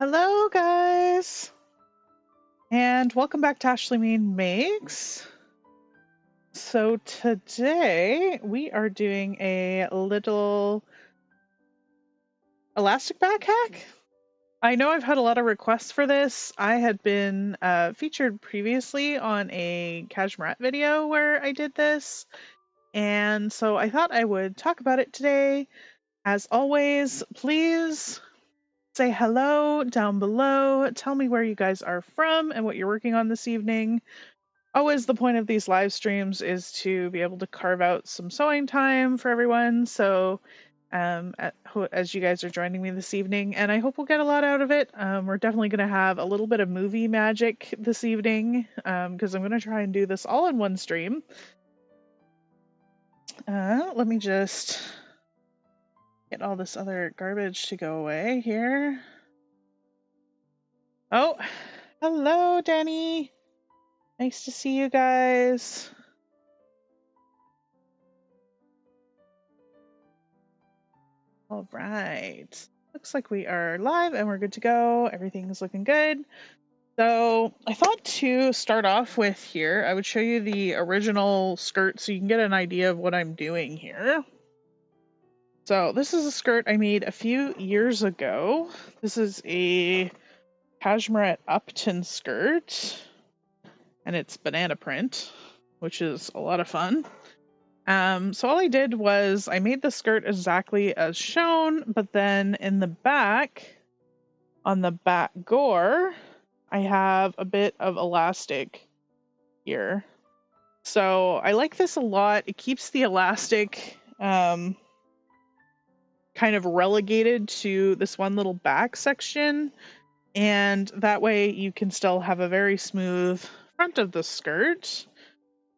Hello, guys, and welcome back to Ashley Mean Makes. So today we are doing a little elastic back hack. I know I've had a lot of requests for this. I had been featured previously on a cashmere video where I did this, and so I thought I would talk about it today. As always, please say hello down below. Tell me where you guys are from and what you're working on this evening. Always the point of these live streams is to be able to carve out some sewing time for everyone. So, as you guys are joining me this evening, and I hope we'll get a lot out of it. We're definitely going to have a little bit of movie magic this evening because I'm going to try and do this all in one stream. Let me just get all this other garbage to go away here. Oh, hello, Danny. Nice to see you guys. All right. Looks like we are live and we're good to go. Everything's looking good. So I thought to start off with here, I would show you the original skirt so you can get an idea of what I'm doing here. So this is a skirt I made a few years ago. This is a cashmere Upton skirt, and it's banana print, which is a lot of fun. So all I did was I made the skirt exactly as shown, but then in the back, on the back gore, I have a bit of elastic here. So I like this a lot. It keeps the elastic kind of relegated to this one little back section, and that way you can still have a very smooth front of the skirt.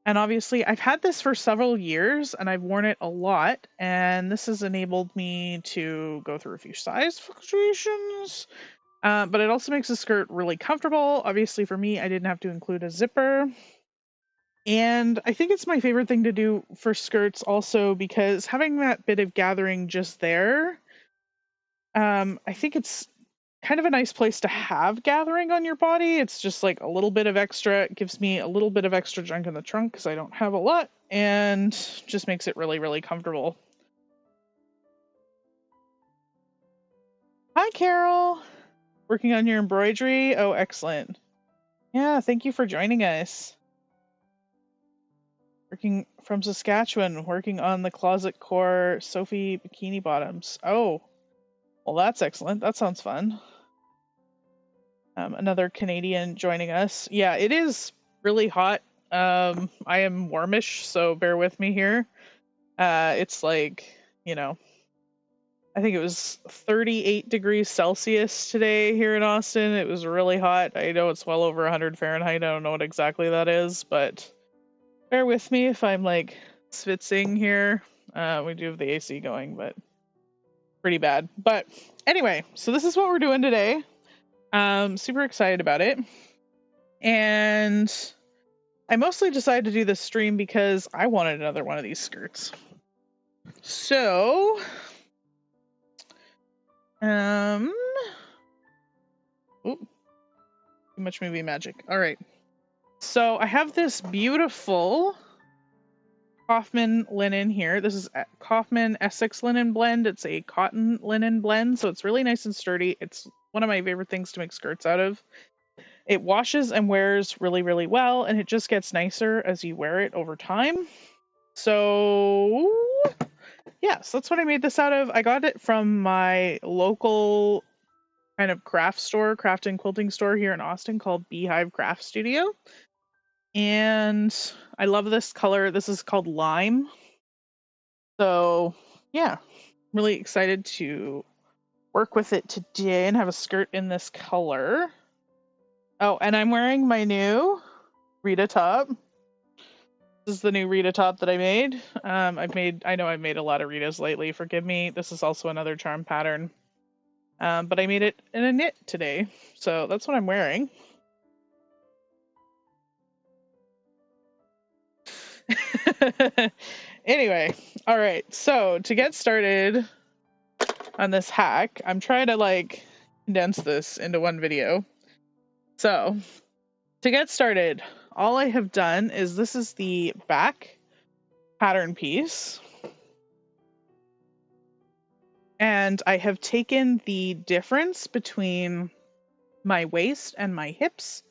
And obviously, I've had this for several years and I've worn it a lot, and this has enabled me to go through a few size fluctuations. But it also makes the skirt really comfortable. Obviously, for me, I didn't have to include a zipper. And I think it's my favorite thing to do for skirts also because having that bit of gathering just there, I think it's kind of a nice place to have gathering on your body. It's just like a little bit of extra. It gives me a little bit of extra junk in the trunk because I don't have a lot, and just makes it really, really comfortable. Hi, Carol. Working on your embroidery? Oh, excellent. Yeah, thank you for joining us. Working from Saskatchewan, working on the Closet Core Sophie bikini bottoms. Oh, well, that's excellent. That sounds fun. Another Canadian joining us. Yeah, it is really hot. I am warmish, so bear with me here. It's like, I think it was 38 degrees Celsius today here in Austin. It was really hot. I know it's well over 100 Fahrenheit. I don't know what exactly that is, but bear with me if I'm like schwitzing here. We do have the AC going, but pretty bad. But anyway, so this is what we're doing today. Super excited about it. And I mostly decided to do this stream because I wanted another one of these skirts. So, too much movie magic. All right. So I have this beautiful Kaufman linen here. This is Kaufman Essex linen blend. It's a cotton linen blend, so it's really nice and sturdy. It's one of my favorite things to make skirts out of. It washes and wears really, really well, and it just gets nicer as you wear it over time. So, yes, that's what I made this out of. I got it from my local kind of craft and quilting store here in Austin called Beehive Craft Studio. And I love this color. This is called Lime. So, yeah, really excited to work with it today and have a skirt in this color. Oh, and I'm wearing my new Rita top. This is the new Rita top that I made. I know I've made a lot of Ritas lately. Forgive me. This is also another charm pattern. But I made it in a knit today. So that's what I'm wearing. Anyway, all right. So to get started on this hack, I'm trying to condense this into one video. So, to get started, all I have done is this is the back pattern piece. And I have taken the difference between my waist and my hips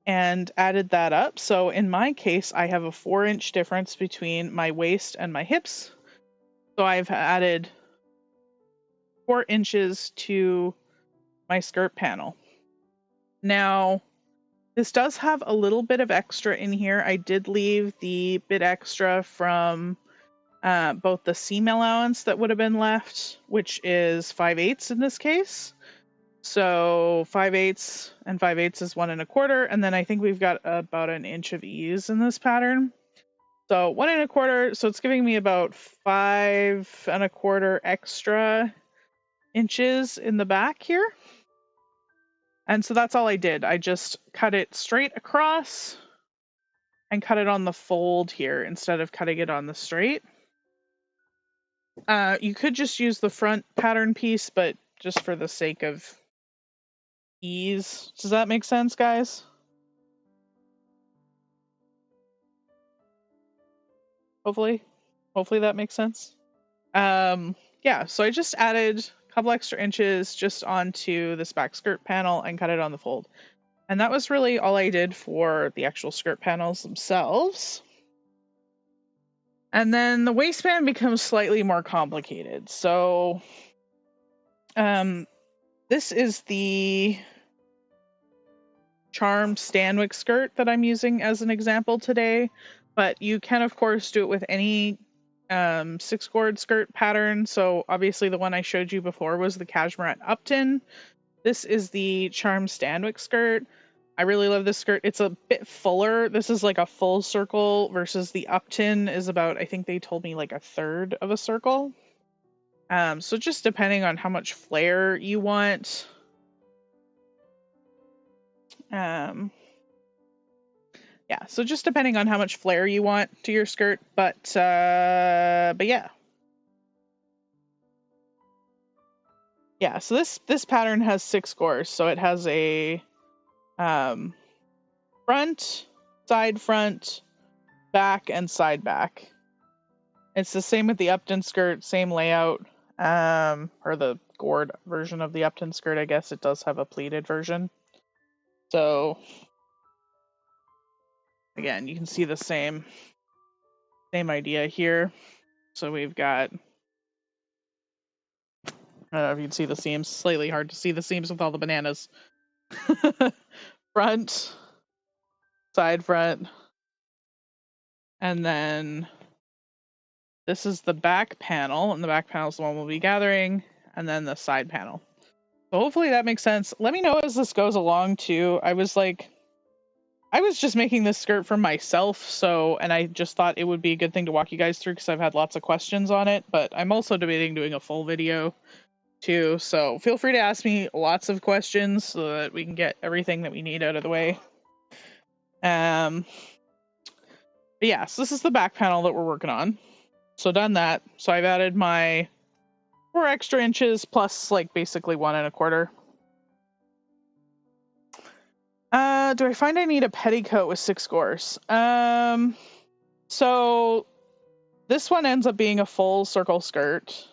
and added that up. So in my case, I have a 4-inch difference between my waist and my hips. So I've added 4 inches to my skirt panel. Now, this does have a little bit of extra in here. I did leave the bit extra from both the seam allowance that would have been left, which is 5/8 in this case. So 5/8 and 5/8 is 1 1/4, and then I think we've got about an inch of ease in this pattern. So 1 1/4, so it's giving me about 5 1/4 extra inches in the back here. And so that's all I did. I just cut it straight across and cut it on the fold here instead of cutting it on the straight. You could just use the front pattern piece, but just for the sake of ease. Does that make sense, guys? Hopefully that makes sense. Yeah, so I just added a couple extra inches just onto this back skirt panel and cut it on the fold. And that was really all I did for the actual skirt panels themselves. And then the waistband becomes slightly more complicated. So this is the Charm Stanwyck skirt that I'm using as an example today, but you can of course do it with any 6 gored skirt pattern. So obviously the one I showed you before was the Cashmere at Upton. This is the Charm Stanwyck skirt. I really love this skirt. It's a bit fuller. This is like a full circle versus the Upton is about, I think they told me like a third of a circle. So just depending on how much flare you want. Yeah, so just depending on how much flare you want to your skirt, but yeah. Yeah, so this pattern has 6 gores, so it has a front, side front, back, and side back. It's the same with the Upton skirt, same layout, or the Gored version of the Upton skirt. I guess it does have a pleated version. So again, you can see the same idea here. So we've got, I don't know if you can see the seams. Slightly hard to see the seams with all the bananas. Front, side front, and then this is the back panel, and the back panel is the one we'll be gathering, and then the side panel. So hopefully that makes sense. Let me know as this goes along too. I was just making this skirt for myself, and I just thought it would be a good thing to walk you guys through because I've had lots of questions on it, but I'm also debating doing a full video too, so feel free to ask me lots of questions so that we can get everything that we need out of the way. But yeah, so this is the back panel that we're working on. So done that. So I've added my 4 extra inches plus like basically 1 1/4. Do I find I need a petticoat with 6 gores? So this one ends up being a full circle skirt.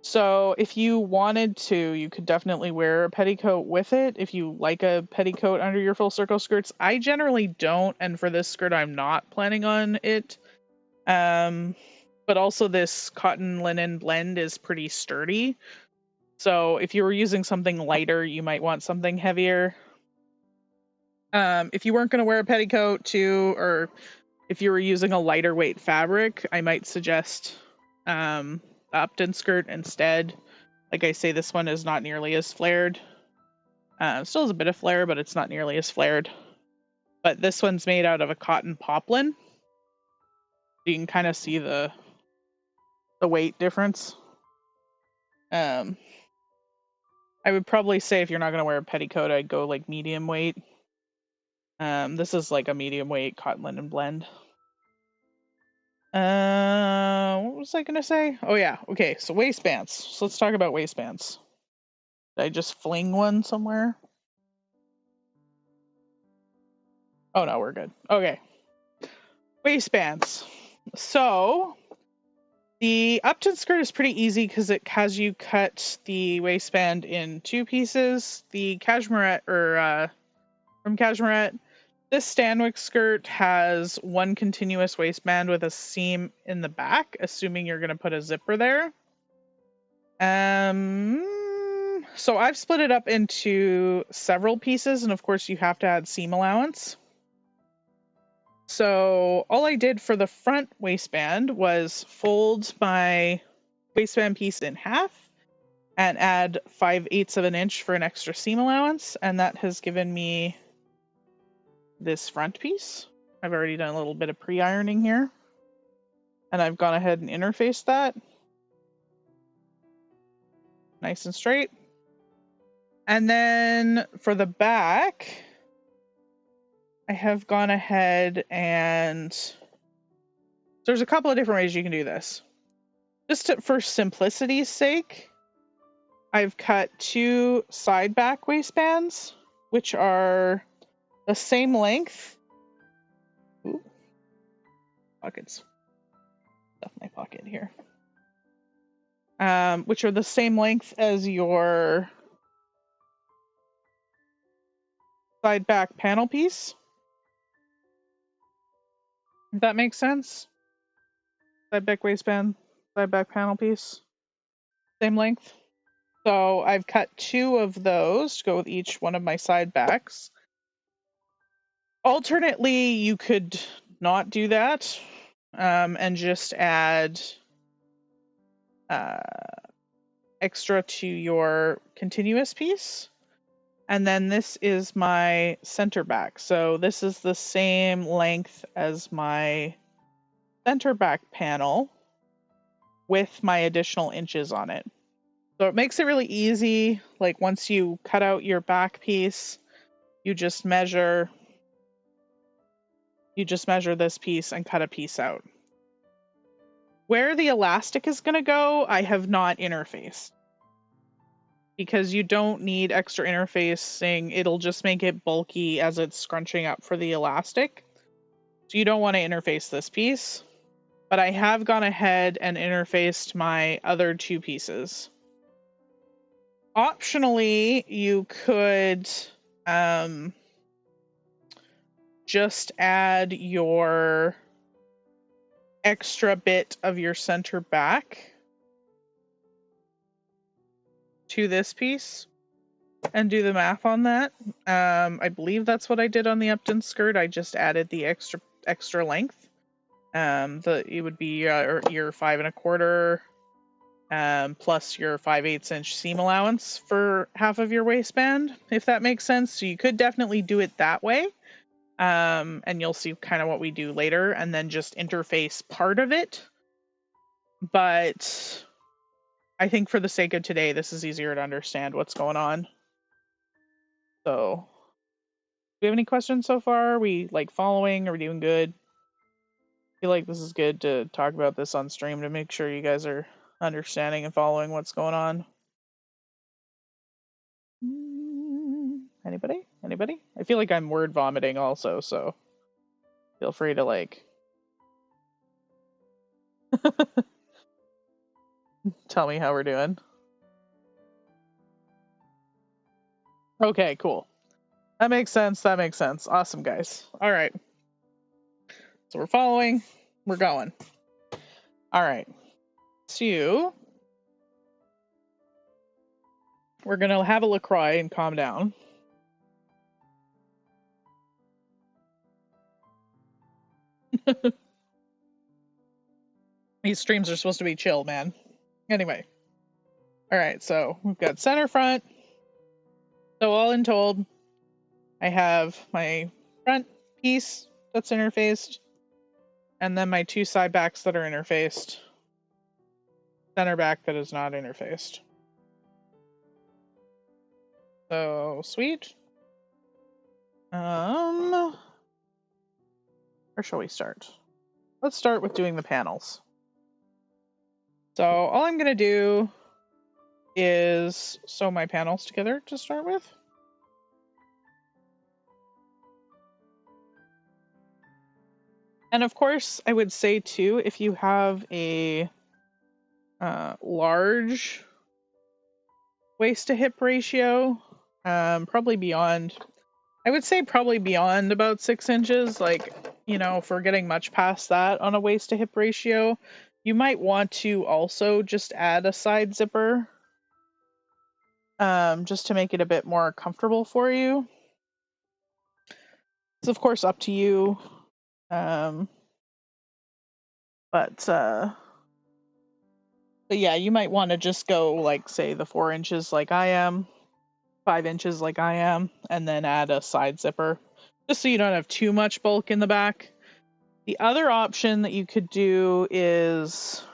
So if you wanted to, you could definitely wear a petticoat with it if you like a petticoat under your full circle skirts. I generally don't, and for this skirt I'm not planning on it. But also this cotton linen blend is pretty sturdy. So if you were using something lighter, you might want something heavier. If you weren't going to wear a petticoat too, or if you were using a lighter weight fabric, I might suggest the Upton skirt instead. Like I say, this one is not nearly as flared. Still has a bit of flare, but it's not nearly as flared. But this one's made out of a cotton poplin. You can kind of see the weight difference. I would probably say if you're not going to wear a petticoat, I'd go like medium weight. This is like a medium weight cotton linen blend. What was I going to say? Oh yeah, okay, so waistbands. So let's talk about waistbands. Did I just fling one somewhere? Oh no, we're good. Okay. Waistbands. So the Upton skirt is pretty easy because it has you cut the waistband in 2 pieces. The cashmerette, or from cashmerette, this Stanwyck skirt has 1 continuous waistband with a seam in the back, assuming you're going to put a zipper there. So I've split it up into several pieces, and of course you have to add seam allowance. So all I did for the front waistband was fold my waistband piece in half and add 5/8 of an inch for an extra seam allowance, and that has given me this front piece. I've already done a little bit of pre-ironing here, and I've gone ahead and interfaced that nice and straight. And then for the back, I have gone ahead and there's a couple of different ways you can do this. For simplicity's sake, I've cut 2 side back waistbands, which are the same length. Ooh, pockets. Stuff in my pocket here. Which are the same length as your side back panel piece. If that makes sense. Side back waistband, side back panel piece. Same length. So I've cut 2 of those to go with each one of my side backs. Alternately, you could not do that and just add extra to your continuous piece. And then this is my center back. So this is the same length as my center back panel with my additional inches on it. So it makes it really easy. Like once you cut out your back piece, you just measure this piece and cut a piece out. Where the elastic is going to go, I have not interfaced. Because you don't need extra interfacing, it'll just make it bulky as it's scrunching up for the elastic. So you don't want to interface this piece. But I have gone ahead and interfaced my other 2 pieces. Optionally, you could just add your extra bit of your center back to this piece and do the math on that. I believe that's what I did on the Upton skirt. I just added the extra length. It would be your 5 1/4 plus your 5/8 inch seam allowance for half of your waistband, if that makes sense. So you could definitely do it that way. And you'll see kind of what we do later, and then just interface part of it. But I think for the sake of today, this is easier to understand what's going on. So, do we have any questions so far? Are we following? Are we doing good? I feel like this is good to talk about this on stream to make sure you guys are understanding and following what's going on. Anybody? I feel like I'm word vomiting also, so feel free to tell me how we're doing. Okay, cool. That makes sense. Awesome, guys. All right. So we're following. We're going. All right. So we're going to have a LaCroix and calm down. These streams are supposed to be chill, man. Anyway. All right. So we've got center front. So all in told, I have my front piece that's interfaced, and then my 2 side backs that are interfaced. Center back that is not interfaced. So sweet. Where shall we start? Let's start with doing the panels. So all I'm gonna do is sew my panels together to start with. And of course, I would say too, if you have a large waist to hip ratio, probably beyond, I would say probably beyond about 6 inches, like, you know, if we're getting much past that on a waist to hip ratio, you might want to also just add a side zipper, just to make it a bit more comfortable for you. It's of course up to you. But yeah, you might want to just go like, say, the 4 inches like I am, 5 inches like I am, and then add a side zipper, just so you don't have too much bulk in the back. The other option that you could do is,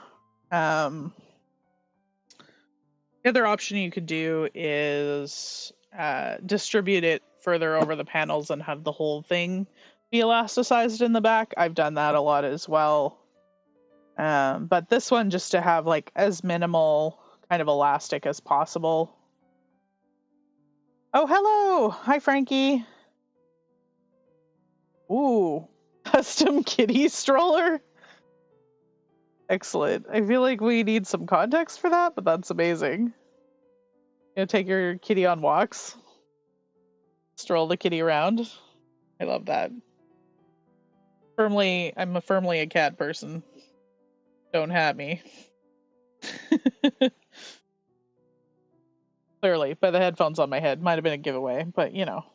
distribute it further over the panels and have the whole thing be elasticized in the back. I've done that a lot as well. But this one, just to have like as minimal kind of elastic as possible. Oh, hello! Hi, Frankie. Ooh, custom kitty stroller. Excellent. I feel like we need some context for that, but that's amazing. You know, take your kitty on walks, stroll the kitty around. I love that. I'm firmly a cat person. Don't have me. Clearly, by the headphones on my head. Might have been a giveaway, but you know.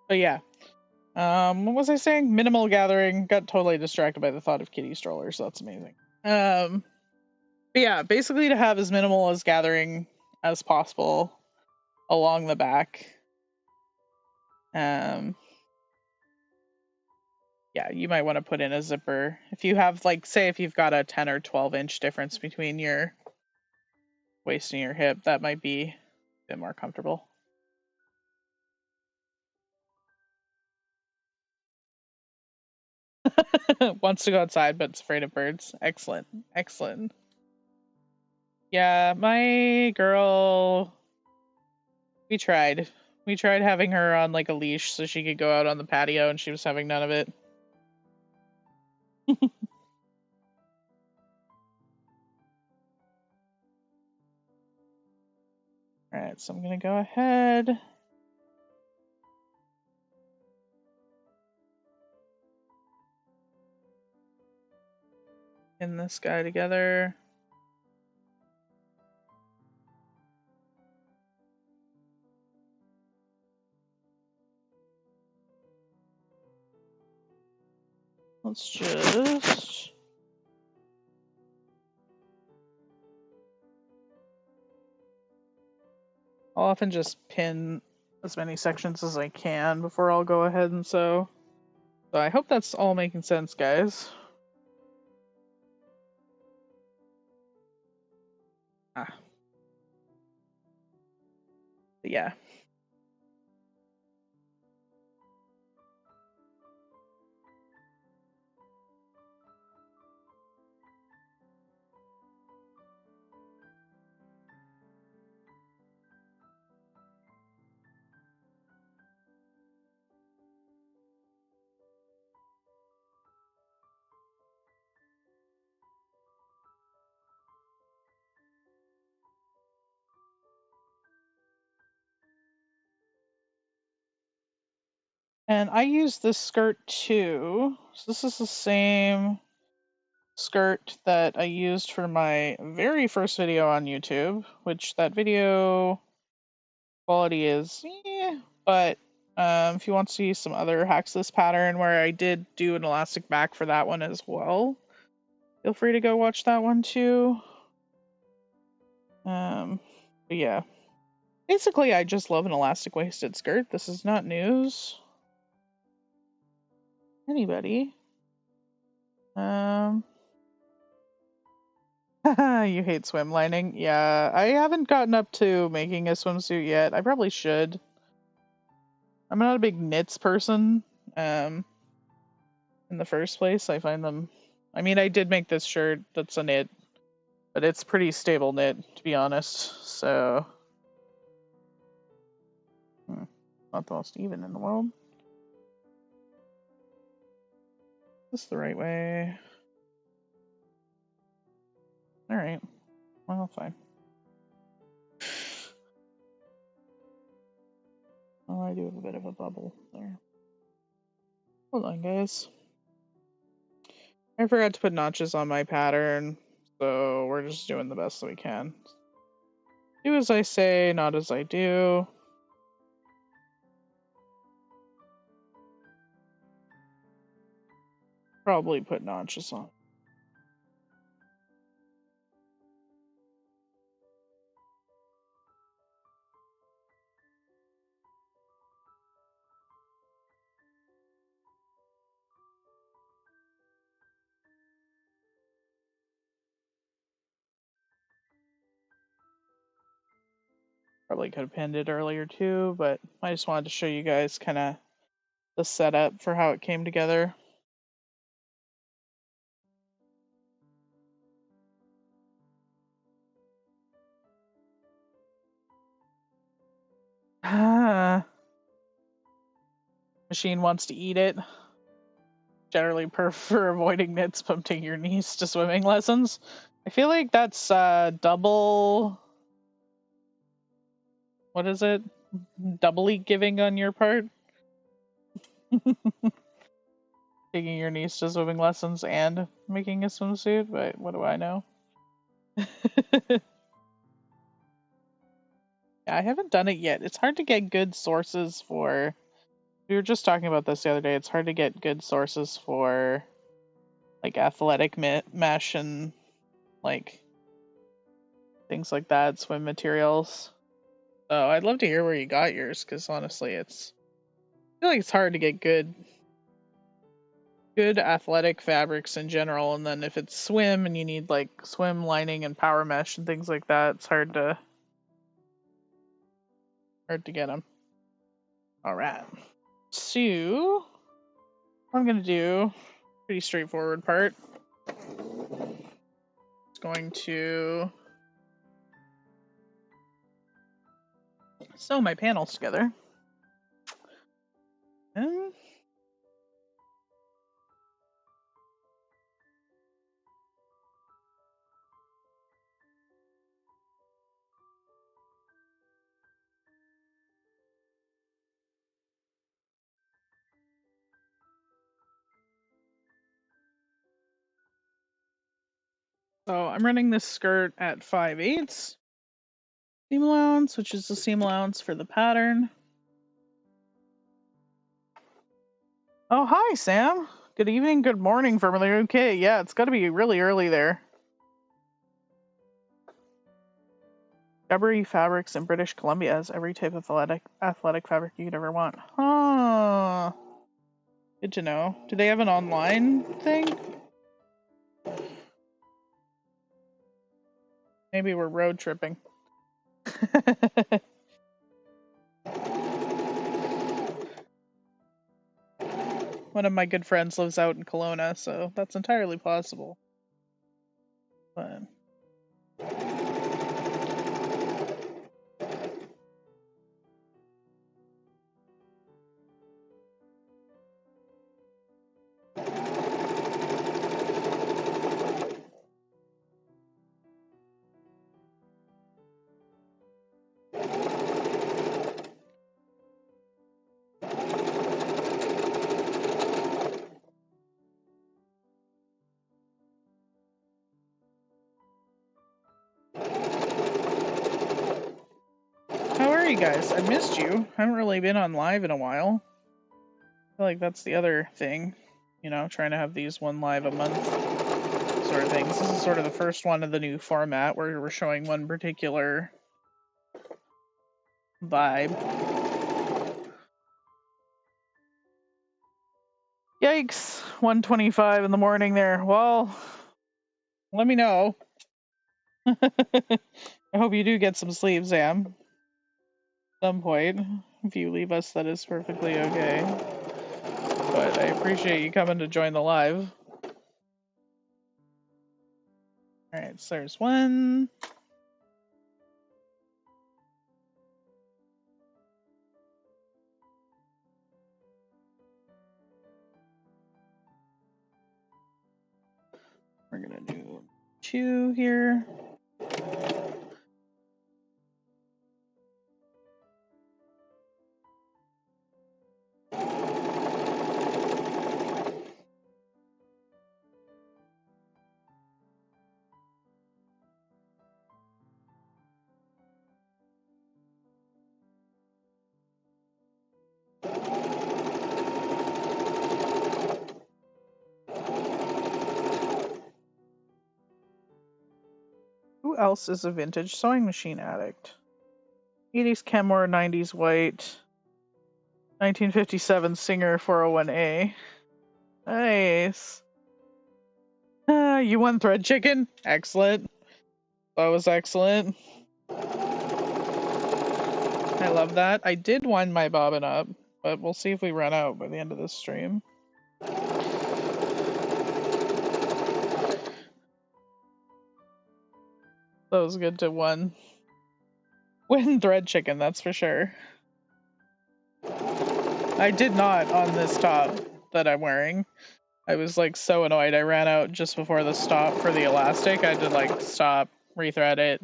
But yeah. What was I saying? Minimal gathering. Got totally distracted by the thought of kitty strollers. So that's amazing. But yeah, basically to have as minimal as gathering as possible along the back. Yeah, you might want to put in a zipper. If you have, like, say if you've got a 10 or 12 inch difference between your waist and your hip, that might be a bit more comfortable. Wants to go outside, but it's afraid of birds. Excellent. Excellent. Yeah, my girl, we tried. We tried having her on like a leash so she could go out on the patio, and she was having none of it. Alright, so I'm gonna go ahead. Pin this guy together. Let's just... I'll often just pin as many sections as I can before I'll go ahead and sew. So I hope that's all making sense, guys. But yeah. And I use this skirt too. So this is the same skirt that I used for my very first video on YouTube, which that video quality is, but if you want to see some other hacks this pattern where I did do an elastic back for that one as well, feel free to go watch that one too. But yeah, basically I just love an elastic waisted skirt. This is not news. Anybody? You hate swim lining? Yeah, I haven't gotten up to making a swimsuit yet. I probably should. I'm not a big knits person. in the first place. I find them, I mean, I did make this shirt that's a knit, but it's pretty stable knit, to be honest. So, not the most even in the world. This is the right way. All right. Well, fine. Oh, I do have a bit of a bubble there. Hold on, guys. I forgot to put notches on my pattern, so we're just doing the best that we can. Do as I say, not as I do. Probably put notches on. Probably could have pinned it earlier too, but I just wanted to show you guys kind of the setup for how it came together. Machine wants to eat it. Generally prefer avoiding knits, but taking your niece to swimming lessons. I feel like that's double. What is it? Doubly giving on your part. Taking your niece to swimming lessons and making a swimsuit, but what do I know? Yeah, I haven't done it yet. It's hard to get good sources for. We were just talking about this the other day. It's hard to get good sources for like athletic mesh and like things like that, swim materials. So I'd love to hear where you got yours, because honestly, I feel like it's hard to get good athletic fabrics in general, and then if it's swim and you need like swim lining and power mesh and things like that, it's hard to get them. All right, so what I'm gonna do, pretty straightforward part. It's going to sew my panels together. And so I'm running this skirt at 5/8 seam allowance, which is the seam allowance for the pattern. Oh, hi, Sam. Good evening, good morning from the UK. Yeah, it's got to be really early there. Gabri Fabrics in British Columbia has every type of athletic fabric you could ever want. Huh. Good to know. Do they have an online thing? Maybe we're road tripping. One of my good friends lives out in Kelowna, so that's entirely possible. But how are you guys? I missed you. I haven't really been on live in a while. I feel like that's the other thing, trying to have these one live a month sort of things. This is sort of the first one of the new format where we're showing one particular vibe. Yikes, 1:25 in the morning there. Well, let me know. I hope you do get some sleep, Sam. At some point. If you leave us, that is perfectly okay. But I appreciate you coming to join the live. Alright, so there's one. We're gonna do 2 here. Who else is a vintage sewing machine addict? 80s Kenmore, 90s white, 1957 Singer 401A. Nice. You won thread chicken? Excellent. That was excellent. I love that. I did wind my bobbin up, but we'll see if we run out by the end of this stream. That was good to win thread chicken, that's for sure. I did not on this top that I'm wearing. I was like so annoyed. I ran out just before the stop for the elastic. I had to like stop, rethread it.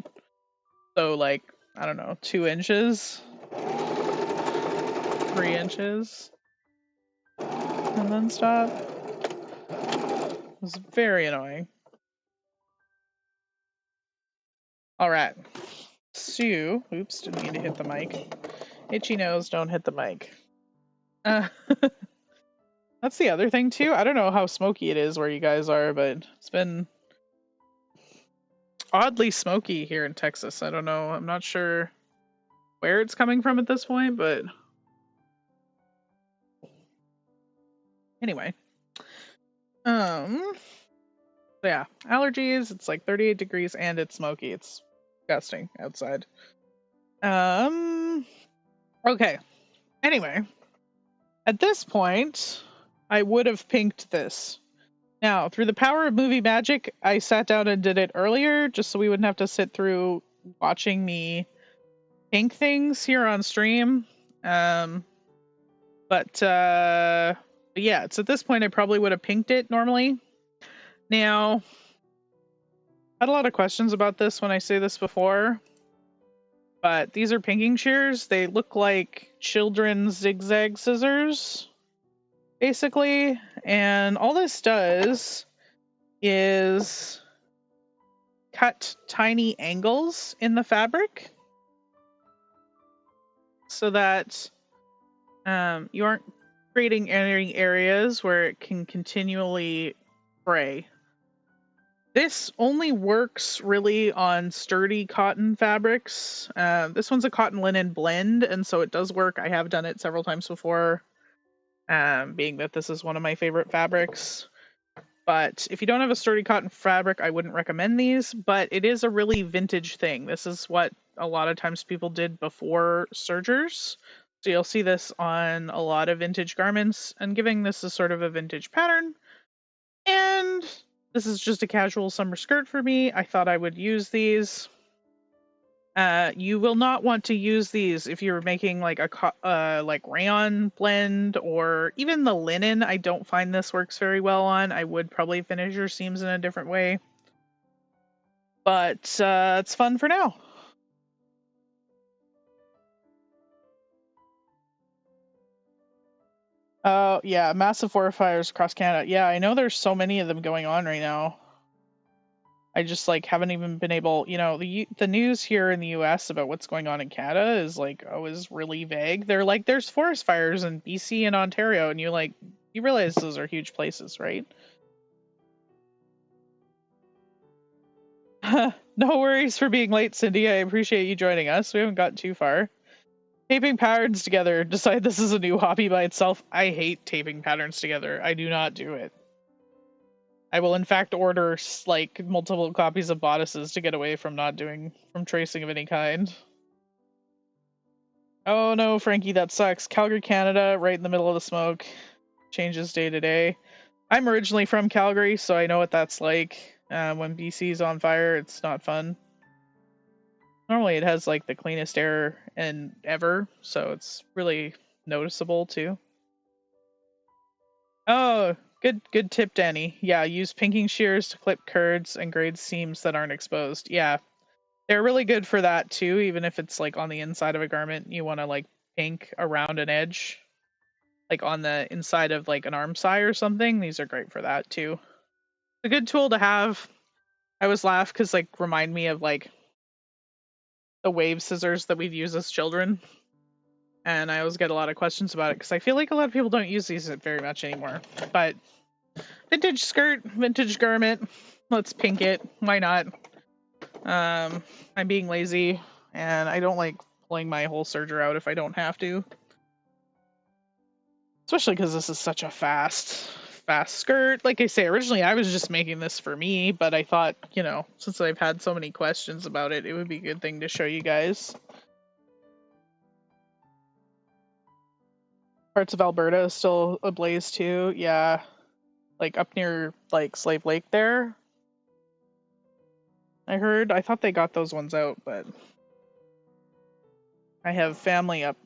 So like, I don't know, 2 inches, 3 inches, and then stop. It was very annoying. All right. Sue, oops, didn't mean to hit the mic. Itchy nose, don't hit the mic. That's the other thing too. I don't know how smoky it is where you guys are, but it's been oddly smoky here in Texas. I don't know. I'm not sure where it's coming from at this point, but anyway. Yeah, allergies. It's like 38 degrees and it's smoky. It's disgusting outside. Okay. Anyway, at this point, I would have pinked this. Now, through the power of movie magic, I sat down and did it earlier just so we wouldn't have to sit through watching me pink things here on stream. But yeah, it's at this point I probably would have pinked it normally. Now, I had a lot of questions about this when I say this before, but these are pinking shears. They look like children's zigzag scissors, basically, and all this does is cut tiny angles in the fabric so that you aren't creating any areas where it can continually fray. This only works really on sturdy cotton fabrics. This one's a cotton linen blend, and so it does work. I have done it several times before, being that this is one of my favorite fabrics. But if you don't have a sturdy cotton fabric, I wouldn't recommend these, but it is a really vintage thing. This is what a lot of times people did before sergers. So you'll see this on a lot of vintage garments, and giving this a sort of a vintage pattern. And this is just a casual summer skirt for me. I thought I would use these. You will not want to use these if you're making like a like rayon blend or even the linen. I don't find this works very well on. I would probably finish your seams in a different way. But it's fun for now. Oh yeah, massive forest fires across Canada. Yeah, I know there's so many of them going on right now. I just like haven't even been able, the news here in the US about what's going on in Canada is really vague. They're like there's forest fires in BC and Ontario, and you realize those are huge places, right? No worries for being late, Cindy. I appreciate you joining us. We haven't gotten too far. Taping patterns together. Decide this is a new hobby by itself. I hate taping patterns together. I do not do it. I will in fact order like multiple copies of bodices to get away from tracing of any kind. Oh no, Frankie, that sucks. Calgary, Canada, right in the middle of the smoke. changes day to day. I'm originally from Calgary, so I know what that's like. When BC's on fire, it's not fun. Normally, it has like the cleanest air and ever, so it's really noticeable too. Oh, good tip, Danny. Yeah, use pinking shears to clip curds and grade seams that aren't exposed. Yeah, they're really good for that too. Even if it's like on the inside of a garment, you want to like pink around an edge, like on the inside of like an arm side or something. These are great for that too. It's a good tool to have. I always laugh because like remind me of like the wave scissors that we'd use as children. And I always get a lot of questions about it because I feel like a lot of people don't use these very much anymore. But vintage skirt, vintage garment. Let's pink it. Why not? I'm being lazy, and I don't like pulling my whole serger out if I don't have to. Especially because this is such a fast skirt. Like I say, originally I was just making this for me, but I thought, since I've had so many questions about it, it would be a good thing to show you guys. Parts of Alberta is still ablaze too. Yeah, like up near like Slave Lake there. I heard. I thought they got those ones out, but I have family up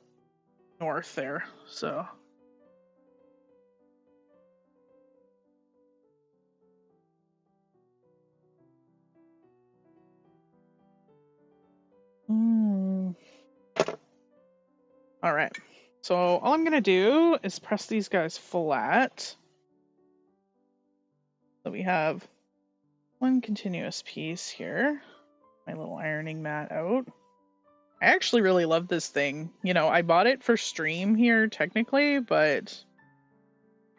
north there, so. All right. So all I'm gonna do is press these guys flat. So we have one continuous piece here. My little ironing mat out. I actually really love this thing. I bought it for stream here technically, but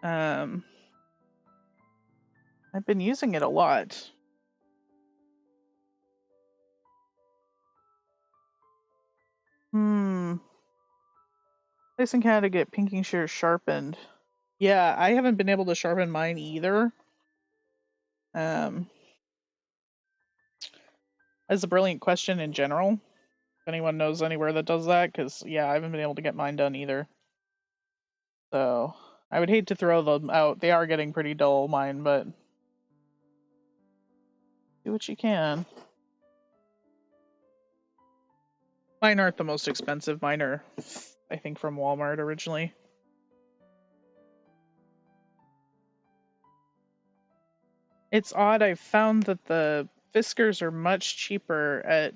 I've been using it a lot. Place in Canada to get pinking shears sharpened. Yeah, I haven't been able to sharpen mine either. That's a brilliant question in general. If anyone knows anywhere that does that, because yeah, I haven't been able to get mine done either. So I would hate to throw them out. They are getting pretty dull, mine, but do what you can. Mine aren't the most expensive. Mine are, I think, from Walmart originally. It's odd. I've found that the Fiskars are much cheaper at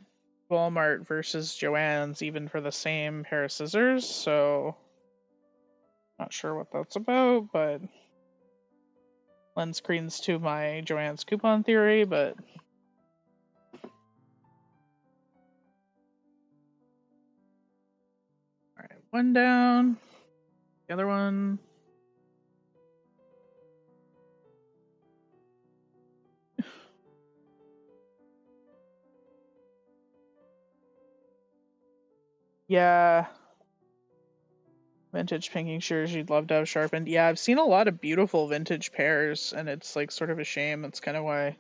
Walmart versus Joann's, even for the same pair of scissors. So, not sure what that's about, but lends credence to my Joann's coupon theory. But all right, one down. The other one. Yeah. Vintage pinking shears you'd love to have sharpened. Yeah, I've seen a lot of beautiful vintage pairs, and it's like sort of a shame. That's kind of why I'm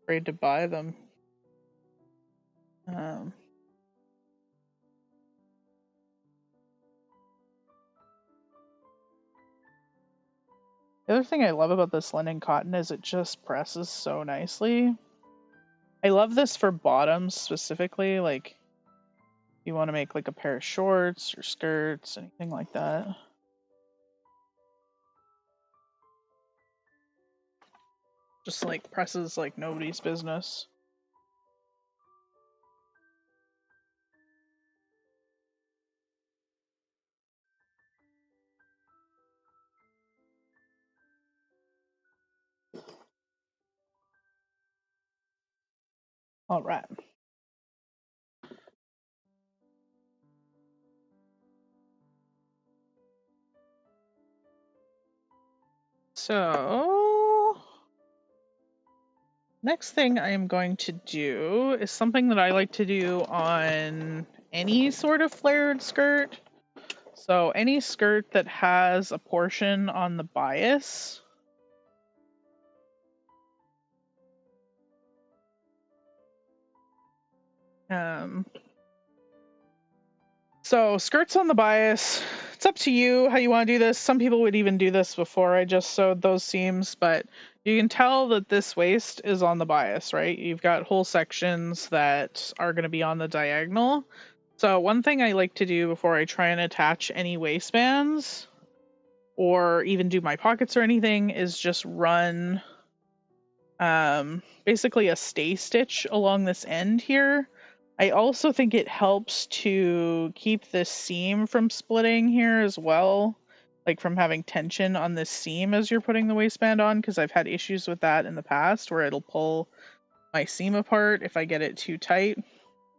afraid to buy them. Um, the other thing I love about this linen cotton is it just presses so nicely. I love this for bottoms specifically, like you want to make like a pair of shorts or skirts, anything like that. Just like presses like nobody's business. All right. So, next thing I am going to do is something that I like to do on any sort of flared skirt. So, any skirt that has a portion on the bias. So skirts on the bias, it's up to you how you want to do this. Some people would even do this before I just sewed those seams, but you can tell that this waist is on the bias, right? You've got whole sections that are going to be on the diagonal. So one thing I like to do before I try and attach any waistbands or even do my pockets or anything is just run basically a stay stitch along this end here. I also think it helps to keep this seam from splitting here as well, like from having tension on this seam as you're putting the waistband on, because I've had issues with that in the past where it'll pull my seam apart if I get it too tight.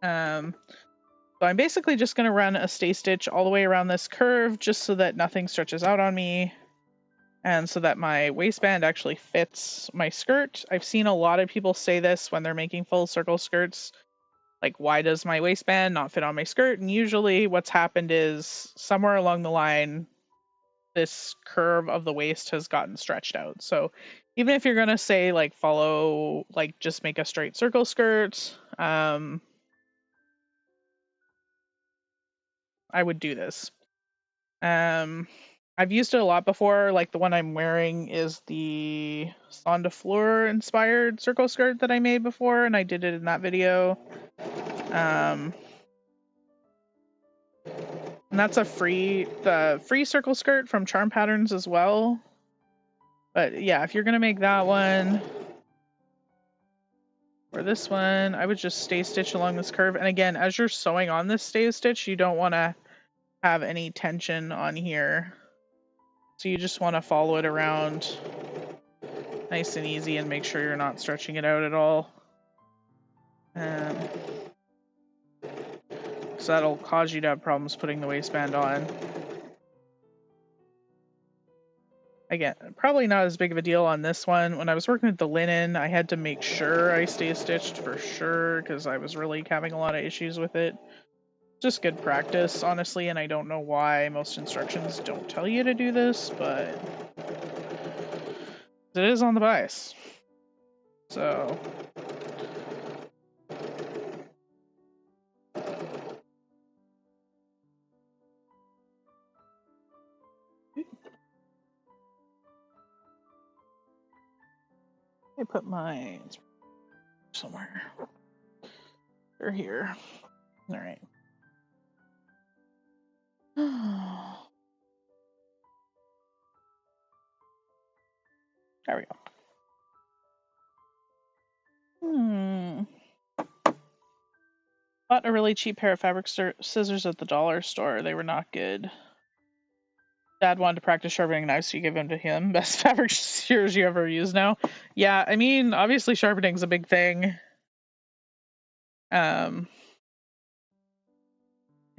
So I'm basically just going to run a stay stitch all the way around this curve just so that nothing stretches out on me and so that my waistband actually fits my skirt. I've seen a lot of people say this when they're making full circle skirts, like, why does my waistband not fit on my skirt? And usually what's happened is somewhere along the line, this curve of the waist has gotten stretched out. So even if you're going to say like follow, like just make a straight circle skirt, I would do this. I've used it a lot before. Like the one I'm wearing is the Sonde Fleur inspired circle skirt that I made before, and I did it in that video. And that's a free circle skirt from Charm Patterns as well. But yeah, if you're gonna make that one or this one, I would just stay stitch along this curve. And again, as you're sewing on this stay stitch, you don't want to have any tension on here. So you just want to follow it around nice and easy and make sure you're not stretching it out at all. So that'll cause you to have problems putting the waistband on. Again, probably not as big of a deal on this one. When I was working with the linen, I had to make sure I stay stitched for sure because I was really having a lot of issues with it. Just good practice, honestly, and I don't know why most instructions don't tell you to do this, but it is on the bias. So I put mine somewhere. They're here. All right. There we go. Bought a really cheap pair of fabric scissors at the dollar store. They were not good. Dad wanted to practice sharpening knives, so you give them to him. Best fabric shears you ever used now. Yeah, I mean, obviously sharpening's a big thing. I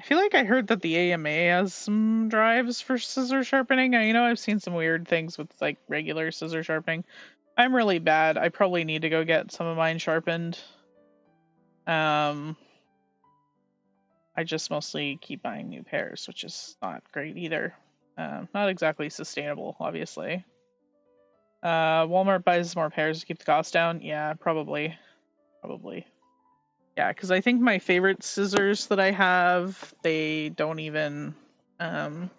feel like I heard that the AMA has some drives for scissor sharpening. I've seen some weird things with like regular scissor sharpening. I'm really bad. I probably need to go get some of mine sharpened. I just mostly keep buying new pairs, which is not great either. Not exactly sustainable, obviously. Walmart buys more pairs to keep the cost down. Yeah, probably. Yeah, because I think my favorite scissors that I have, they don't even. I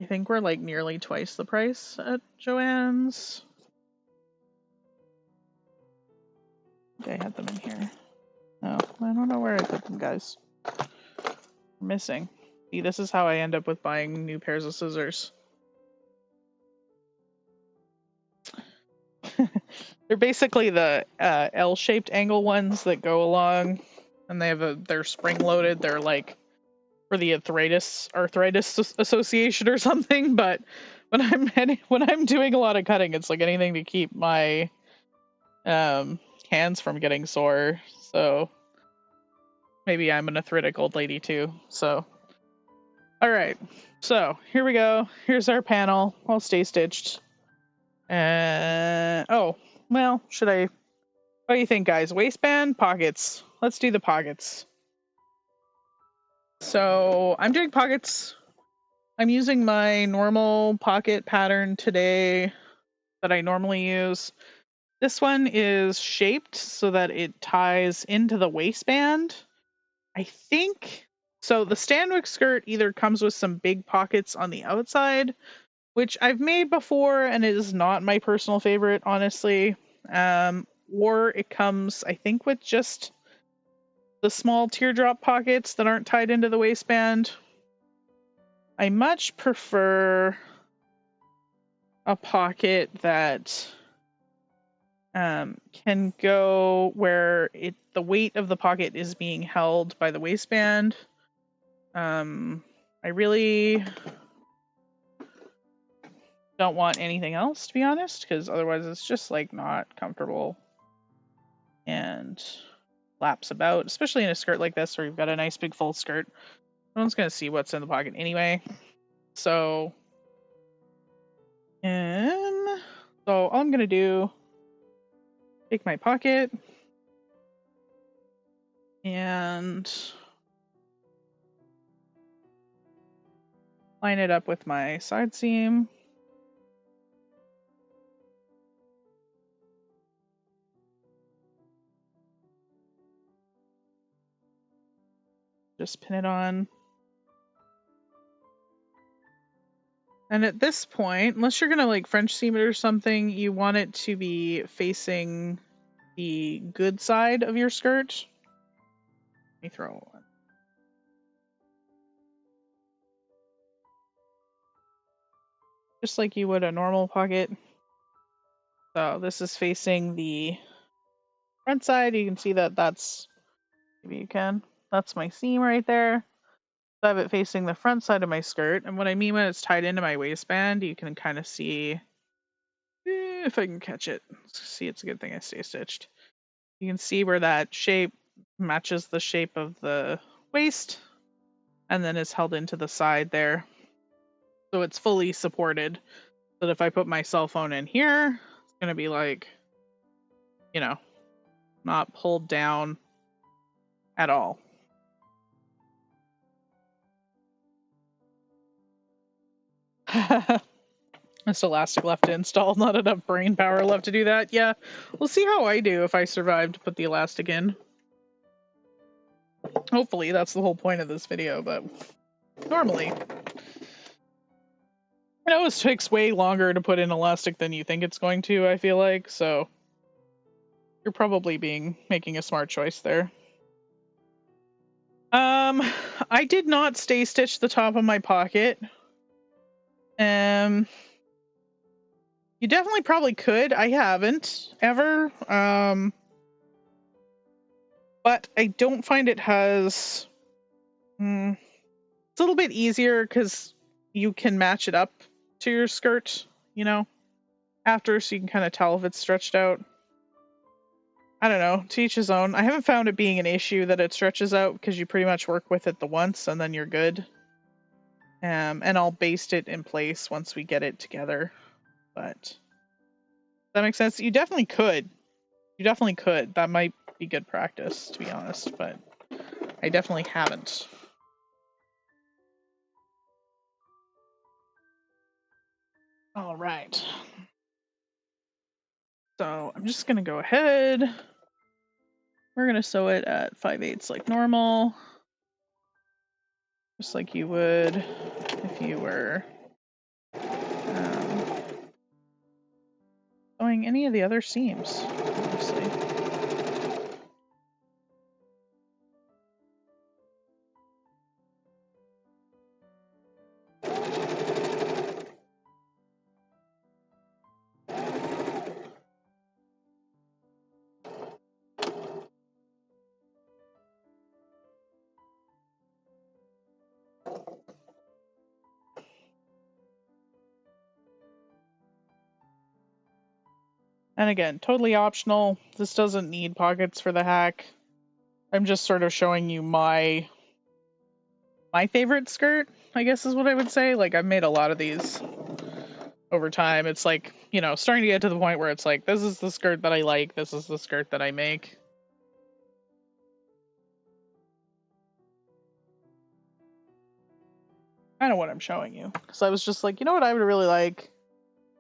think we're like nearly twice the price at Joann's. I had them in here. Oh, I don't know where I put them, guys. Missing. See, this is how I end up with buying new pairs of scissors. They're basically the L-shaped angle ones that go along, and they're spring-loaded. They're like for the arthritis association or something. But when I'm doing a lot of cutting, it's like anything to keep my hands from getting sore. So maybe I'm an arthritic old lady too. So all right, so here we go. Here's our panel, all stay stitched. Oh, well, what do you think, guys? Waistband, pockets. Let's do the pockets. So I'm doing pockets. I'm using my normal pocket pattern today that I normally use. This one is shaped so that it ties into the waistband. I think So the Stanwyck skirt either comes with some big pockets on the outside, which I've made before and it is not my personal favorite, honestly. Or it comes, I think, with just the small teardrop pockets that aren't tied into the waistband. I much prefer a pocket that can go where the weight of the pocket is being held by the waistband. I really don't want anything else, to be honest, because otherwise it's just like not comfortable and flaps about, especially in a skirt like this where you've got a nice big full skirt. No one's gonna see what's in the pocket anyway. So all I'm gonna do, take my pocket and line it up with my side seam. Just pin it on. And at this point, unless you're gonna like French seam it or something, you want it to be facing the good side of your skirt. Let me throw one. Just like you would a normal pocket. So this is facing the front side. You can see that that's, maybe you can, that's my seam right there. So I have it facing the front side of my skirt. And what I mean when it's tied into my waistband, you can kind of see, if I can catch it. See, it's a good thing I stay stitched. You can see where that shape matches the shape of the waist and then is held into the side there. So it's fully supported. So that if I put my cell phone in here, it's going to be like, you know, not pulled down at all. This elastic left to install, not enough brain power left to do that. Yeah, we'll see how I do if I survive to put the elastic in. Hopefully, that's the whole point of this video, but normally. It always takes way longer to put in elastic than you think it's going to, I feel like, so you're probably making a smart choice there. I did not stay stitch the top of my pocket. You definitely probably could. I haven't ever. But I don't find it has. It's a little bit easier because you can match it up to your skirt, after, so you can kind of tell if it's stretched out. I don't know, to each his own. I haven't found it being an issue that it stretches out because you pretty much work with it the once and then you're good. And I'll baste it in place once we get it together. But does that make sense? You definitely could. That might be good practice, to be honest, but I definitely haven't. All right. So I'm just going to go ahead. We're going to sew it at 5/8 like normal. Just like you would if you were sewing any of the other seams, honestly. And again, totally optional. This doesn't need pockets for the hack. I'm just sort of showing you my favorite skirt, I guess is what I would say. Like, I've made a lot of these over time. It's like, starting to get to the point where it's like, this is the skirt that I like, this is the skirt that I make. Kind of what I'm showing you. Because I was just like, you know what I would really like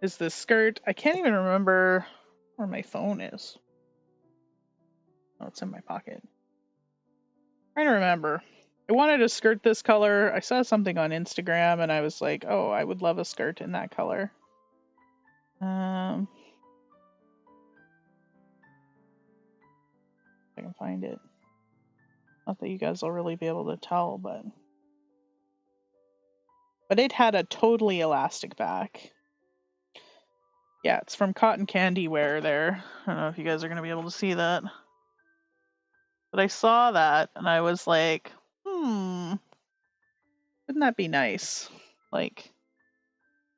is this skirt. I can't even remember where my phone is. Oh, it's in my pocket. Trying to remember. I wanted a skirt this color. I saw something on Instagram and I was like, oh, I would love a skirt in that color. If I can find it. Not that you guys will really be able to tell, but it had a totally elastic back. Yeah, it's from Cotton Candy Wear there. I don't know if you guys are going to be able to see that. But I saw that and I was like, wouldn't that be nice? Like,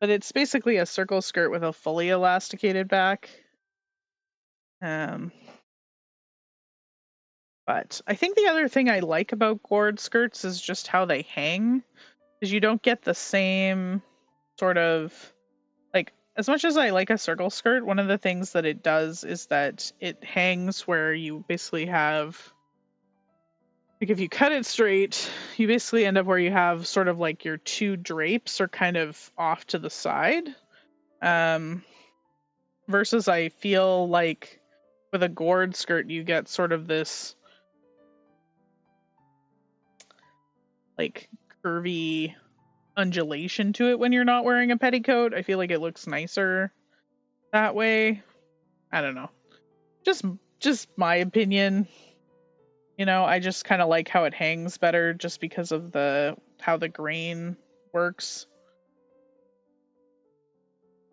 but it's basically a circle skirt with a fully elasticated back. But I think the other thing I like about Gored skirts is just how they hang, because you don't get the same sort of, like, as much as I like a circle skirt, one of the things that it does is that it hangs where you basically have, like, if you cut it straight, you basically end up where you have sort of like your two drapes are kind of off to the side. Versus I feel like with a Gored skirt, you get sort of this like curvy undulation to it when you're not wearing a petticoat. I feel like it looks nicer that way. I don't know. Just my opinion. You know, I just kind of like how it hangs better just because of how the grain works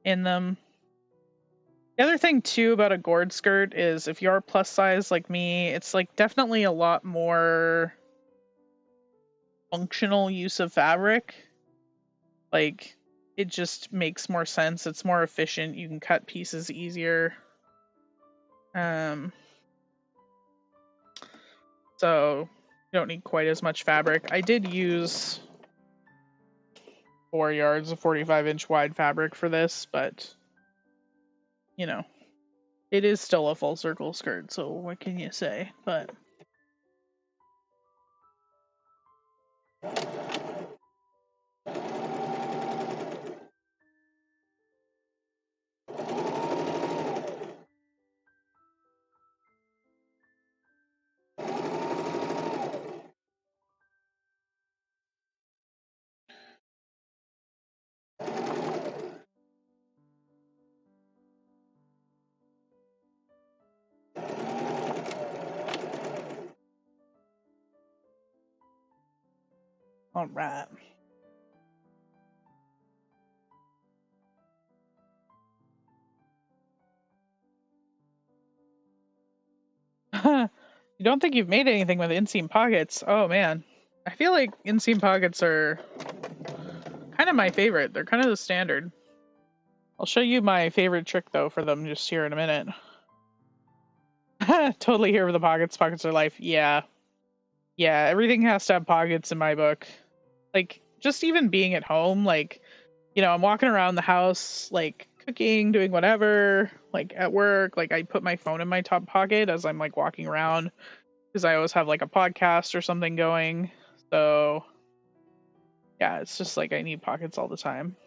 in them. The other thing too about a Gored skirt is if you're plus size like me, it's like definitely a lot more functional use of fabric. Like, it just makes more sense. It's more efficient. You can cut pieces easier. So you don't need quite as much fabric. I did use 4 yards of 45-inch wide fabric for this, but you know, it is still a full circle skirt, so what can you say? But all right. You don't think you've made anything with inseam pockets? Oh man. I feel like inseam pockets are kind of my favorite. They're kind of the standard. I'll show you my favorite trick though for them just here in a minute. Totally here with the pockets. Pockets are life. Yeah. Yeah, everything has to have pockets in my book. Like, just even being at home, like, you know, I'm walking around the house, like, cooking, doing whatever, like, at work, like, I put my phone in my top pocket as I'm, like, walking around, because I always have, like, a podcast or something going. So, yeah, it's just, like, I need pockets all the time.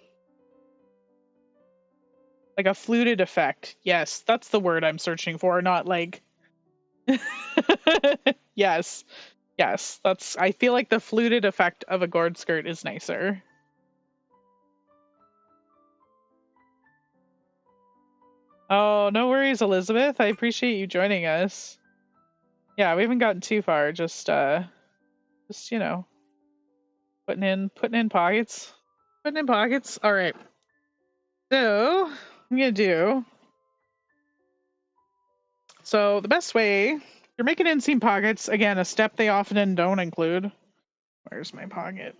Like, a fluted effect. Yes, that's the word I'm searching for, not, like... Yes. Yes, I feel like the fluted effect of a Gored skirt is nicer. Oh, no worries, Elizabeth. I appreciate you joining us. Yeah, we haven't gotten too far. Just you know, putting in pockets. Putting in pockets. All right. So, I'm going to do. So, the best way, you're making inseam pockets, again, a step they often don't include. Where's my pocket?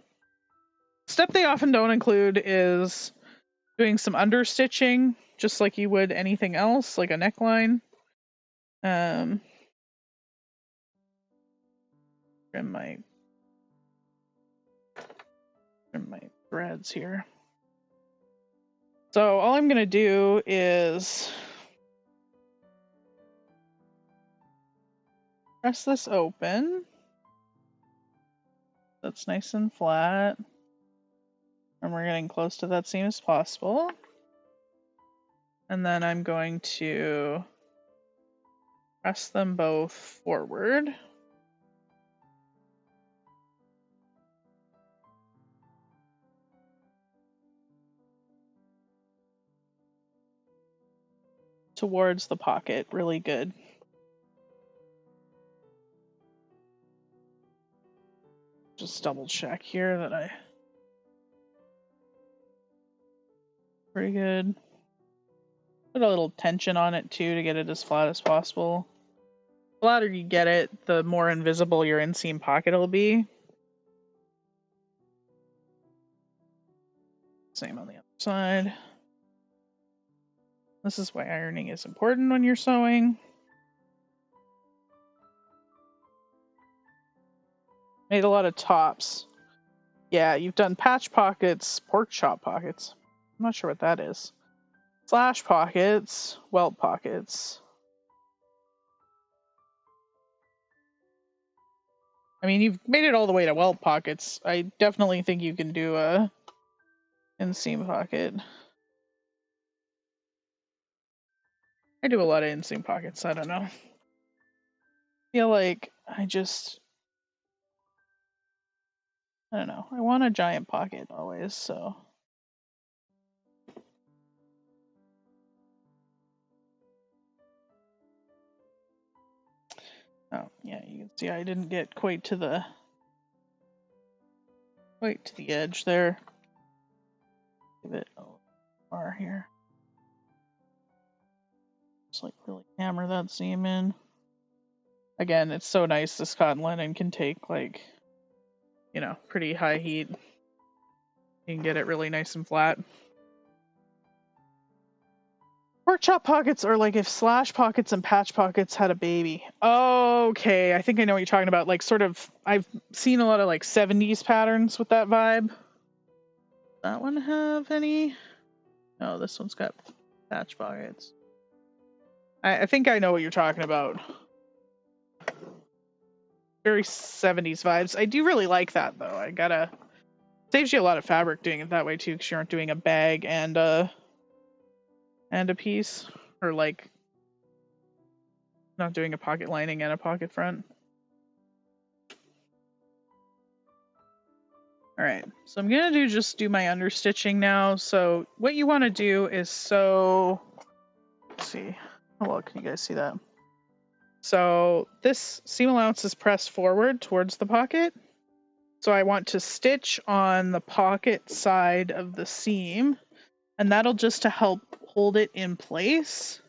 Step they often don't include is doing some understitching, just like you would anything else, like a neckline. Trim my threads here. So all I'm going to do is press this open. That's nice and flat. And we're getting close to that seam as possible. And then I'm going to press them both forward. towards the pocket really good. Just double check here that I pretty good. Put a little tension on it too to get it as flat as possible. The flatter you get it, the more invisible your inseam pocket will be. Same on the other side. This is why ironing is important when you're sewing. Made a lot of tops. Yeah, you've done patch pockets, pork chop pockets. I'm not sure what that is. Slash pockets, welt pockets. I mean, you've made it all the way to welt pockets. I definitely think you can do a inseam pocket. I do a lot of inseam pockets, I don't know. I feel like I don't know. I want a giant pocket always, so. Oh, yeah, you can see I didn't get quite to the edge there. Give it a bar here. Just like really hammer that seam in. Again, it's so nice this cotton linen can take like, you know, pretty high heat. You can get it really nice and flat. Pork chop pockets are like if slash pockets and patch pockets had a baby. Okay, I think I know what you're talking about. Like sort of, I've seen a lot of like 70s patterns with that vibe. Does that one have any? No, this one's got patch pockets. I think I know what you're talking about. Very 70s vibes. I do really like that though. I gotta, saves you a lot of fabric doing it that way too, because you aren't doing a bag and a piece, or like not doing a pocket lining and a pocket front. All right, so I'm gonna just do my understitching now. So what you want to do is sew. Let's see, how well can you guys see that? So this seam allowance is pressed forward towards the pocket. So I want to stitch on the pocket side of the seam, and that'll just to help hold it in place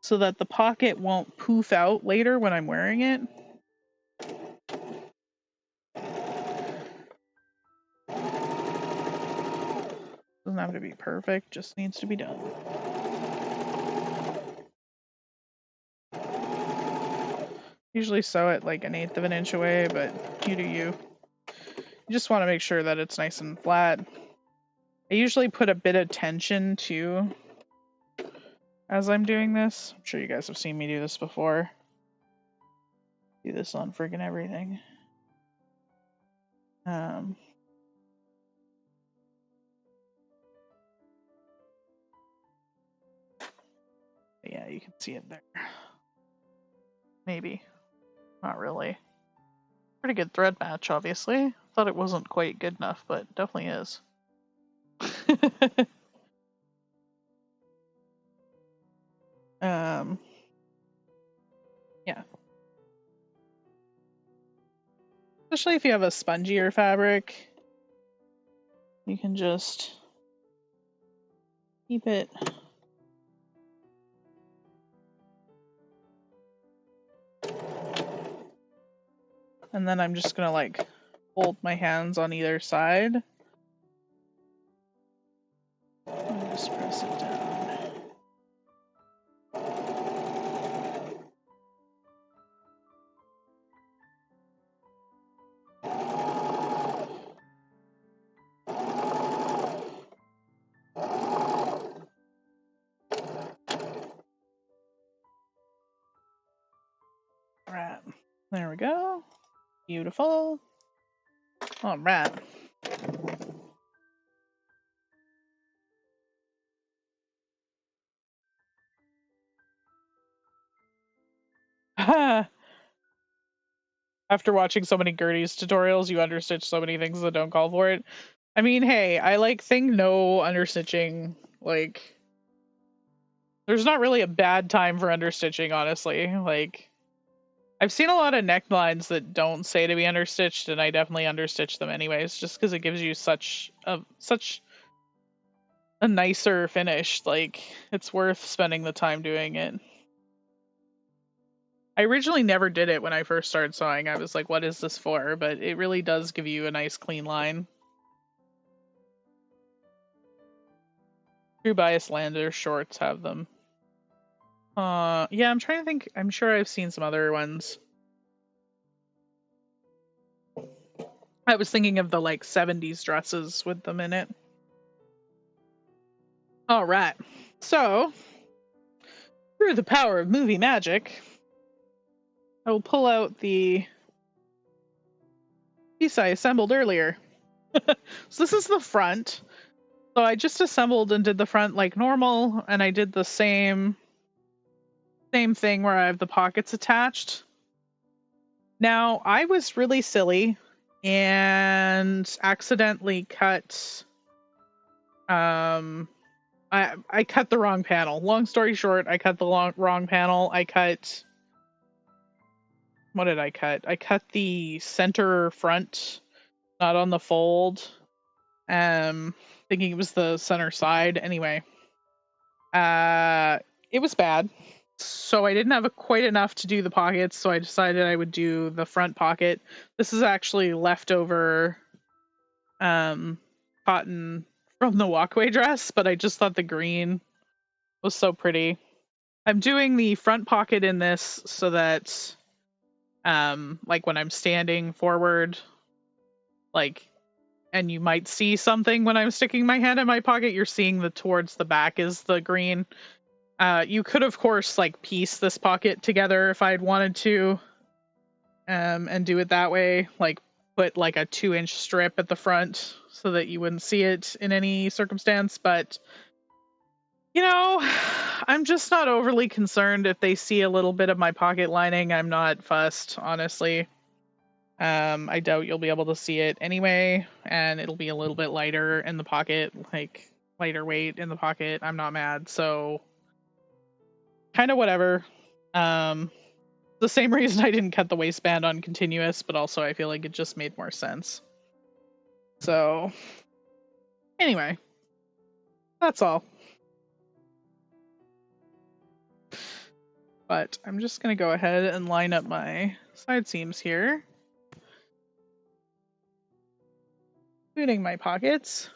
so that the pocket won't poof out later when I'm wearing it. Doesn't have to be perfect, just needs to be done. Usually sew it like 1/8 of an inch away, but you do you. You just want to make sure that it's nice and flat. I usually put a bit of tension too as I'm doing this. I'm sure you guys have seen me do this before. Do this on friggin' everything. Yeah, you can see it there. Maybe. Not really. Pretty good thread match, obviously. Thought it wasn't quite good enough, but definitely is. Yeah. Especially if you have a spongier fabric, you can just keep it. And then I'm just gonna like hold my hands on either side. And just press it down. Right. There we go. Beautiful. All right. After watching so many Gertie's tutorials, you understitch so many things that don't call for it. I mean, hey, I like think no understitching, like There's not really a bad time for understitching, honestly. Like, I've seen a lot of necklines that don't say to be understitched, and I definitely understitch them anyways, just because it gives you such a nicer finish. Like, it's worth spending the time doing it. I originally never did it when I first started sewing. I was like, what is this for? But it really does give you a nice clean line. True Bias Lander shorts have them. Yeah, I'm trying to think. I'm sure I've seen some other ones. I was thinking of the like 70s dresses with them in it. All right. So, through the power of movie magic, I will pull out the piece I assembled earlier. So this is the front. So I just assembled and did the front like normal, and I did the same thing where I have the pockets attached. Now, I was really silly and accidentally cut I cut the wrong panel. Long story short, I cut the wrong panel. What did I cut? I cut the center front, not on the fold. Thinking it was the center side. Anyway, it was bad. So I didn't have quite enough to do the pockets, so I decided I would do the front pocket. This is actually leftover cotton from the walkway dress, but I just thought the green was so pretty. I'm doing the front pocket in this so that like when I'm standing forward, like, and you might see something when I'm sticking my hand in my pocket, you're seeing the towards the back is the green. You could of course like piece this pocket together if I'd wanted to, and do it that way, like put like a 2-inch strip at the front so that you wouldn't see it in any circumstance, but you know, I'm just not overly concerned if they see a little bit of my pocket lining. I'm not fussed, honestly. I doubt you'll be able to see it anyway, and it'll be a little bit lighter in the pocket, like lighter weight in the pocket. I'm not mad, so kind of whatever. The same reason I didn't cut the waistband on continuous, but also I feel like it just made more sense. So, anyway, that's all. But I'm just going to go ahead and line up my side seams here, including my pockets.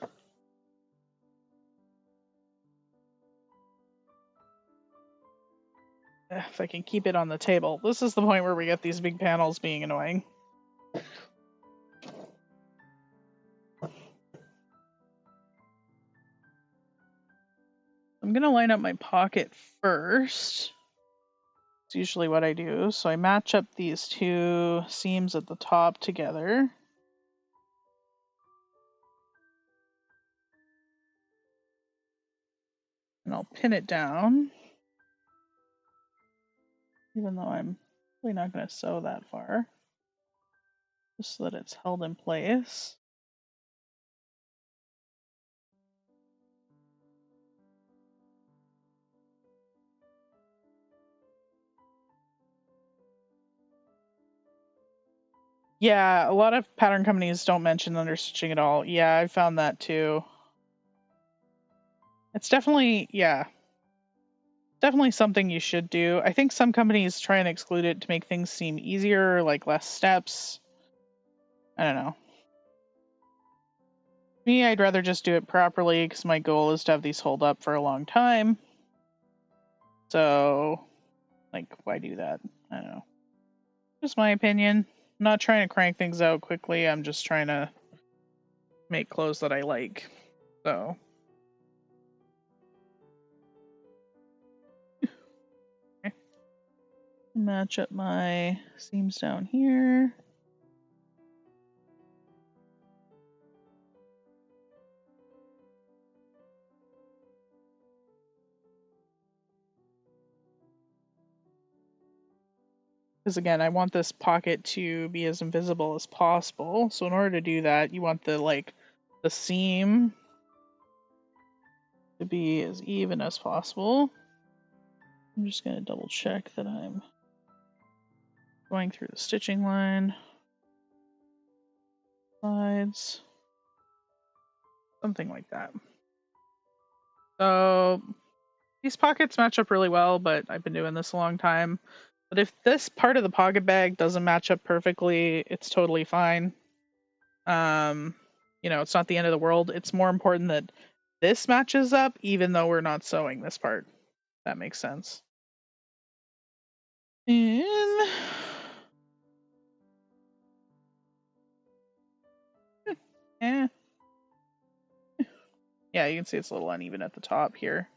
If I can keep it on the table. This is the point where we get these big panels being annoying. I'm going to line up my pocket first. It's usually what I do. So I match up these two seams at the top together. And I'll pin it down, even though I'm really not going to sew that far, just so that it's held in place. Yeah, a lot of pattern companies don't mention understitching at all. Yeah, I found that too. It's definitely, yeah, definitely something you should do. I think some companies try and exclude it to make things seem easier, like less steps. I don't know. Me, I'd rather just do it properly because my goal is to have these hold up for a long time. So, like, why do that? I don't know. Just my opinion. I'm not trying to crank things out quickly. I'm just trying to make clothes that I like. So. Okay. Match up my seams down here. Because again, I want this pocket to be as invisible as possible. So in order to do that, you want the seam to be as even as possible. I'm just going to double check that I'm going through the stitching line. Sides. Something like that. So these pockets match up really well, but I've been doing this a long time. But if this part of the pocket bag doesn't match up perfectly, it's totally fine. It's not the end of the world. It's more important that this matches up, even though we're not sewing this part. That makes sense. And yeah, you can see it's a little uneven at the top here,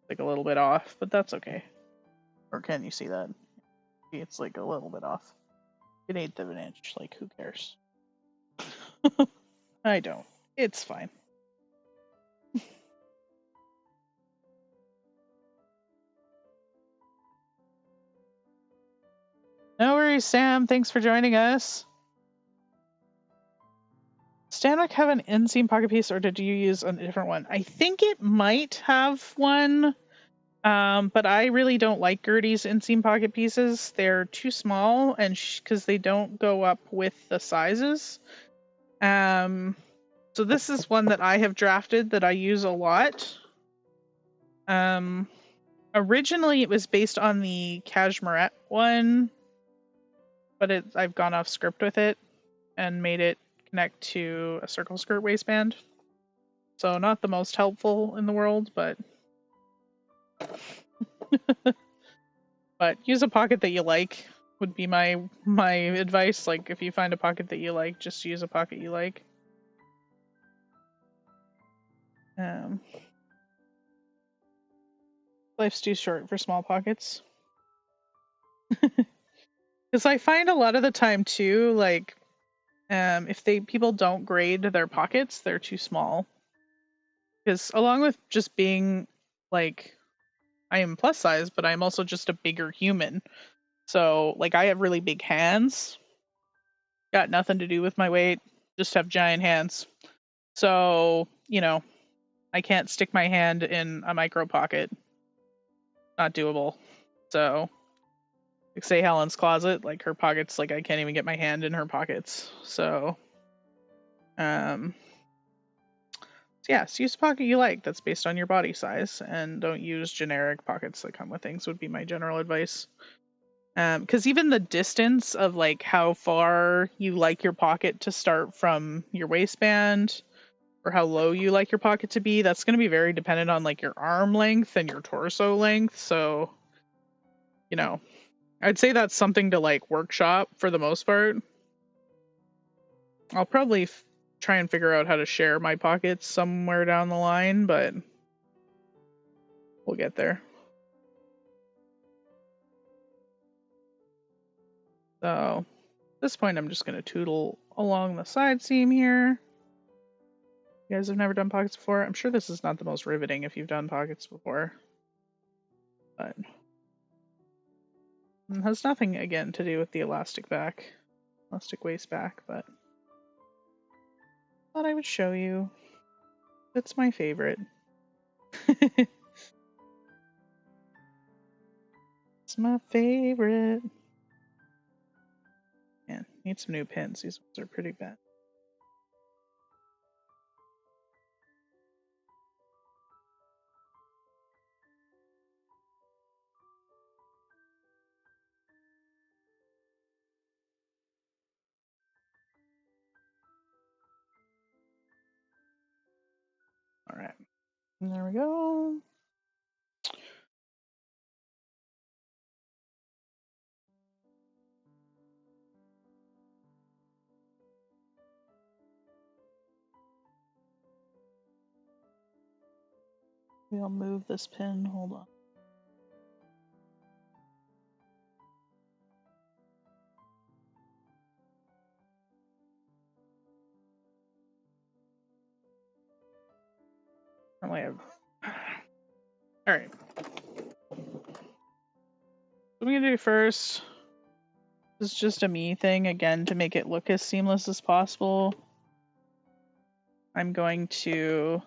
like a little bit off, but that's okay. Or can you see that? It's like a little bit off. An eighth of an inch. Like, who cares? I don't. It's fine. No worries, Sam. Thanks for joining us. Stanwyck have an inseam pocket piece, or did you use a different one? I think it might have one, but I really don't like Gertie's inseam pocket pieces. They're too small, and because they don't go up with the sizes. So this is one that I have drafted that I use a lot. Originally it was based on the Cashmerette one, but I've gone off script with it and made it connect to a circle skirt waistband. So not the most helpful in the world, but but use a pocket that you like would be my advice. Like, if you find a pocket that you like, just use a pocket you like. Life's too short for small pockets. Because I find a lot of the time too, like, if people don't grade their pockets, they're too small. Because along with just being like, I am plus size, but I'm also just a bigger human. So like, I have really big hands. Got nothing to do with my weight. Just have giant hands. So, I can't stick my hand in a micro pocket. Not doable. So, like, say Helen's closet, like, her pockets, like, I can't even get my hand in her pockets. So, yeah, so use a pocket you like that's based on your body size, and don't use generic pockets that come with things, would be my general advice. Because even the distance of, like, how far you like your pocket to start from your waistband, or how low you like your pocket to be, that's going to be very dependent on, like, your arm length and your torso length. So, I'd say that's something to, like, workshop for the most part. I'll probably try and figure out how to share my pockets somewhere down the line, but we'll get there. So at this point, I'm just going to tootle along the side seam here. You guys have never done pockets before? I'm sure this is not the most riveting if you've done pockets before, but it has nothing, again, to do with the elastic waist back, but thought I would show you. It's my favorite. It's my favorite. Man, need some new pins. These ones are pretty bad. All right, and there we go. We'll move this pin. Hold on. All right. What I'm gonna do first is just a me thing, again, to make it look as seamless as possible. I'm going to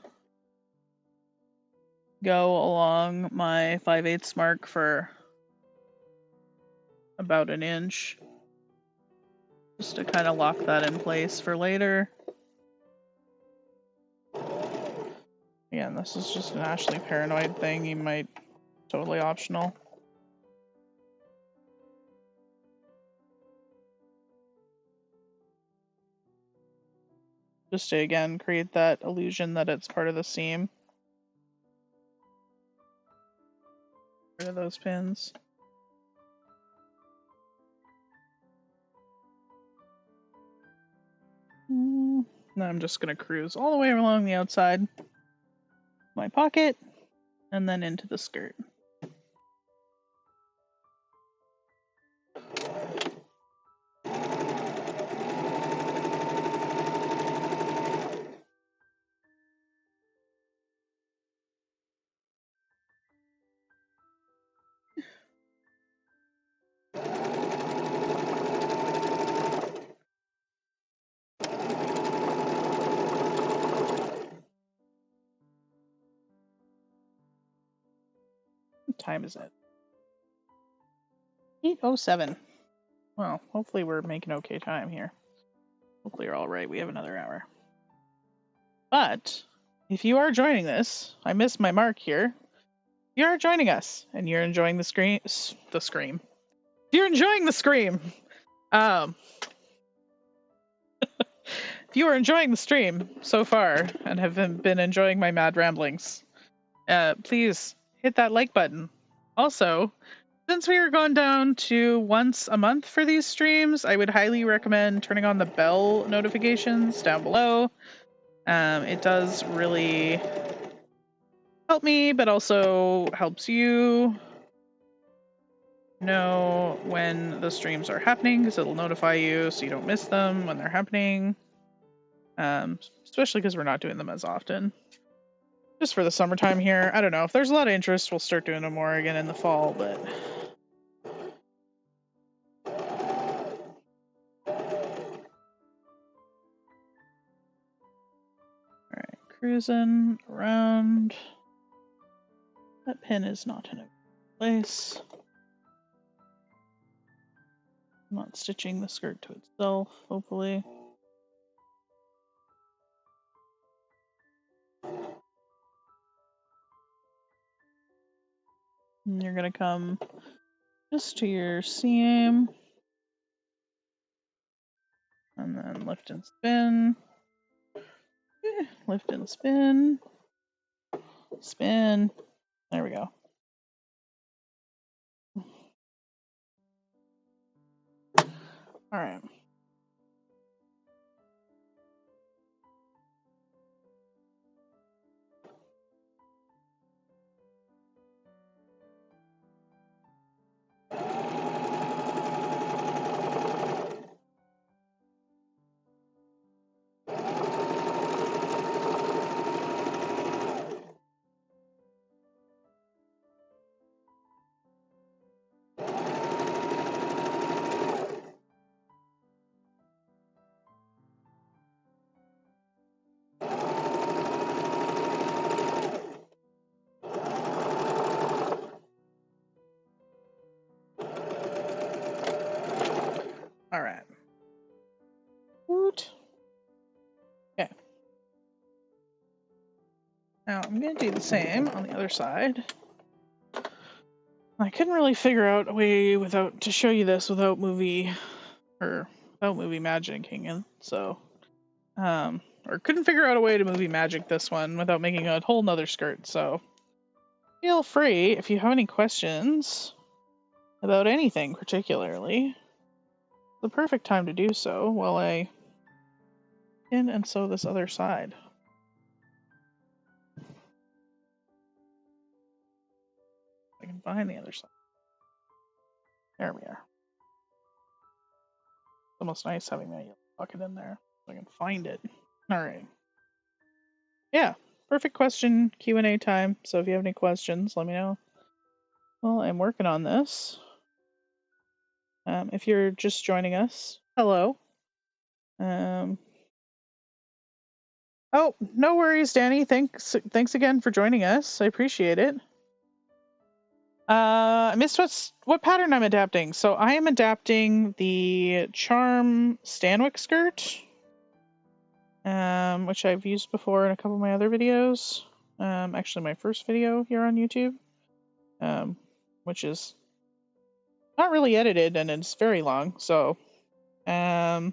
go along my 5/8 mark for about an inch, just to kind of lock that in place for later. Again, this is just an Ashley Paranoid thing. You might totally optional. Just to again create that illusion that it's part of the seam. Rid of those pins. Now I'm just gonna cruise all the way along the outside my pocket and then into the skirt. What time is it? 8:07. Well, hopefully we're making okay time here. Hopefully you're all right. We have another hour. But if you are joining this, I missed my mark here. You are joining us, and you're enjoying the scream. You're enjoying the scream. If you are enjoying the stream so far and have been enjoying my mad ramblings, please hit that like button. Also, since we are going down to once a month for these streams, I would highly recommend turning on the bell notifications down below. It does really help me, but also helps you know when the streams are happening, because it'll notify you so you don't miss them when they're happening. Especially because we're not doing them as often. Just for the summertime here. I don't know. If there's a lot of interest, we'll start doing them more again in the fall, but... Alright, cruising around. That pin is not in a place. I'm not stitching the skirt to itself, hopefully. And you're gonna come just to your seam. And then lift and spin. Lift and spin. Spin. There we go. Alright. Alright. Woot. Okay. Now I'm going to do the same on the other side. I couldn't really figure out a way to show you this without movie magicking it, so or couldn't figure out a way to movie magic this one without making a whole nother skirt, so feel free if you have any questions about anything particularly. The perfect time to do so while I pin and sew this other side. I can find the other side. There we are. It's almost nice having that yellow bucket in there so I can find it. Alright. Yeah, perfect question Q&A time. So if you have any questions, let me know. Well, I'm working on this. If you're just joining us, hello. Oh, no worries, Danny. Thanks again for joining us. I appreciate it. I missed what pattern I'm adapting. So I am adapting the Charm Stanwyck Skirt, which I've used before in a couple of my other videos. Actually, my first video here on YouTube, which is not really edited and it's very long. So, yeah,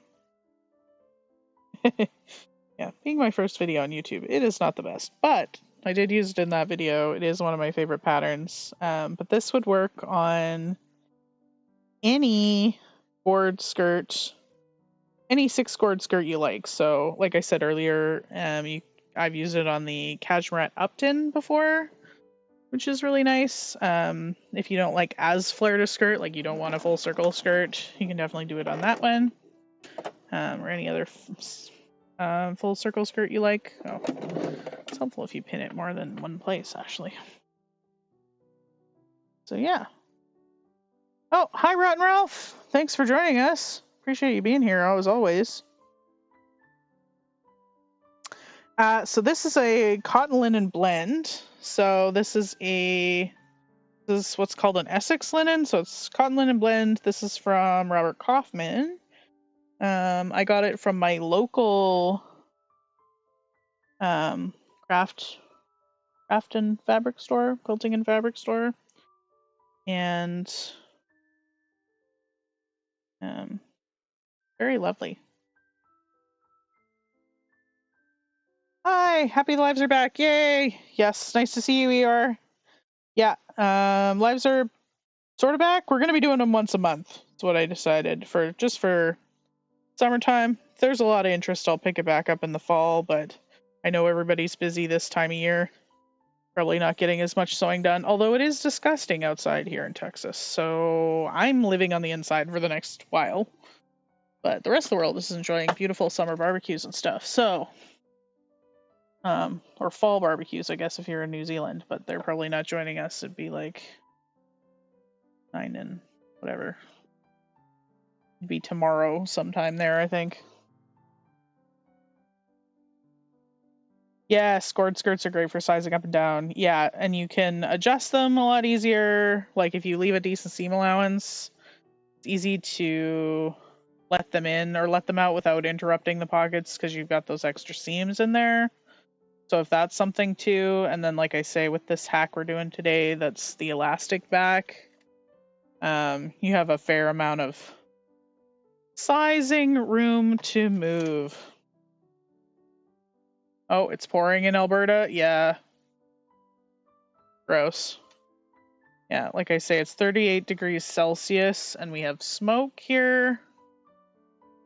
being my first video on YouTube, it is not the best, but I did use it in that video. It is one of my favorite patterns. But this would work on any gored skirt, any 6 gored skirt you like. So, like I said earlier, I've used it on the Cashmere Upton before, which is really nice. If you don't like as flared a skirt, like you don't want a full circle skirt, you can definitely do it on that one. Or any other full circle skirt you like. Oh, it's helpful if you pin it more than one place, actually. So yeah. Oh, hi, Rotten Ralph. Thanks for joining us. Appreciate you being here, as always. So this is a cotton linen blend. So this is what's called an Essex linen. So it's cotton linen blend. This is from Robert Kaufman. I got it from my local craft and fabric store, quilting and fabric store, and very lovely. Hi, happy the lives are back! Yay! Yes, nice to see you, ER. Yeah, lives are sort of back. We're gonna be doing them once a month. That's what I decided for summertime. If there's a lot of interest, I'll pick it back up in the fall, but I know everybody's busy this time of year. Probably not getting as much sewing done, although it is disgusting outside here in Texas. So I'm living on the inside for the next while. But the rest of the world is enjoying beautiful summer barbecues and stuff. So, or fall barbecues, I guess, if you're in New Zealand, but they're probably not joining us. It'd be like 9 and whatever. It'd be tomorrow sometime there, I think. Yeah, scored skirts are great for sizing up and down. Yeah, and you can adjust them a lot easier. Like if you leave a decent seam allowance, it's easy to let them in or let them out without interrupting the pockets because you've got those extra seams in there. So if that's something too, and then like I say with this hack we're doing today, that's the elastic back, you have a fair amount of sizing room to move. Oh, it's pouring in Alberta? Yeah. Gross. Yeah, like I say, it's 38 degrees Celsius, and we have smoke here.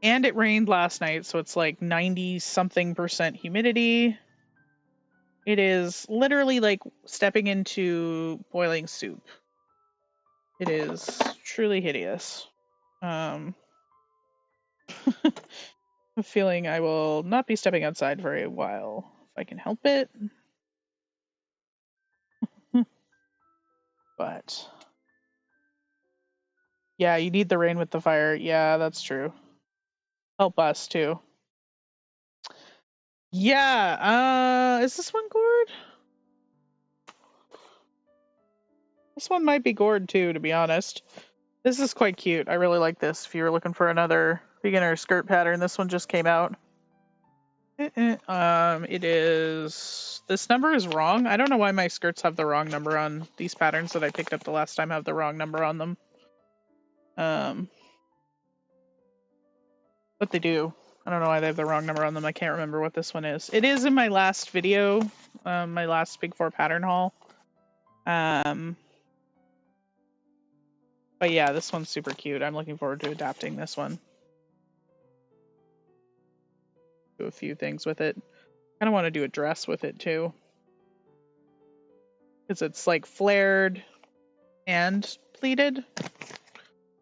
And it rained last night, so it's like 90-something% humidity. It is literally like stepping into boiling soup. It is truly hideous. I'm feeling I will not be stepping outside for a while, if I can help it. But yeah, you need the rain with the fire. Yeah, that's true. Help us too. Yeah, is this one gored? This one might be gored too, to be honest. This is quite cute. I really like this. If you were looking for another beginner skirt pattern, this one just came out. It is... This number is wrong. I don't know why my skirts have the wrong number on these patterns that I picked up the last time have the wrong number on them. But they do. I don't know why they have the wrong number on them. I can't remember what this one is. It is in my last video, my last Big 4 pattern haul. But yeah, this one's super cute. I'm looking forward to adapting this one. Do a few things with it. I kind of want to do a dress with it too. Because it's like flared and pleated.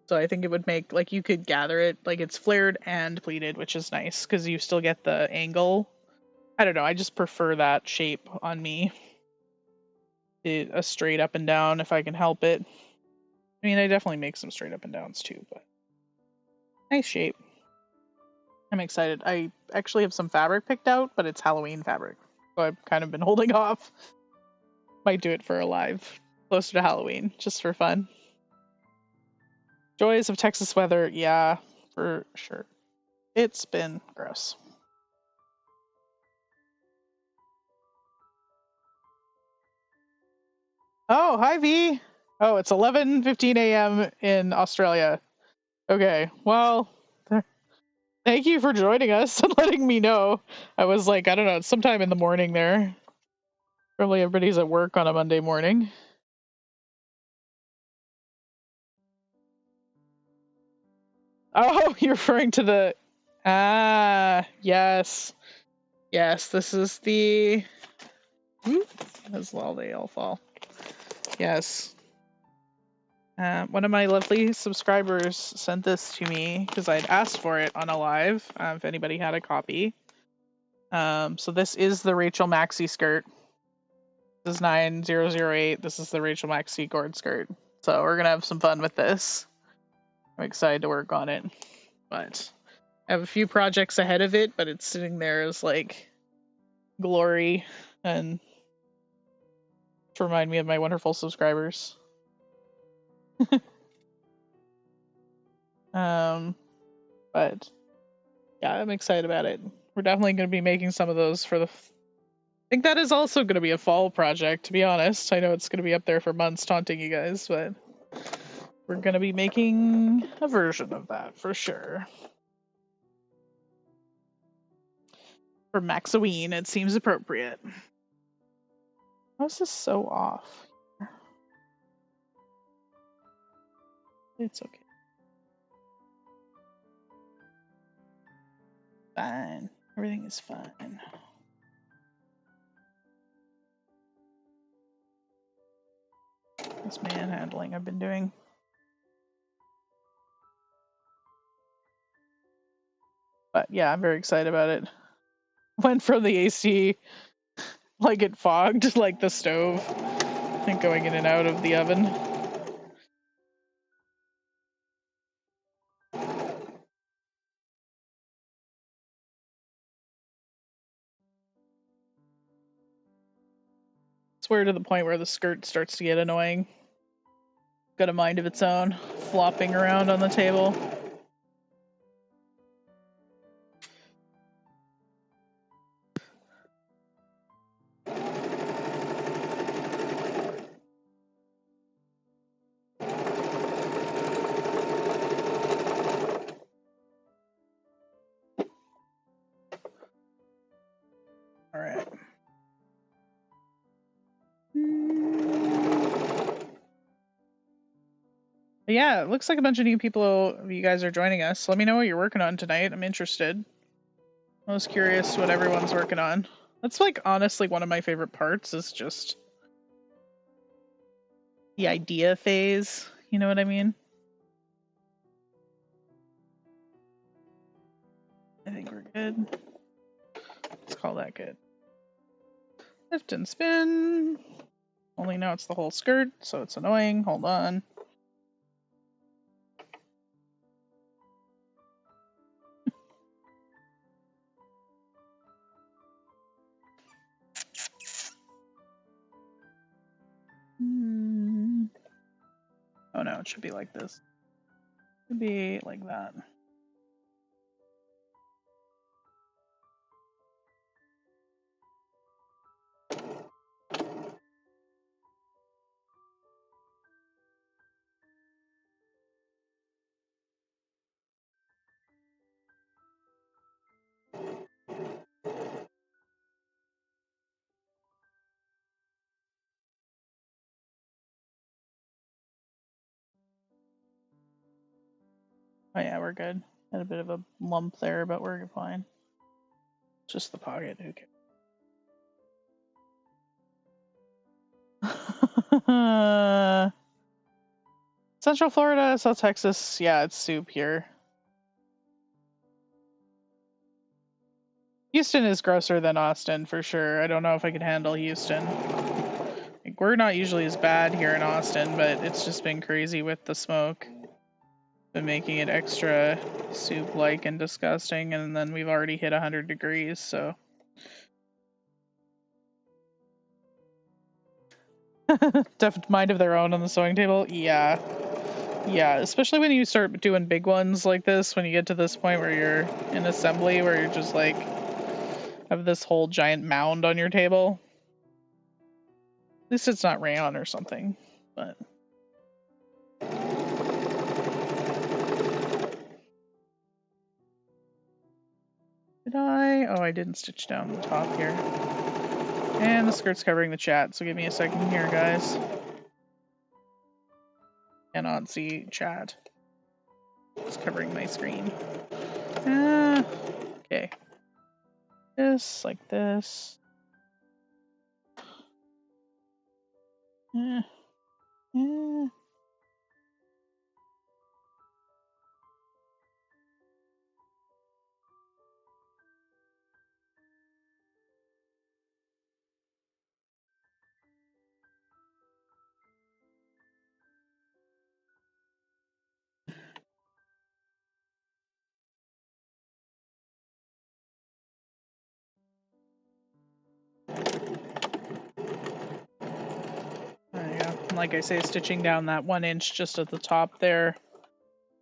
So I think it would make, like, you could gather it, like it's flared and pleated, which is nice because you still get the angle. I don't know, I just prefer that shape on me. A straight up and down if I can help it. I mean, I definitely make some straight up and downs too, but nice shape. I'm excited. I actually have some fabric picked out, but it's Halloween fabric. So I've kind of been holding off. Might do it for a live closer to Halloween, just for fun. Joys of Texas weather, yeah, for sure. It's been gross. Oh, hi V. Oh, it's 11:15 a.m. in Australia. Okay, well, thank you for joining us and letting me know. I was like, I don't know, it's sometime in the morning there. Probably everybody's at work on a Monday morning. Oh, you're referring to the. Ah, yes. Yes, this is the. As well, they all fall. Yes. One of my lovely subscribers sent this to me because I'd asked for it on a live, if anybody had a copy. So this is the Rachel Maxi skirt. This is 9008. This is the Rachel Maxi Gored skirt. So we're going to have some fun with this. I'm excited to work on it. But I have a few projects ahead of it, but it's sitting there as like glory and to remind me of my wonderful subscribers. But yeah, I'm excited about it. We're definitely going to be making some of those for the. I think that is also going to be a fall project, to be honest. I know it's going to be up there for months taunting you guys, but we're going to be making a version of that for sure. For Maxoween, it seems appropriate. How is this so off? It's okay. Fine. Everything is fine. This manhandling I've been doing. But yeah, I'm very excited about it. Went from the AC, like it fogged, like the stove, and going in and out of the oven. Swear to the point where the skirt starts to get annoying. Got a mind of its own, flopping around on the table. All right. But yeah, it looks like a bunch of new people. You guys are joining us. Let me know what you're working on tonight. I'm interested. I was curious what everyone's working on. That's like honestly one of my favorite parts is just the idea phase. You know what I mean? I think we're good. Let's call that good. Lift and spin. Only now it's the whole skirt, so it's annoying. Hold on. Oh no, it should be like this. It should be like that. Oh yeah, we're good. Had a bit of a lump there, but we're fine. Just the pocket. Who cares? Central Florida, South Texas. Yeah, it's soup here. Houston is grosser than Austin for sure. I don't know if I could handle Houston. Like, we're not usually as bad here in Austin, but it's just been crazy with the smoke. been making it extra soup-like and disgusting, and then we've already hit 100 degrees, so. Mind of their own on the sewing table? Yeah. Yeah, especially when you start doing big ones like this, when you get to this point where you're in assembly, where you're just like, have this whole giant mound on your table. At least it's not rayon or something, but. Did I? Oh, I didn't stitch down the top here. And the skirt's covering the chat, so give me a second here, guys. Cannot see chat. It's covering my screen. Okay. This, like this. Eh, eh. There you go. Like I say, stitching down that 1 inch just at the top there,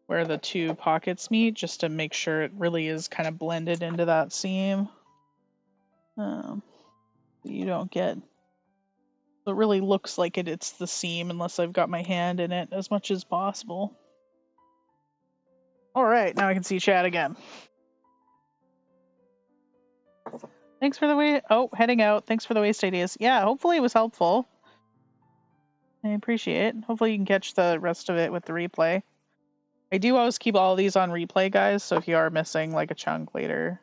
where the two pockets meet, just to make sure it really is kind of blended into that seam. You don't get. It really looks like it's the seam unless I've got my hand in it as much as possible. All right, now I can see chat again. Thanks for the way. Oh, heading out. Thanks for the waste ideas. Yeah, hopefully it was helpful. I appreciate it. Hopefully you can catch the rest of it with the replay. I do always keep all of these on replay, guys, so if you are missing like a chunk later.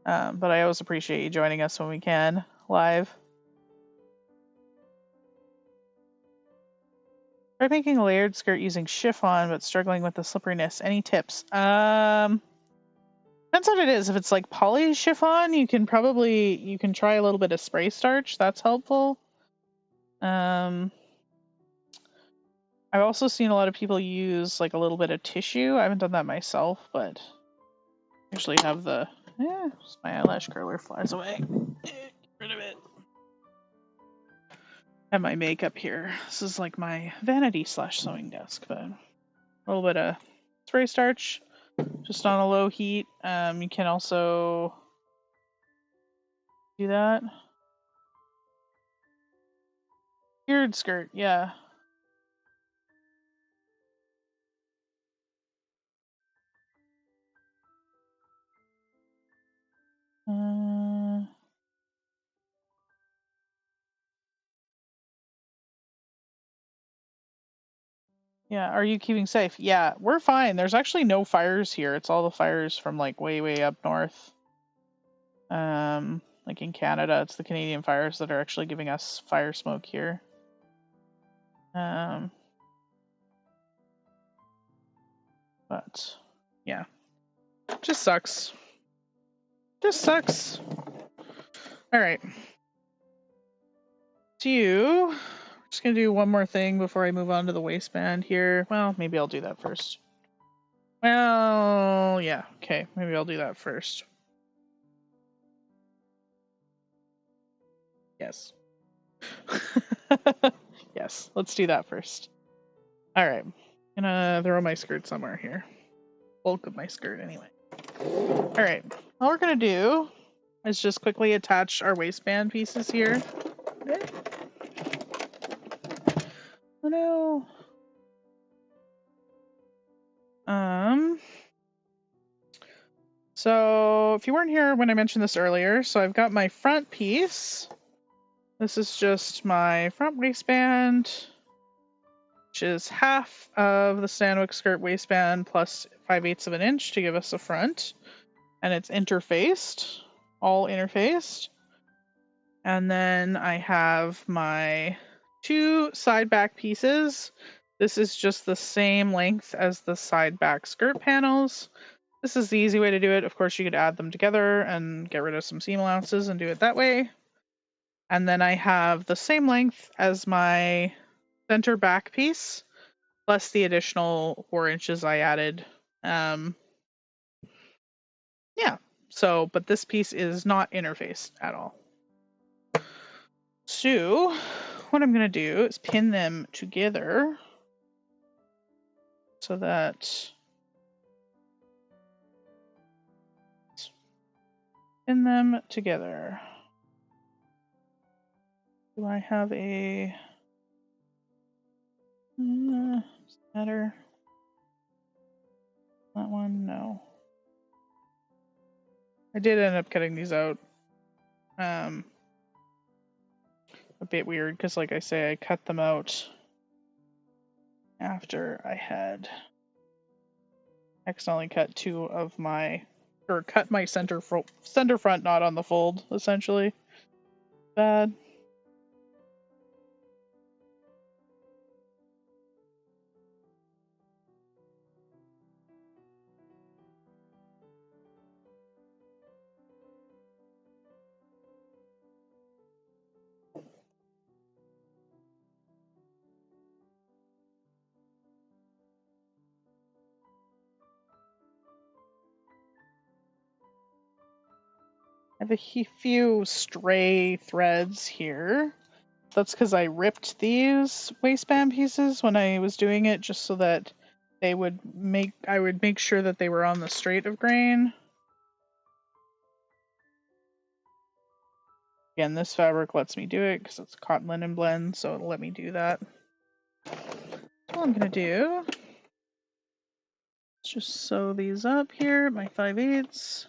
But I always appreciate you joining us when we can, live. Try making a layered skirt using chiffon, but struggling with the slipperiness. Any tips? Depends what it is. If it's like poly chiffon, you can try a little bit of spray starch. That's helpful. I've also seen a lot of people use like a little bit of tissue. I haven't done that myself, but usually have the. My eyelash curler flies away. Get rid of it. I have my makeup here. This is like my vanity / sewing desk, but a little bit of spray starch, just on a low heat. You can also do that. Gored skirt, yeah. Yeah, are you keeping safe? Yeah, we're fine. There's actually no fires here. It's all the fires from like way, way up north. Like in Canada, it's the Canadian fires that are actually giving us fire smoke here. But yeah, just sucks. Just sucks. All right. Just gonna do one more thing before I move on to the waistband here. Well, maybe I'll do that first. Well, yeah, okay, maybe I'll do that first. Yes. Yes, let's do that first. All right, I'm gonna throw my skirt somewhere here. Bulk of my skirt, anyway. All right, all we're gonna do is just quickly attach our waistband pieces here. Okay. Oh no. So if you weren't here when I mentioned this earlier, so I've got my front piece. This is just my front waistband, which is half of the Stanwyck skirt waistband plus 5/8 of an inch to give us a front. And it's interfaced, all interfaced. And then I have my two side back pieces. This is just the same length as the side back skirt panels. This is the easy way to do it. Of course, you could add them together and get rid of some seam allowances and do it that way. And then I have the same length as my center back piece, plus the additional 4 inches I added. Yeah, so, but this piece is not interfaced at all. So what I'm going to do is pin them together so that pin them together. Do I have a matter? That one, no. I did end up cutting these out. A bit weird because, like I say, I cut them out after I had accidentally cut cut my center front knot on the fold, essentially. Bad. I have a few stray threads here. That's because I ripped these waistband pieces when I was doing it, just so that I would make sure that they were on the straight of grain. Again, this fabric lets me do it because it's a cotton linen blend, so it'll let me do that. All I'm gonna do is just sew these up here, my 5/8.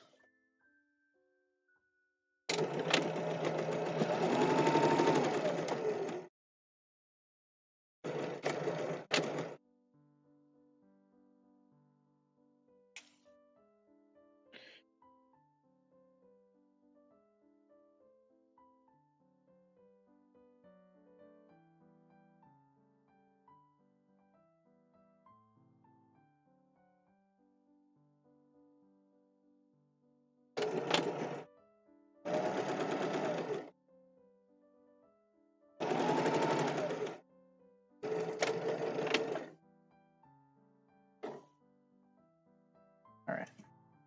All right,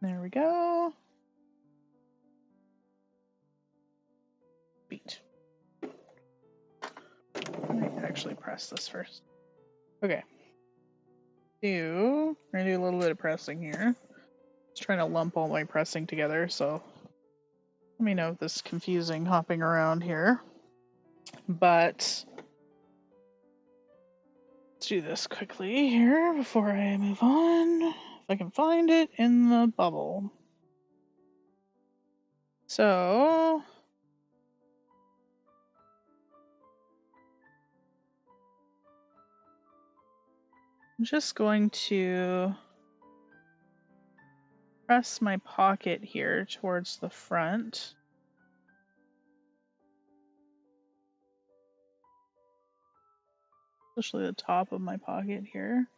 there we go. Beat. I might actually press this first. Okay. We're gonna do a little bit of pressing here. Just trying to lump all my pressing together, so let me know if this is confusing hopping around here. But let's do this quickly here before I move on. If I can find it in the bubble. So I'm just going to press my pocket here towards the front. Especially the top of my pocket here.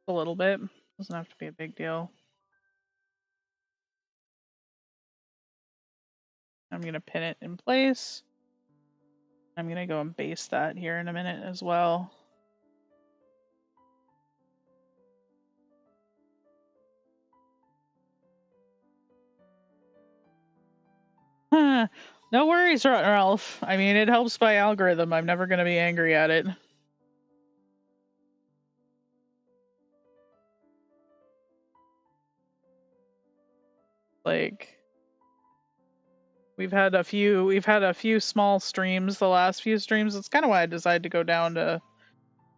A little bit. Doesn't have to be a big deal. I'm going to pin it in place. I'm going to go and baste that here in a minute as well. No worries, Ralph. I mean, it helps by algorithm. I'm never going to be angry at it. Like, we've had a few small streams the last few streams. That's kind of why I decided to go down to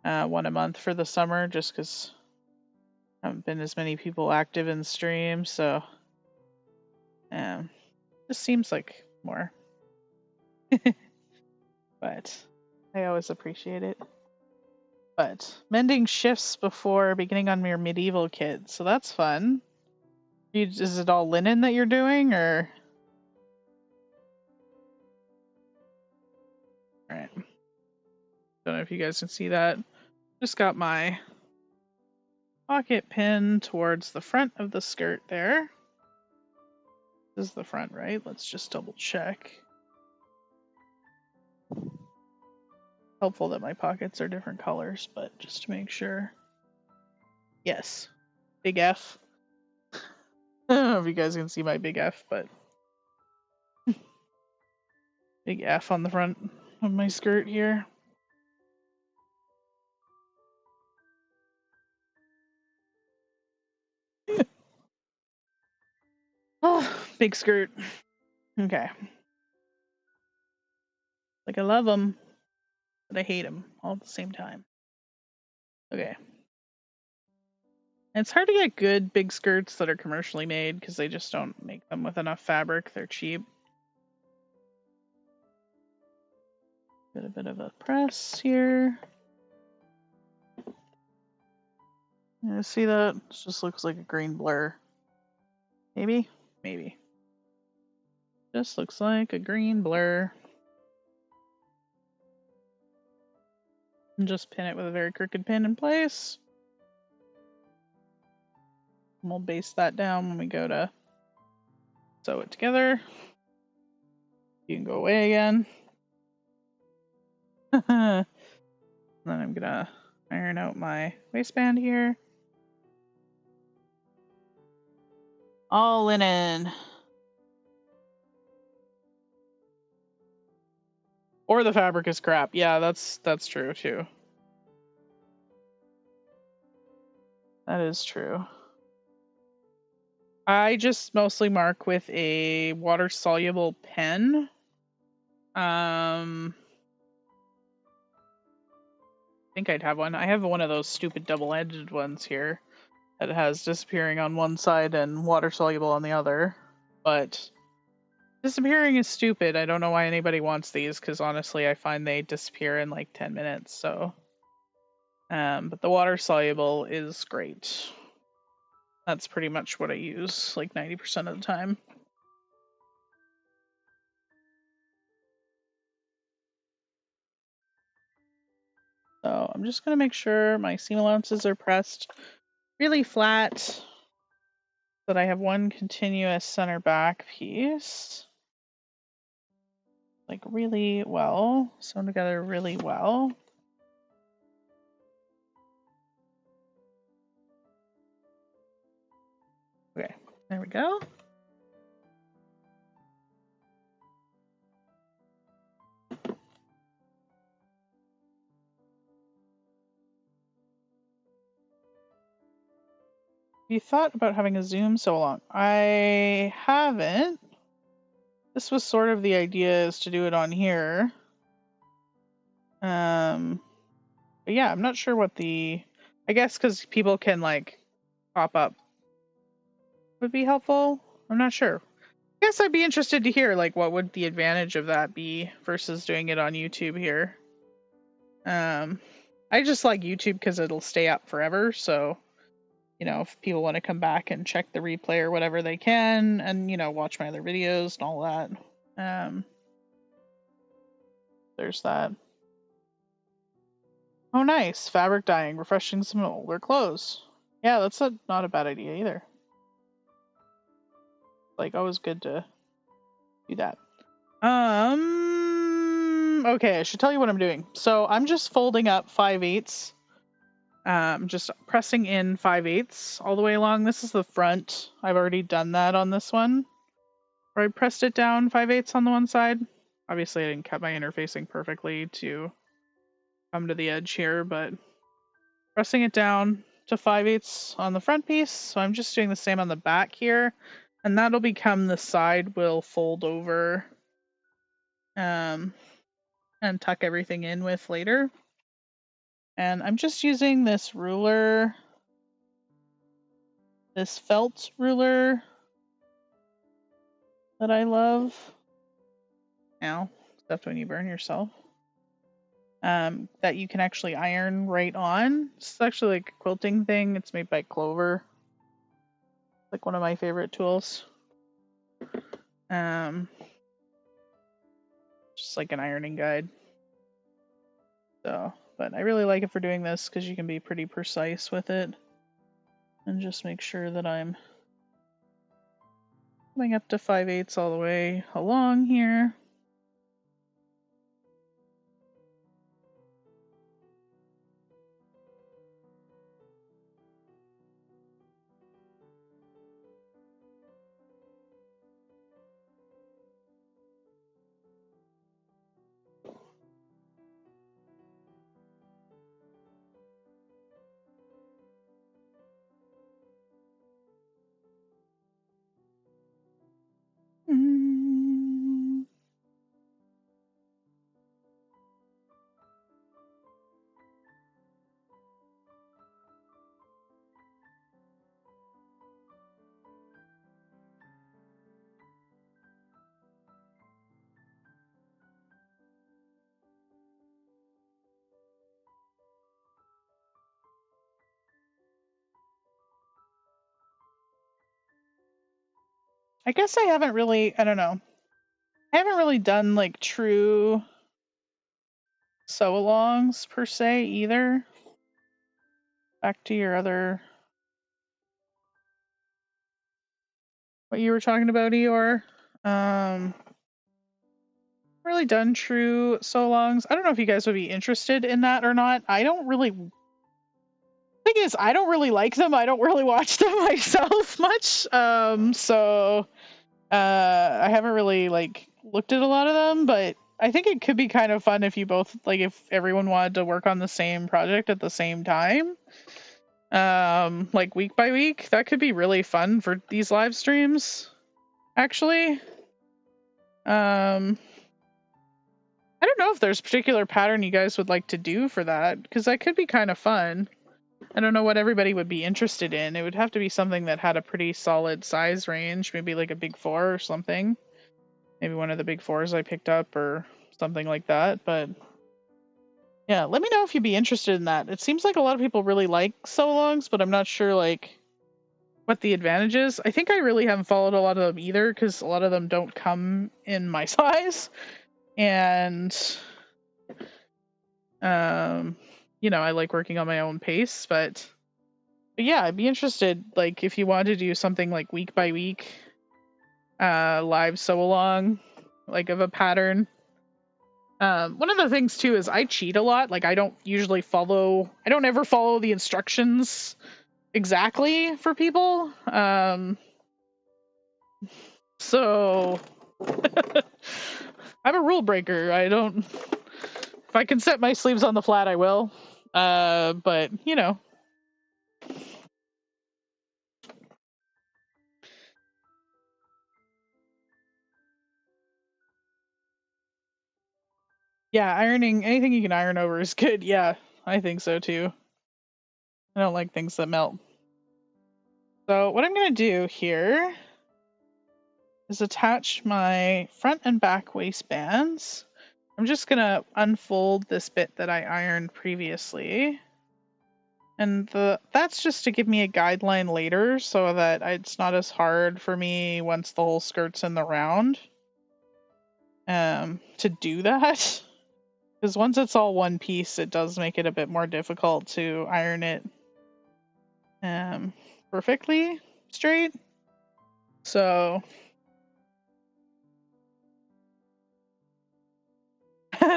one a month for the summer, just because haven't been as many people active in streams, so just seems like more. But I always appreciate it. But mending shifts before beginning on your medieval kit, so that's fun. Is it all linen that you're doing, or? All right. Don't know if you guys can see that. Just got my pocket pin towards the front of the skirt there. This is the front, right? Let's just double check. Helpful that my pockets are different colors, but just to make sure. Yes. Big F. I don't know if you guys can see my big F, but big F on the front of my skirt here. Oh, big skirt. Okay. Like I love them, but I hate them all at the same time. Okay. And it's hard to get good big skirts that are commercially made because they just don't make them with enough fabric. They're cheap. Get a bit of a press here. You see that? It just looks like a green blur. Maybe? Maybe. Just looks like a green blur. And just pin it with a very crooked pin in place. And we'll base that down when we go to sew it together. You can go away again. Then I'm gonna iron out my waistband here. All linen. Or the fabric is crap. Yeah, that's true too. That is true. I just mostly mark with a water soluble pen. I think I'd have one. I have one of those stupid double-edged ones here that has disappearing on one side and water soluble on the other. But disappearing is stupid. I don't know why anybody wants these because honestly I find they disappear in like 10 minutes. So but the water soluble is great. That's pretty much what I use like 90% of the time. So I'm just going to make sure my seam allowances are pressed really flat so that I have one continuous center back piece. Like really well, sewn together really well. Okay, there we go. You thought about having a zoom so long? I haven't. This was sort of the idea, is to do it on here. But yeah, I'm not sure what the, I guess because people can like pop up would be helpful. I'm not sure. I guess I'd be interested to hear like what would the advantage of that be versus doing it on YouTube here. I just like YouTube because it'll stay up forever, so you know, if people want to come back and check the replay or whatever, they can, and you know, watch my other videos and all that. There's that. Oh, nice. Fabric dyeing, refreshing some older clothes. Yeah, that's not a bad idea either. Like, always good to do that. Okay, I should tell you what I'm doing. So I'm just folding up 5/8. Just pressing in 5/8 all the way along. This is the front. I've already done that on this one, where I pressed it down 5/8 on the one side. Obviously, I didn't cut my interfacing perfectly to come to the edge here, but pressing it down to 5/8 on the front piece. So I'm just doing the same on the back here, and that'll become the side we'll fold over and tuck everything in with later. And I'm just using this ruler, this felt ruler that I love. Now, stuff when you burn yourself. That you can actually iron right on. It's actually like a quilting thing. It's made by Clover. Like one of my favorite tools. Just like an ironing guide. So, but I really like it for doing this because you can be pretty precise with it. And just make sure that I'm coming up to 5/8 all the way along here. Mm. I guess I haven't really, I don't know. I haven't really done like true sew-alongs per se either. Back to your other, what you were talking about, Eeyore. Really done true sew-alongs. I don't know if you guys would be interested in that or not. I don't really. Thing is, I don't really like them. I don't really watch them myself much. So I haven't really like looked at a lot of them, but I think it could be kind of fun if you both like if everyone wanted to work on the same project at the same time. Like week by week. That could be really fun for these live streams, actually. I don't know if there's a particular pattern you guys would like to do for that, because that could be kind of fun. I don't know what everybody would be interested in. It would have to be something that had a pretty solid size range, maybe like a big 4 or something. Maybe one of the big 4s I picked up or something like that. But yeah, let me know if you'd be interested in that. It seems like a lot of people really like sew-alongs, but I'm not sure like what the advantage is. I think I really haven't followed a lot of them either, because a lot of them don't come in my size. And I like working on my own pace, but yeah, I'd be interested, like, if you wanted to do something like week by week, live sew along, like of a pattern. One of the things too is I cheat a lot. Like, I don't ever follow the instructions exactly for people. So I'm a rule breaker. If I can set my sleeves on the flat, I will. But yeah, ironing anything you can iron over is good. Yeah, I think so too. I don't like things that melt. So what I'm going to do here is attach my front and back waistbands. I'm just going to unfold this bit that I ironed previously. And that's just to give me a guideline later so that it's not as hard for me once the whole skirt's in the round to do that. Because once it's all one piece, it does make it a bit more difficult to iron it perfectly straight. So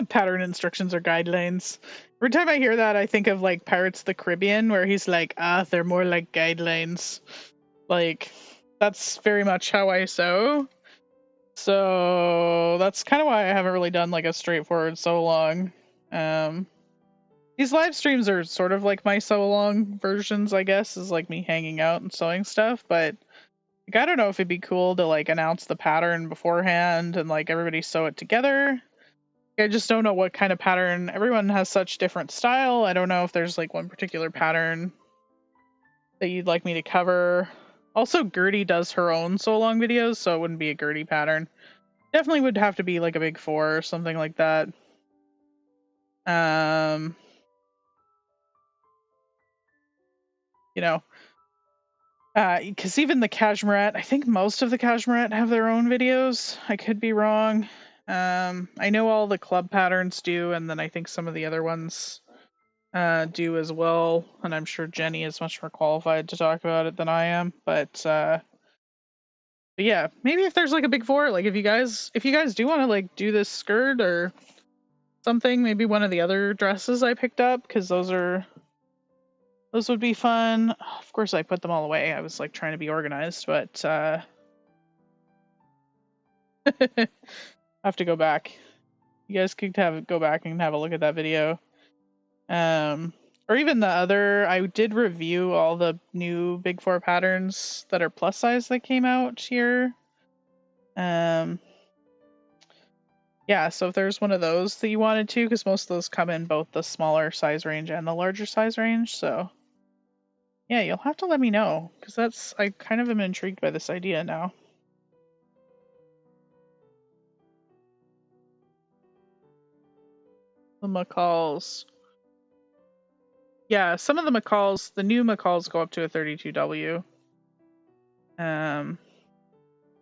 pattern instructions or guidelines. Every time I hear that, I think of like Pirates of the Caribbean, where he's like, they're more like guidelines. Like, that's very much how I sew. So that's kind of why I haven't really done like a straightforward sew along. These live streams are sort of like my sew along versions, I guess, is like me hanging out and sewing stuff, but like, I don't know if it'd be cool to like announce the pattern beforehand and like everybody sew it together. I just don't know what kind of pattern. Everyone has such different style. I don't know if there's like one particular pattern that you'd like me to cover. Also, Gertie does her own sew along videos, so it wouldn't be a Gertie pattern. Definitely would have to be like a big 4 or something like that. Because even the Cashmerette, I think most of the Cashmerette have their own videos. I could be wrong. I know all the club patterns do, and then I think some of the other ones do as well, and I'm sure Jenny is much more qualified to talk about it than I am. But yeah, maybe if there's like a big four, like if you guys do want to like do this skirt or something, maybe one of the other dresses I picked up, because those would be fun. Of course, I put them all away. I was like trying to be organized, but I have to go back. You guys could go back and have a look at that video. Or even the other, I did review all the new Big Four patterns that are plus size that came out here. Yeah, so if there's one of those that you wanted to, because most of those come in both the smaller size range and the larger size range, so yeah, you'll have to let me know, because I kind of am intrigued by this idea now. The McCalls. Yeah, some of the McCalls, the new McCalls go up to a 32W.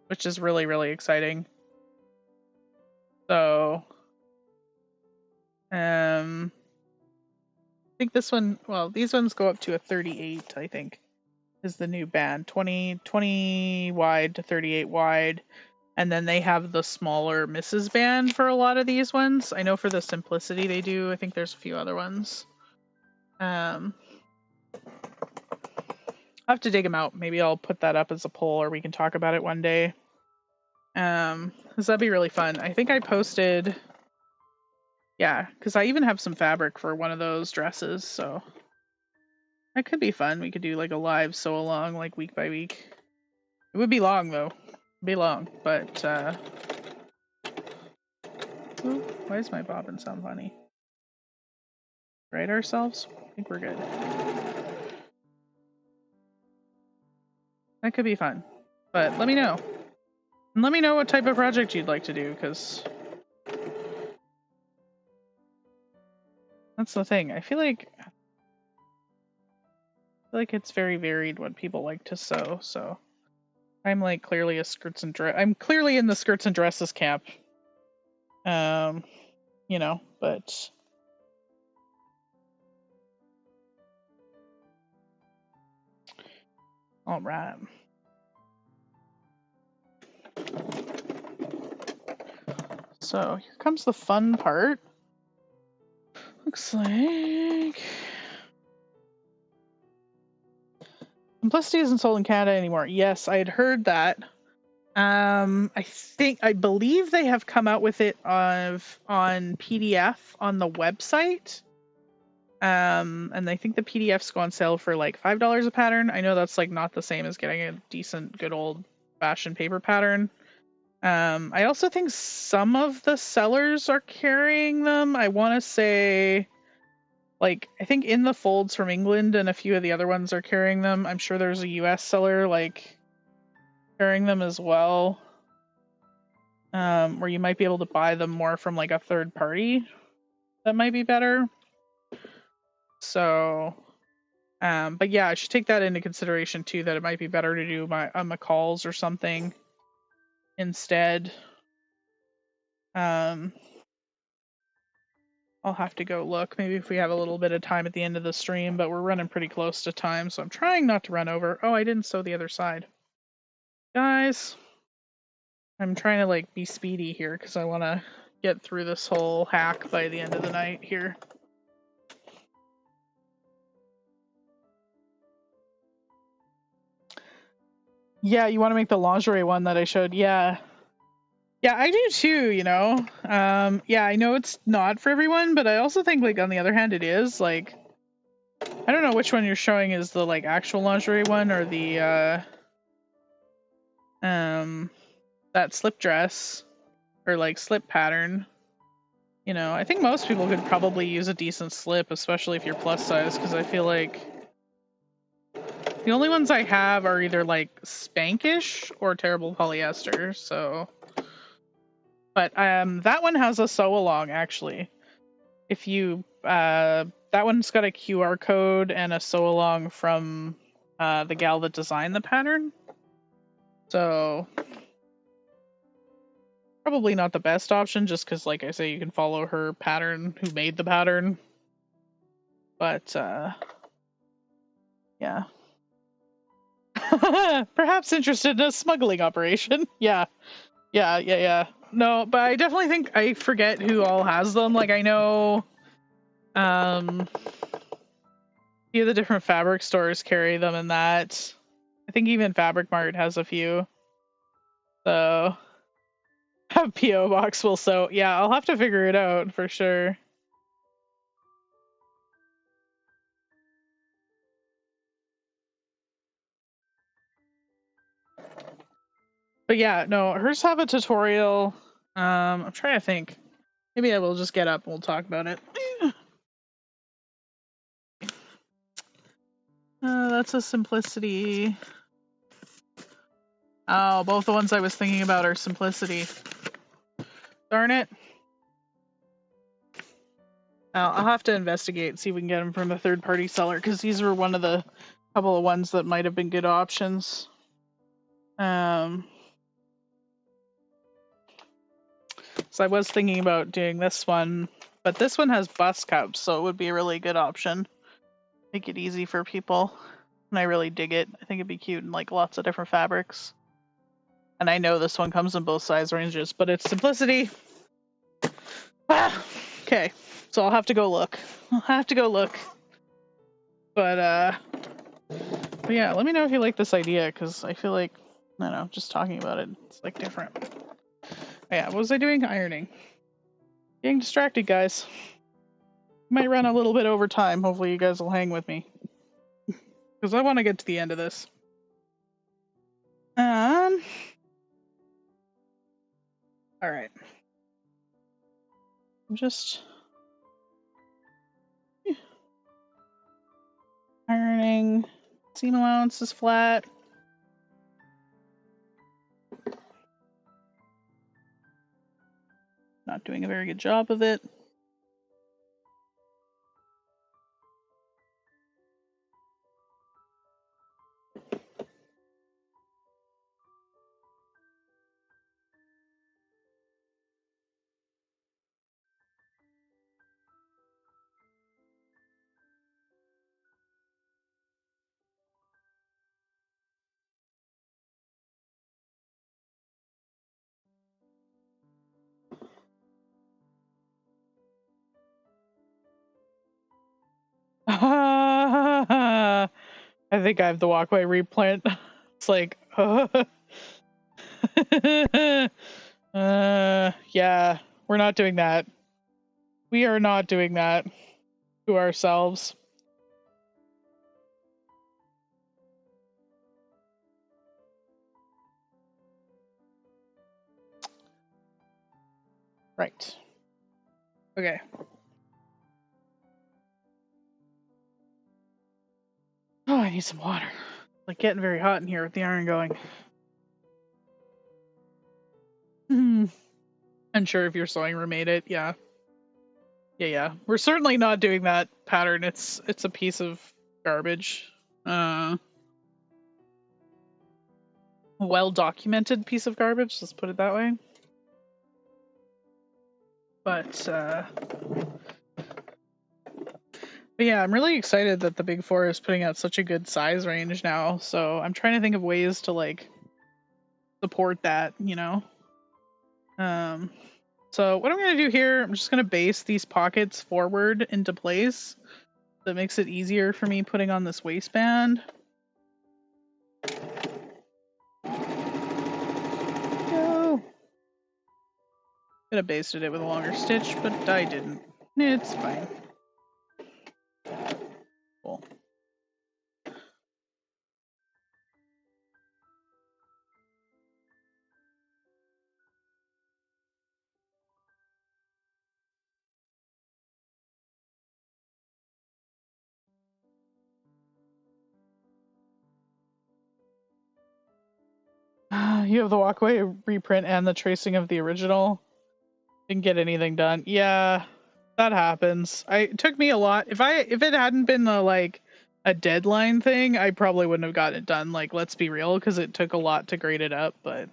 Which is really, really exciting. So, I think this one, well, these ones go up to a 38, I think, is the new band. 20 wide to 38 wide. And then they have the smaller Mrs. band for a lot of these ones. I know for the Simplicity they do. I think there's a few other ones. I'll have to dig them out. Maybe I'll put that up as a poll, or we can talk about it one day. Because that'd be really fun. I think I posted, yeah, because I even have some fabric for one of those dresses, so that could be fun. We could do like a live sew along, like week by week. It would be long though. It'd be long, but ooh, why is my bobbin sound funny? Right ourselves? I think we're good. That could be fun. But let me know. And let me know what type of project you'd like to do, because that's the thing. I feel like it's very varied what people like to sew, so I'm like clearly I'm clearly in the skirts and dresses camp. You know, but all right. So here comes the fun part. Looks like Simplicity isn't sold in Canada anymore. Yes, I had heard that. I believe they have come out with it on PDF on the website. And I think the PDFs go on sale for like $5 a pattern. I know that's like not the same as getting a decent, good old fashioned paper pattern. I also think some of the sellers are carrying them. I want to say, like, I think In the Folds from England and a few of the other ones are carrying them. I'm sure there's a US seller like carrying them as well. Where you might be able to buy them more from like a third party. That might be better. So, but yeah, I should take that into consideration too, that it might be better to do a McCall's or something instead. I'll have to go look. Maybe if we have a little bit of time at the end of the stream, but we're running pretty close to time, so I'm trying not to run over. Oh, I didn't sew the other side. Guys, I'm trying to like be speedy here because I want to get through this whole hack by the end of the night here. Yeah, you want to make the lingerie one that I showed. Yeah. Yeah, I do too, you know. Yeah, I know it's not for everyone, but I also think like on the other hand it is. Like, I don't know which one you're showing is the like actual lingerie one or the that slip dress or like slip pattern. You know, I think most people could probably use a decent slip, especially if you're plus size, because I feel like the only ones I have are either like Spankish or terrible polyester. So, but that one has a sew along actually. If you that one's got a QR code and a sew along from the gal that designed the pattern. So probably not the best option, just because, like I say, you can follow her pattern, who made the pattern. But yeah. Perhaps interested in a smuggling operation. Yeah. No, but I definitely think I forget who all has them. Like I know a few of the different fabric stores carry them in that. I think even Fabric Mart has a few. So have PO box will sew. Yeah, I'll have to figure it out for sure. But yeah, no, hers have a tutorial. I'm trying to think. Maybe I will just get up and we'll talk about it. That's a Simplicity. Oh, both the ones I was thinking about are Simplicity. Darn it. I'll have to investigate and see if we can get them from a third-party seller, because these were one of the couple of ones that might have been good options. So I was thinking about doing this one, but this one has bust cups, so it would be a really good option. Make it easy for people. And I really dig it. I think it'd be cute in like lots of different fabrics. And I know this one comes in both size ranges, but it's Simplicity. Okay, so I'll have to go look. But yeah, let me know if you like this idea, because I feel like, I don't know, just talking about it, it's like different. Yeah, what was I doing? Ironing. Getting distracted, guys. Might run a little bit over time. Hopefully you guys will hang with me, because I want to get to the end of this. All right. I'm just ironing. Seam allowance is flat. Not doing a very good job of it. I think I have the walkway replant. It's like, yeah, we're not doing that. We are not doing that to ourselves. Right. Okay. Oh, I need some water. Like getting very hot in here with the iron going. Unsure if your sewing room made it. Yeah. Yeah. We're certainly not doing that pattern. It's a piece of garbage. Well documented piece of garbage, let's put it that way. But yeah, I'm really excited that the Big Four is putting out such a good size range now. So I'm trying to think of ways to like support that, you know. So what I'm gonna do here, I'm just gonna base these pockets forward into place. That makes it easier for me putting on this waistband. Go. Could have basted it with a longer stitch, but I didn't. It's fine. Cool. You have the walkway reprint and the tracing of the original. Didn't get anything done. Yeah, that happens. It took me a lot. If it hadn't been a deadline thing, I probably wouldn't have gotten it done. Like, let's be real, because it took a lot to grade it up. But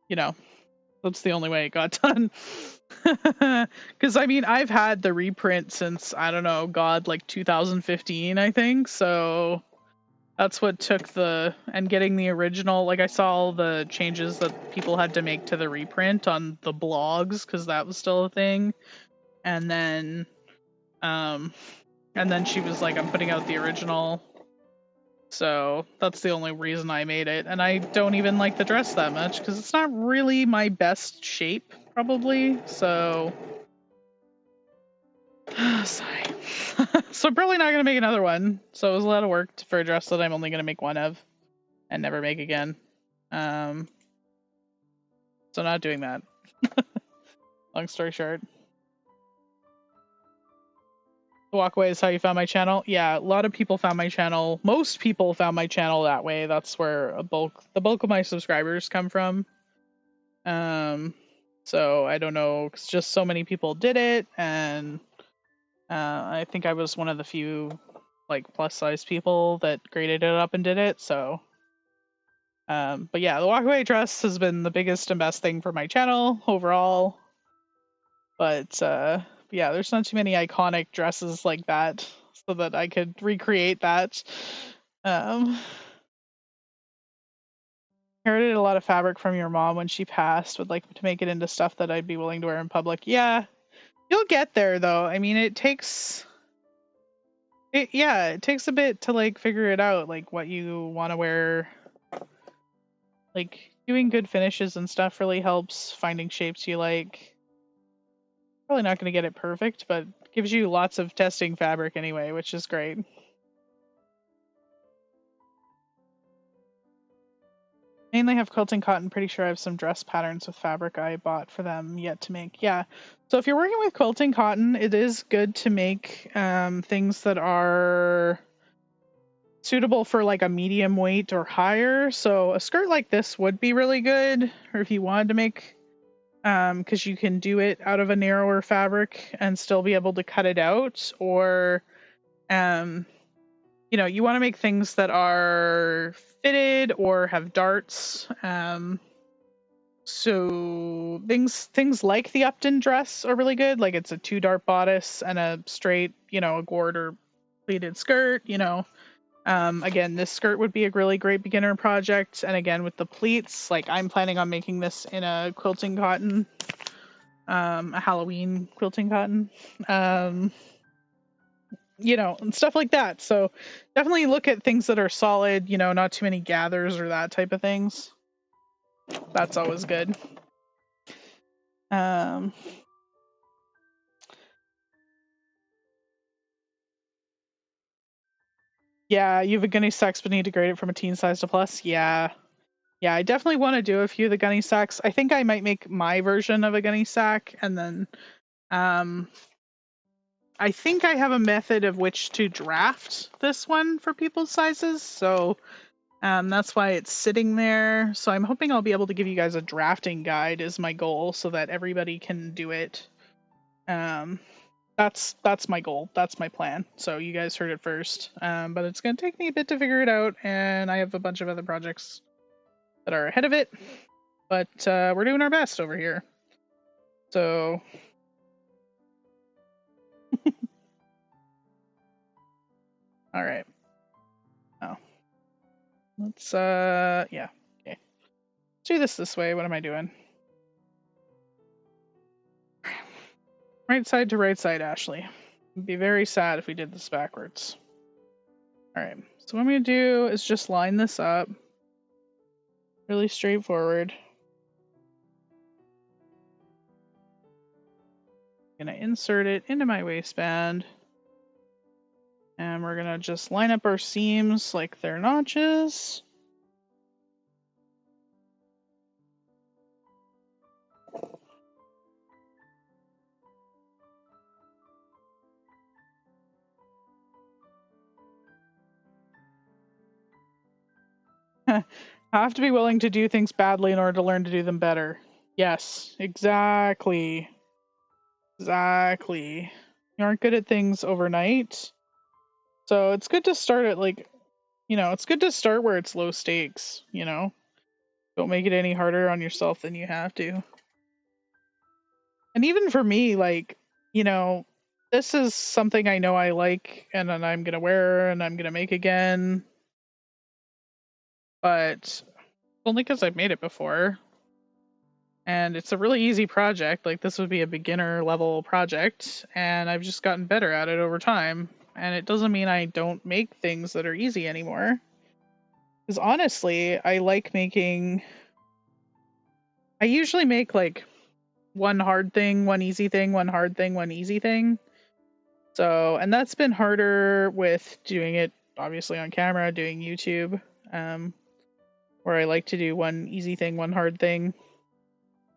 you know, That's the only way it got done. Because I mean, I've had the reprint since, I don't know, God, like 2015, I think. So that's what took and getting the original. Like, I saw all the changes that people had to make to the reprint on the blogs, because that was still a thing. And then, she was like, I'm putting out the original. So that's the only reason I made it. And I don't even like the dress that much because it's not really my best shape, probably. So, sigh. So I'm probably not going to make another one. So it was a lot of work for a dress that I'm only going to make one of and never make again. So not doing that. Long story short. The walkaway is how you found my channel. Yeah, a lot of people found my channel. Most people found my channel that way. That's where the bulk of my subscribers come from. So I don't know, 'cause just so many people did it, and I think I was one of the few like plus size people that graded it up and did it. So, but yeah, the walkaway dress has been the biggest and best thing for my channel overall. But yeah, there's not too many iconic dresses like that, so that I could recreate that. Inherited a lot of fabric from your mom when she passed. Would like to make it into stuff that I'd be willing to wear in public. Yeah, you'll get there though. I mean, it takes a bit to like figure it out, like what you want to wear. Like doing good finishes and stuff really helps finding shapes you like. Probably not going to get it perfect, but gives you lots of testing fabric anyway, which is great. Mainly have quilting cotton. Pretty sure I have some dress patterns with fabric I bought for them yet to make. Yeah. So if you're working with quilting cotton, it is good to make things that are suitable for like a medium weight or higher. So a skirt like this would be really good, or if you wanted to make, because you can do it out of a narrower fabric and still be able to cut it out, or you want to make things that are fitted or have darts. So things like the Upton dress are really good. Like it's a 2-dart bodice and a straight, a gored or pleated skirt. Again, this skirt would be a really great beginner project. And again, with the pleats, like I'm planning on making this in a quilting cotton, a Halloween quilting cotton. And stuff like that. So definitely look at things that are solid, not too many gathers or that type of things. That's always good. Yeah, you have a gunny sacks but need to grade it from a teen size to plus. Yeah. Yeah, I definitely want to do a few of the gunny sacks. I think I might make my version of a gunny sack, and then I think I have a method of which to draft this one for people's sizes, so that's why it's sitting there. So I'm hoping I'll be able to give you guys a drafting guide is my goal, so that everybody can do it. That's my goal. That's my plan. So you guys heard it first. But it's gonna take me a bit to figure it out, and I have a bunch of other projects that are ahead of it. But we're doing our best over here. So all right. Oh. Let's yeah. Okay. Let's do this way. What am I doing? Right side to right side, Ashley. It'd be very sad if we did this backwards. Alright. So what I'm gonna do is just line this up. Really straightforward. I'm gonna insert it into my waistband. And we're gonna just line up our seams like they're notches. Have to be willing to do things badly in order to learn to do them better. Yes, exactly. Exactly. You aren't good at things overnight. So it's good to start at it's good to start where it's low stakes, Don't make it any harder on yourself than you have to. And even for me, like, you know, this is something I know I like and then I'm gonna wear and I'm gonna make again, but only because I've made it before. And it's a really easy project. Like, this would be a beginner level project, and I've just gotten better at it over time. And it doesn't mean I don't make things that are easy anymore. Because honestly, I like making. I usually make like one hard thing, one easy thing, one hard thing, one easy thing. So, and that's been harder with doing it obviously on camera, doing YouTube, um, where I like to do one easy thing, one hard thing.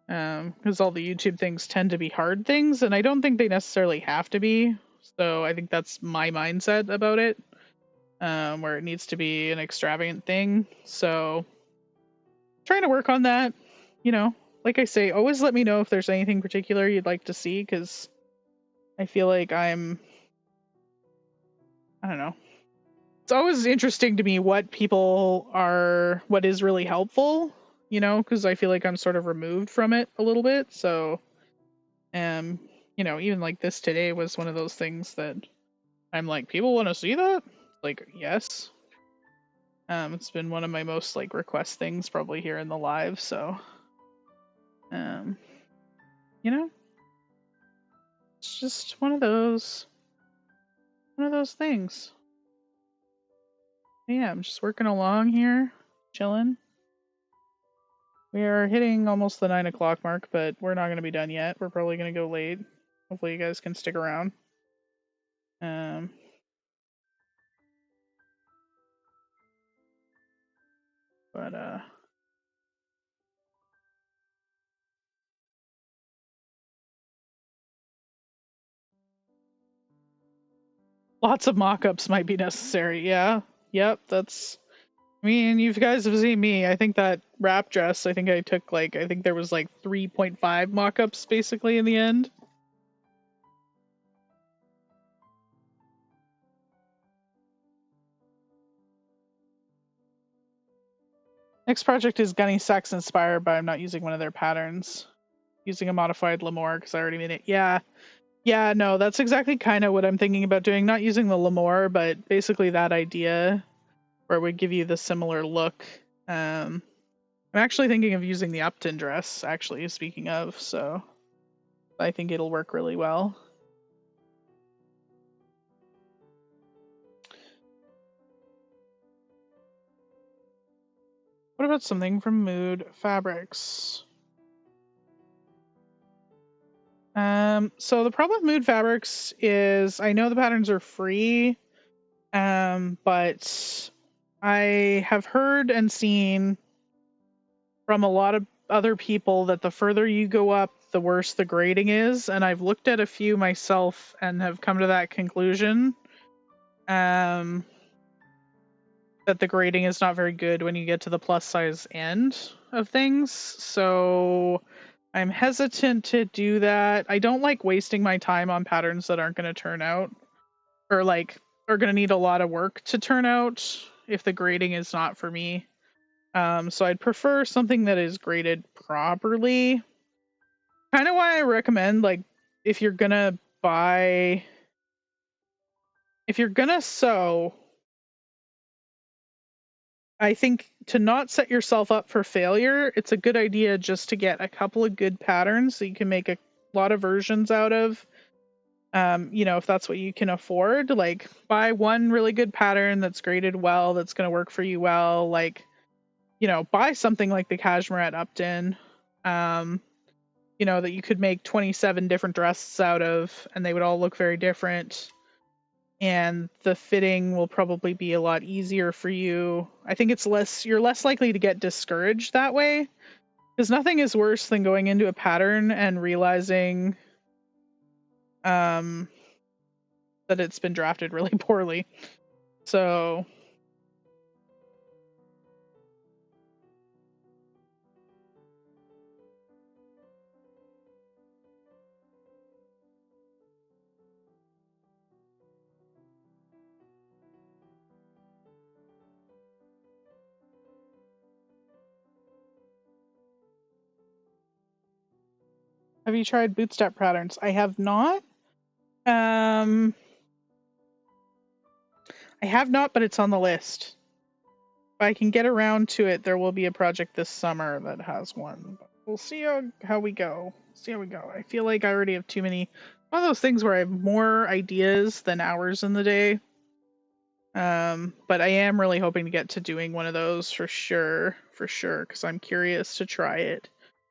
Because all the YouTube things tend to be hard things, and I don't think they necessarily have to be. So I think that's my mindset about it, where it needs to be an extravagant thing. So trying to work on that. You know, like I say, always let me know if there's anything particular you'd like to see, because I feel like I don't know. It's always interesting to me what is really helpful, because I feel like I'm sort of removed from it a little bit. So, um, even like this today was one of those things that I'm like, people want to see that? Like, yes. It's been one of my most like request things probably here in the live. So, um, you know, it's just one of those things. Yeah, I'm just working along here, chilling. We are hitting almost the 9 o'clock mark, but we're not going to be done yet. We're probably going to go late. Hopefully, you guys can stick around. Um, but lots of mock-ups might be necessary. Yeah, yep. I mean, you guys have seen me. I think that wrap dress. I think there was like 3.5 mock-ups basically in the end. Next project is Gunny Sex inspired, but I'm not using one of their patterns. Using a modified Lemoire because I already made it. Yeah, no, that's exactly kind of what I'm thinking about doing. Not using the Lemoire, but basically that idea where it would give you the similar look. I'm actually thinking of using the Upton dress, actually, speaking of, so I think it'll work really well. What about something from Mood Fabrics? So the problem with Mood Fabrics is I know the patterns are free, but I have heard and seen from a lot of other people that the further you go up, the worse the grading is, and I've looked at a few myself and have come to that conclusion. That the grading is not very good when you get to the plus size end of things. So I'm hesitant to do that. I don't like wasting my time on patterns that aren't going to turn out or like are going to need a lot of work to turn out if the grading is not for me. So I'd prefer something that is graded properly. Kind of why I recommend like if you're going to buy if you're going to sew, I think to not set yourself up for failure, it's a good idea just to get a couple of good patterns so you can make a lot of versions out of. If that's what you can afford, like buy one really good pattern that's graded well, that's going to work for you well. Like, buy something like the cashmere at Upton, that you could make 27 different dresses out of, and they would all look very different, and the fitting will probably be a lot easier for you. I think you're less likely to get discouraged that way, because nothing is worse than going into a pattern and realizing um that it's been drafted really poorly. So Have you tried bootstrap patterns? I have not. I have not, but it's on the list. If I can get around to it, there will be a project this summer that has one. But we'll see how we go. See how we go. I feel like I already have too many. One of those things where I have more ideas than hours in the day. But I am really hoping to get to doing one of those for sure, because I'm curious to try it.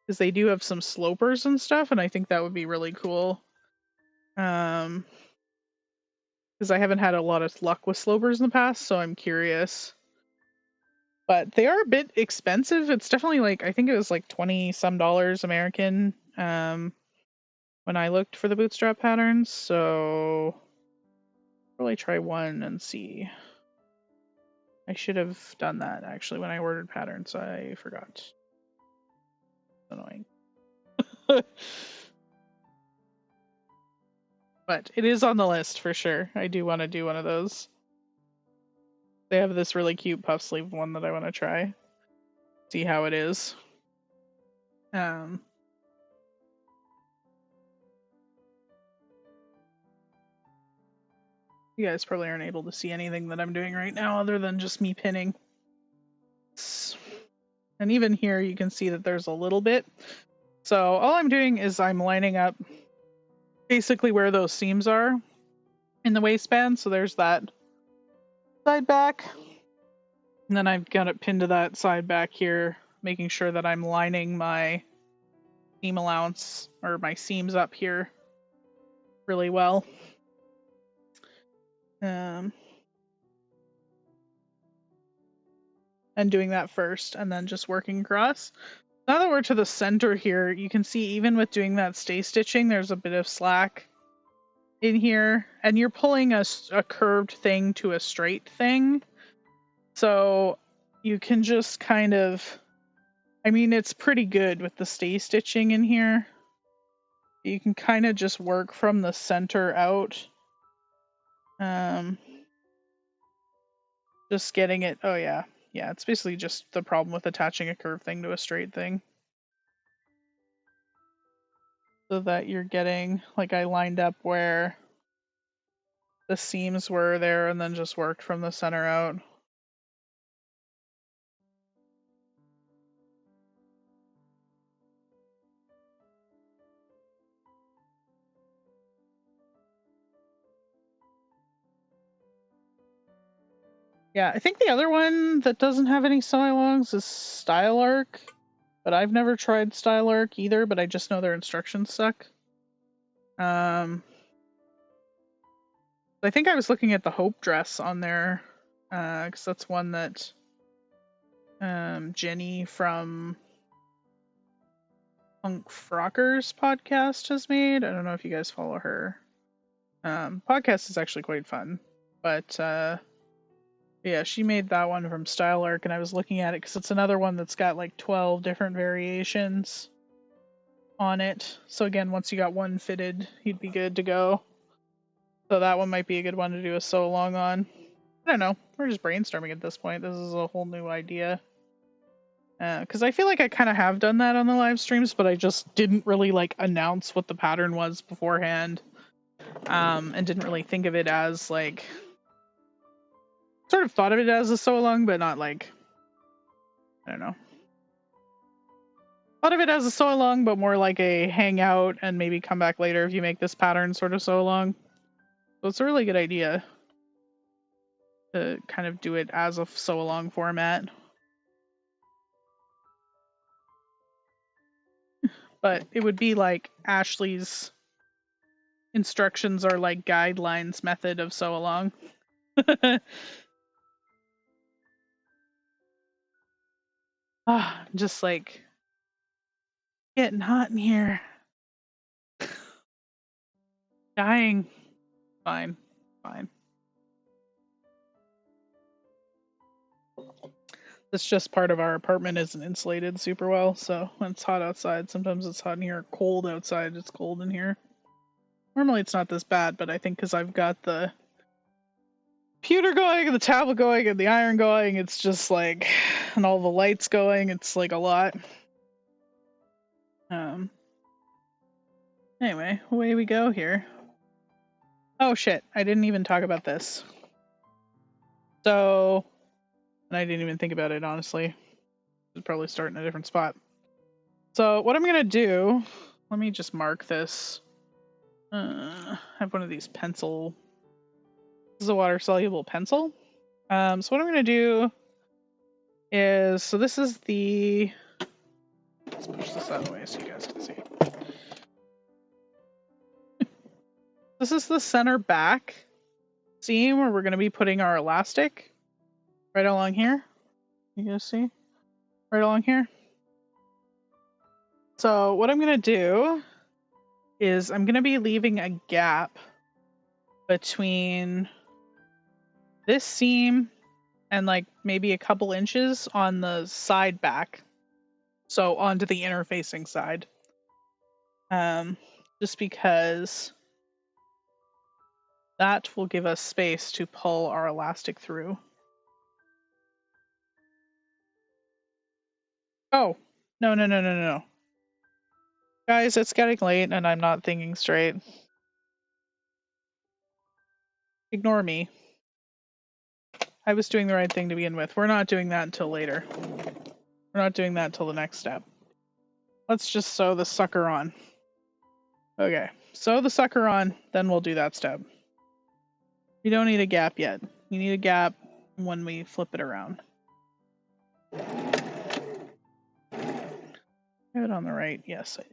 Because they do have some slopers and stuff, and I think that would be really cool. Because I haven't had a lot of luck with slopers in the past, so I'm curious. But they are a bit expensive. It's definitely like, I think it was like $20 some American when I looked for the bootstrap patterns. So really try one and see. I should have done that actually when I ordered patterns. I forgot. Annoying. But it is on the list for sure. I do want to do one of those. They have this really cute puff sleeve one that I want to try. See how it is. You guys probably aren't able to see anything that I'm doing right now other than just me pinning. And even here you can see that there's a little bit. So all I'm doing is I'm lining up basically where those seams are in the waistband. So there's that side back. And then I've got it pinned to that side back here, making sure that I'm lining my seam allowance or my seams up here really well. And doing that first and then just working across. Now that we're to the center here, you can see even with doing that stay stitching, there's a bit of slack in here, and you're pulling a curved thing to a straight thing. So you can just kind of, I mean, it's pretty good with the stay stitching in here. You can kind of just work from the center out. Just getting it, oh yeah. Yeah, it's basically just the problem with attaching a curved thing to a straight thing. So that you're getting, like I lined up where the seams were there and then just worked from the center out. Yeah, I think the other one that doesn't have any semi-longs is Style Arc, but I've never tried Style Arc either, but I just know their instructions suck. I think I was looking at the Hope dress on there, because that's one that Jenny from Punk Frockers podcast has made. I don't know if you guys follow her. Podcast is actually quite fun, but yeah, she made that one from Style Arc, and I was looking at it because it's another one that's got like 12 different variations on it. So again, once you got one fitted, you'd be good to go. So that one might be a good one to do a sew along on. I don't know. We're just brainstorming at this point. This is a whole new idea. Because I feel like I kind of have done that on the live streams, but I just didn't really like announce what the pattern was beforehand. And didn't really think of it as like, sort of thought of it as a sew along, but not like, I don't know. Thought of it as a sew along, but more like a hangout and maybe come back later if you make this pattern sort of sew along. So it's a really good idea to kind of do it as a sew along format. But it would be like Ashley's instructions are like guidelines method of sew along. Just like getting hot in here. Dying. Fine. It's just part of our apartment isn't insulated super well, so when it's hot outside, sometimes it's hot in here. Cold outside, it's cold in here. Normally it's not this bad, but I think because I've got the computer going and the tablet going and the iron going, it's just like, and all the lights going, it's like a lot. Anyway, away we go here. Oh shit, I didn't even talk about this. So, and I didn't even think about it, honestly. Should probably start in a different spot. So what I'm gonna do, let me just mark this. I have one of these pencil. This is a water-soluble pencil. So what I'm gonna do is, so this is the, let's push this out of the way so you guys can see. This is the center back seam where we're gonna be putting our elastic right along here. You guys see? Right along here. So what I'm gonna do is I'm gonna be leaving a gap between this seam and like maybe a couple inches on the side back. So onto the interfacing side. Just because that will give us space to pull our elastic through. Oh, no. Guys, it's getting late and I'm not thinking straight. Ignore me. I was doing the right thing to begin with. We're not doing that until later. We're not doing that until the next step. Let's just sew the sucker on. Okay, sew the sucker on, then we'll do that step. You don't need a gap yet. You need a gap when we flip it around. Have it on the right. Yes, I do.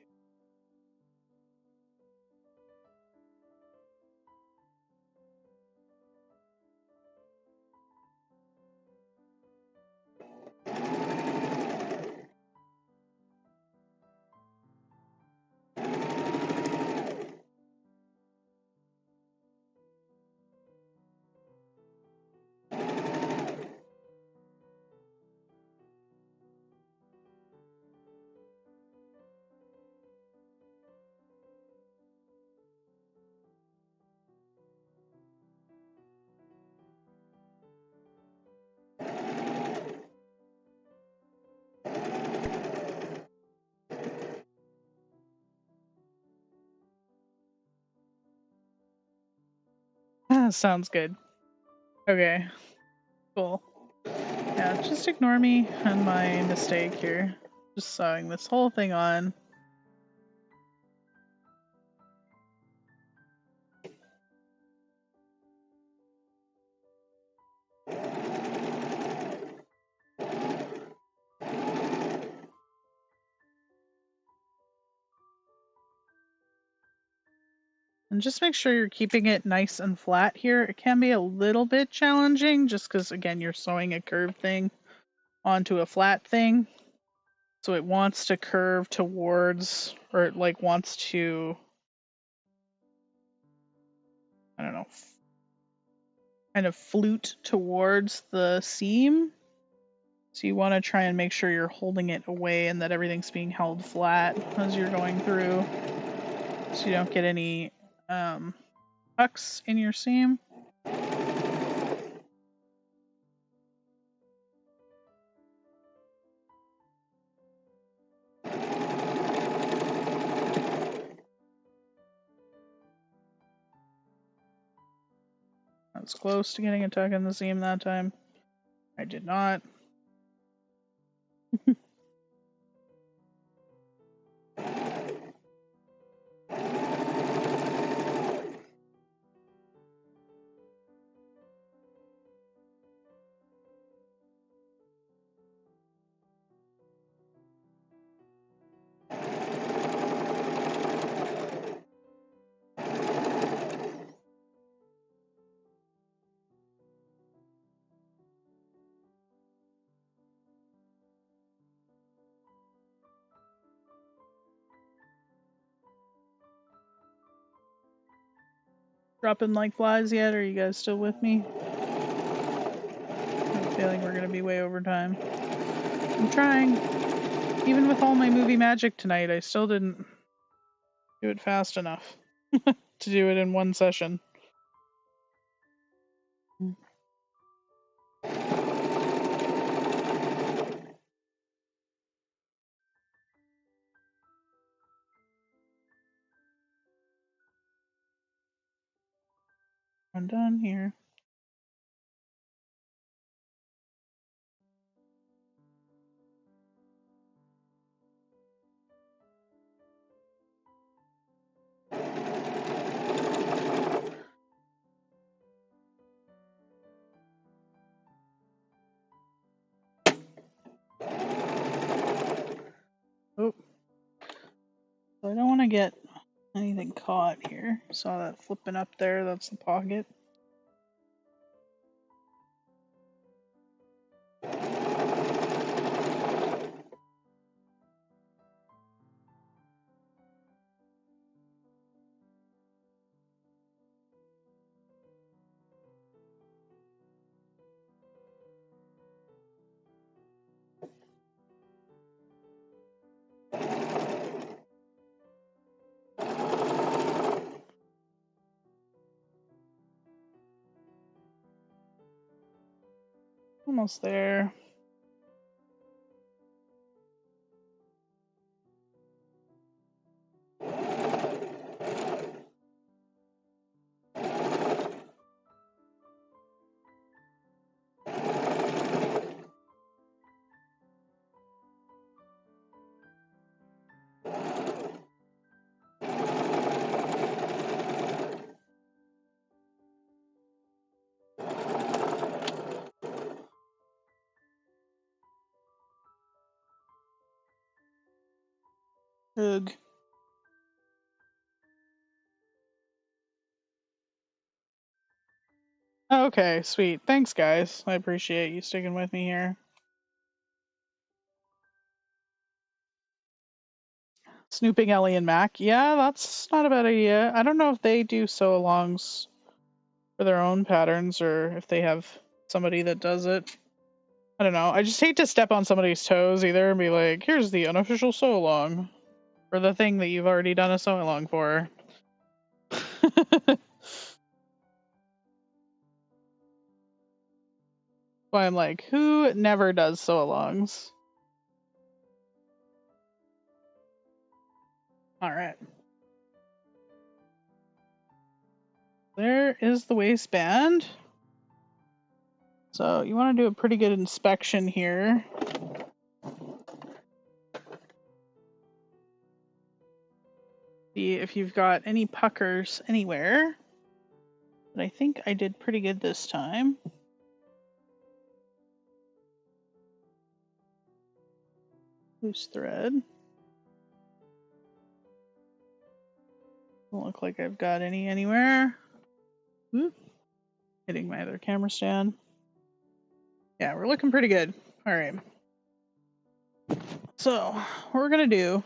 Sounds good. Okay, cool. Yeah, just ignore me and my mistake here. Just sewing this whole thing on. And just make sure you're keeping it nice and flat here. It can be a little bit challenging just because, again, you're sewing a curved thing onto a flat thing. So it wants to curve towards, or it like wants to, I don't know, kind of flute towards the seam. So you want to try and make sure you're holding it away and that everything's being held flat as you're going through. So you don't get any tucks in your seam. I was close to getting a tuck in the seam that time. I did not. Dropping like flies yet? Are you guys still with me? I have a feeling we're gonna be way over time. I'm trying. Even with all my movie magic tonight, I still didn't do it fast enough to do it in one session. I'm done here. Oh, so I don't want to get anything caught here. Saw that flipping up there, that's the pocket. Almost there. Ugh. Okay, sweet. Thanks, guys. I appreciate you sticking with me here. Snooping Ellie and Mac. Yeah, that's not a bad idea. I don't know if they do sew-alongs for their own patterns or if they have somebody that does it. I don't know. I just hate to step on somebody's toes either and be like, here's the unofficial sew-along for the thing that you've already done a sew-along for. Why I'm like, who never does sew-alongs? Alright. There is the waistband. So you want to do a pretty good inspection here. See if you've got any puckers anywhere. But I think I did pretty good this time. Loose thread. Don't look like I've got any anywhere. Oop. Hitting my other camera stand. Yeah, we're looking pretty good. Alright. So, what we're gonna do,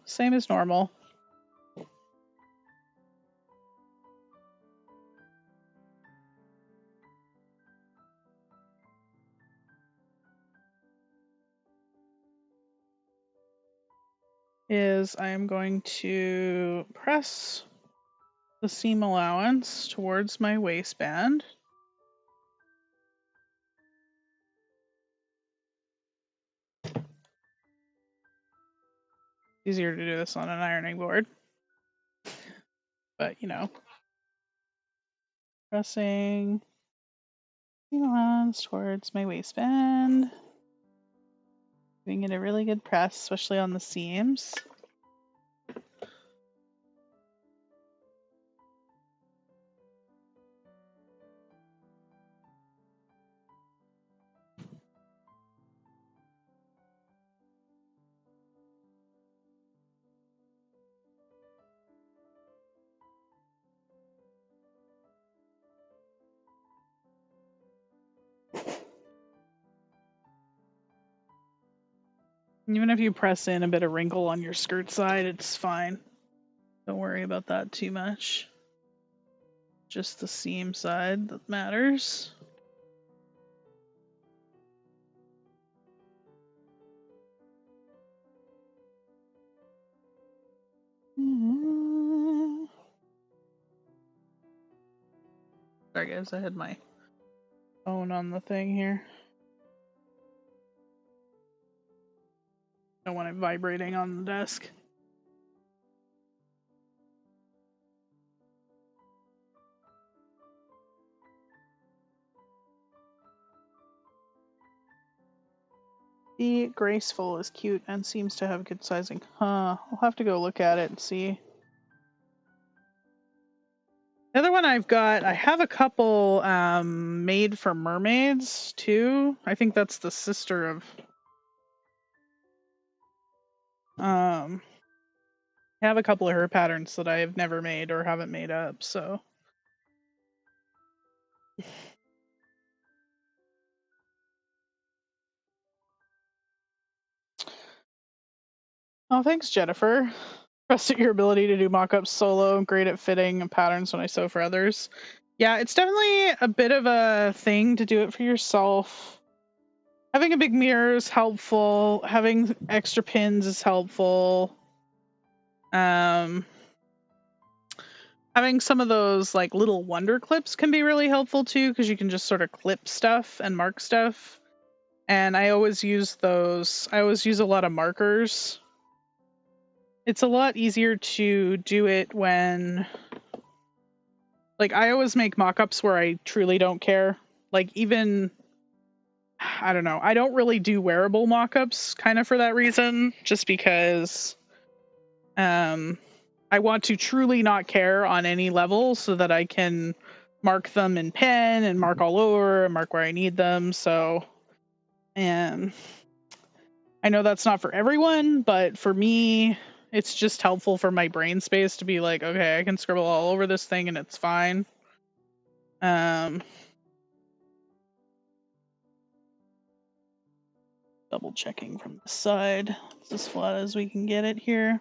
same as normal. Is I am going to press the seam allowance towards my waistband. Easier to do this on an ironing board. But, you know. Pressing seam allowance towards my waistband. Giving it a really good press, especially on the seams. Even if you press in a bit of wrinkle on your skirt side, it's fine. Don't worry about that too much. Just the seam side that matters. Sorry guys, I had my phone on the thing here. Don't want it vibrating on the desk. The graceful is cute and seems to have good sizing. Huh. I'll have to go look at it and see. The other one I've got, I have a couple made for mermaids too. I think that's the sister of. I have a couple of her patterns that I have never made or haven't made up, so. Oh, thanks, Jennifer. Trust your ability to do mock-ups solo. Great at fitting and patterns when I sew for others. Yeah, it's definitely a bit of a thing to do it for yourself. Having a big mirror is helpful. Having extra pins is helpful. Having some of those like little wonder clips can be really helpful too, because you can just sort of clip stuff and mark stuff. And I always use those. I always use a lot of markers. It's a lot easier to do it when, like, I always make mock-ups where I truly don't care. Like, even, I don't know, I don't really do wearable mock-ups kind of for that reason, just because I want to truly not care on any level so that I can mark them in pen and mark all over and mark where I need them. So, and I know that's not for everyone, but for me, it's just helpful for my brain space to be like, okay, I can scribble all over this thing and it's fine. Double checking from the side. It's as flat as we can get it here.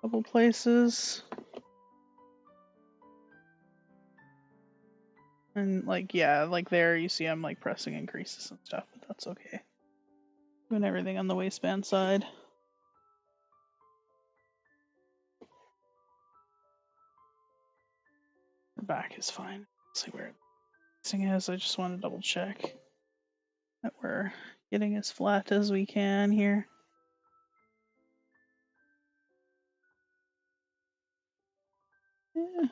Couple places. And like, yeah, like there you see I'm like pressing increases and stuff, but that's okay. Doing everything on the waistband side. The back is fine. Let's see where it is. I just want to double check that we're getting as flat as we can here. Yeah.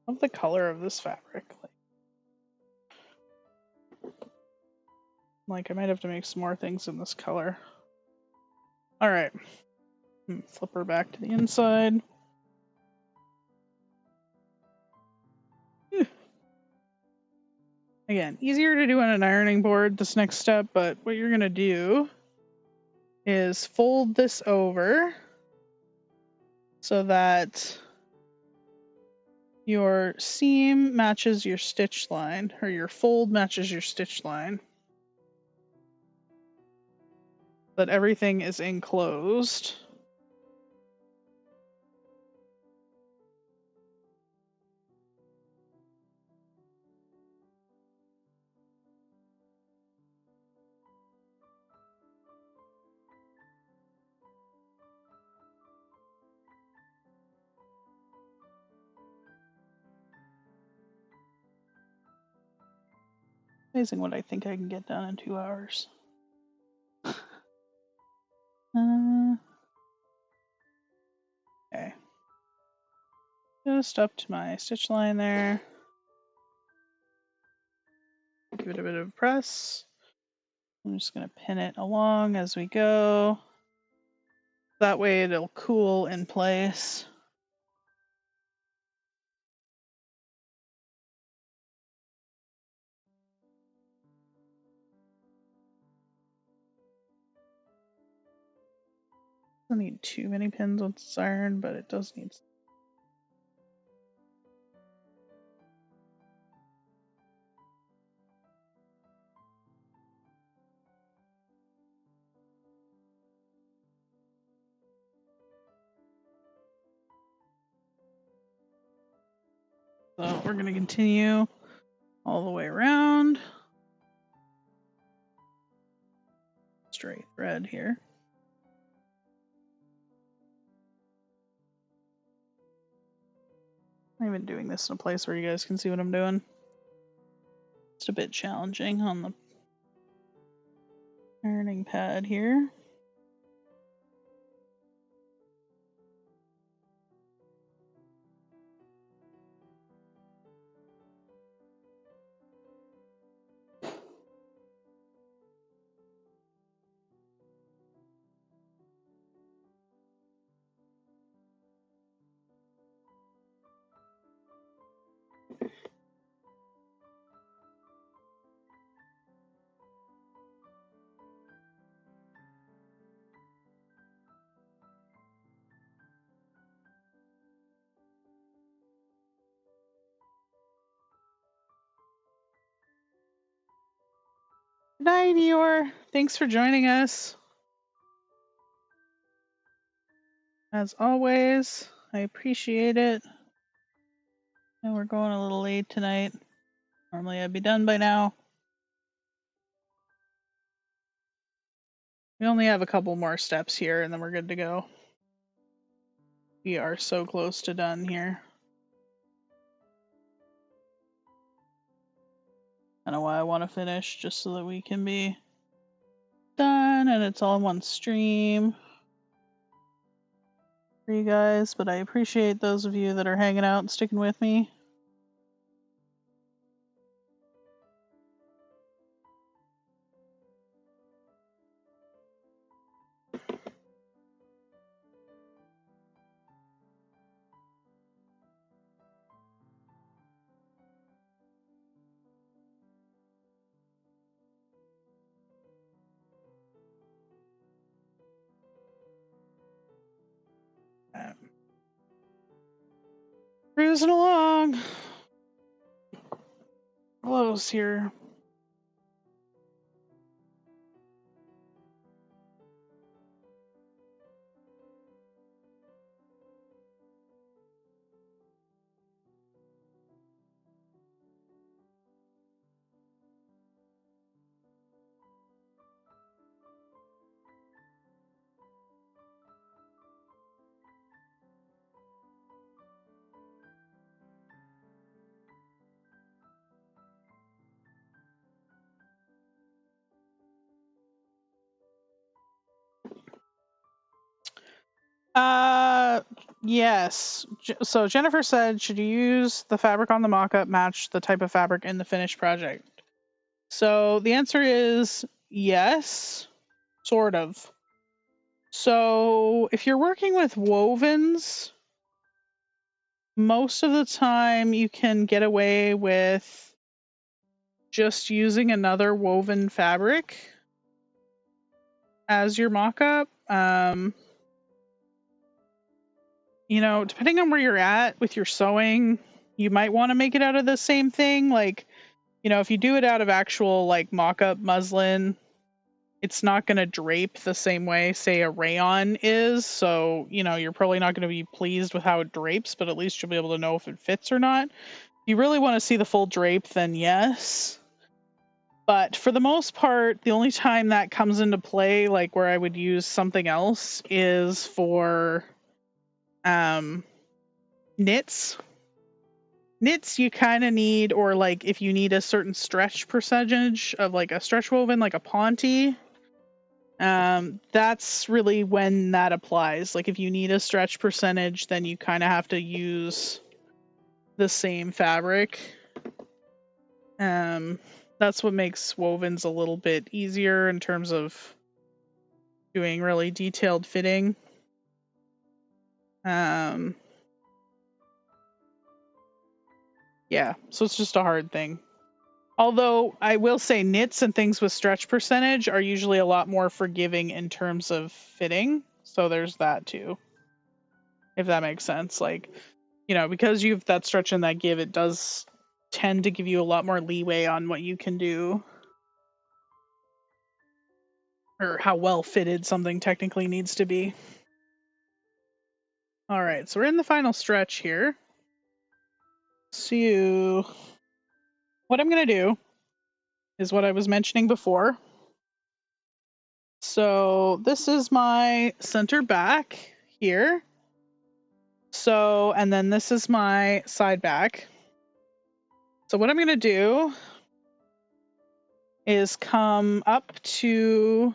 Love the color of this fabric. Like I might have to make some more things in this color. All right. Flip her back to the inside. Again, easier to do on an ironing board, this next step, but what you're going to do is fold this over so that your seam matches your stitch line, or your fold matches your stitch line. That everything is enclosed. Amazing what I think I can get done in 2 hours. Okay. Just up to my stitch line there. Give it a bit of a press. I'm just going to pin it along as we go. That way it'll cool in place. Doesn't need too many pins once it's ironed, but it does need. So we're going to continue all the way around. Straight thread here. I'm even doing this in a place where you guys can see what I'm doing. It's a bit challenging on the ironing pad here. Good night, Eeyore. Thanks for joining us. As always, I appreciate it. And we're going a little late tonight. Normally I'd be done by now. We only have a couple more steps here and then we're good to go. We are so close to done here. I don't know why I want to finish, just so that we can be done and it's all in one stream for you guys, but I appreciate those of you that are hanging out and sticking with me. Cruising along. Close here. Yes. So Jennifer said, should you use the fabric on the mock-up match the type of fabric in the finished project? So the answer is yes, sort of. So if you're working with wovens, most of the time you can get away with just using another woven fabric as your mock-up. You know, depending on where you're at with your sewing, you might want to make it out of the same thing. Like, you know, if you do it out of actual like mock-up muslin, it's not going to drape the same way, say, a rayon is. So, you know, you're probably not going to be pleased with how it drapes, but at least you'll be able to know if it fits or not. If you really want to see the full drape, then yes. But for the most part, the only time that comes into play, like where I would use something else, is for knits. Knits you kind of need, or like if you need a certain stretch percentage of like a stretch woven, like a ponte, that's really when that applies. Like if you need a stretch percentage, then you kind of have to use the same fabric. That's what makes wovens a little bit easier in terms of doing really detailed fitting. Yeah, so it's just a hard thing. Although I will say knits and things with stretch percentage are usually a lot more forgiving in terms of fitting. So there's that too. If that makes sense. Like, you know, because you've that stretch and that give, it does tend to give you a lot more leeway on what you can do. Or how well fitted something technically needs to be. Alright, so we're in the final stretch here. So what I'm gonna do is what I was mentioning before. So this is my center back here. So, and then this is my side back. So what I'm going to do is come up to,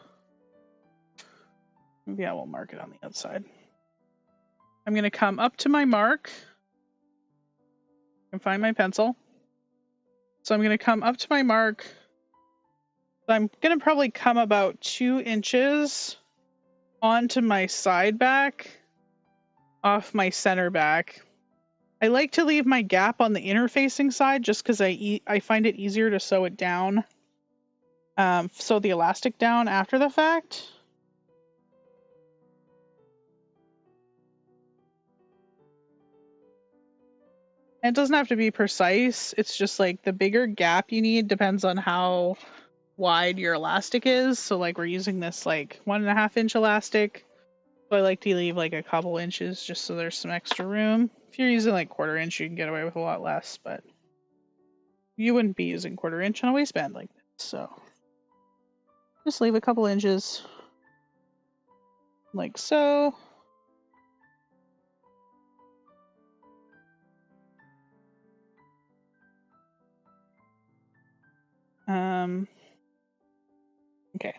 maybe I will mark it on the outside. I'm going to come up to my mark and find my pencil. So I'm going to come up to my mark. I'm going to probably come about 2 inches onto my side back off my center back. I like to leave my gap on the inner facing side just because I find it easier to sew it down, sew the elastic down after the fact. And it doesn't have to be precise. It's just like the bigger gap you need depends on how wide your elastic is. So like we're using this like 1.5 inch elastic. So I like to leave like a couple inches just so there's some extra room. If you're using like 1/4 inch, you can get away with a lot less, but you wouldn't be using 1/4 inch on a waistband like this. So just leave a couple inches like so. Okay.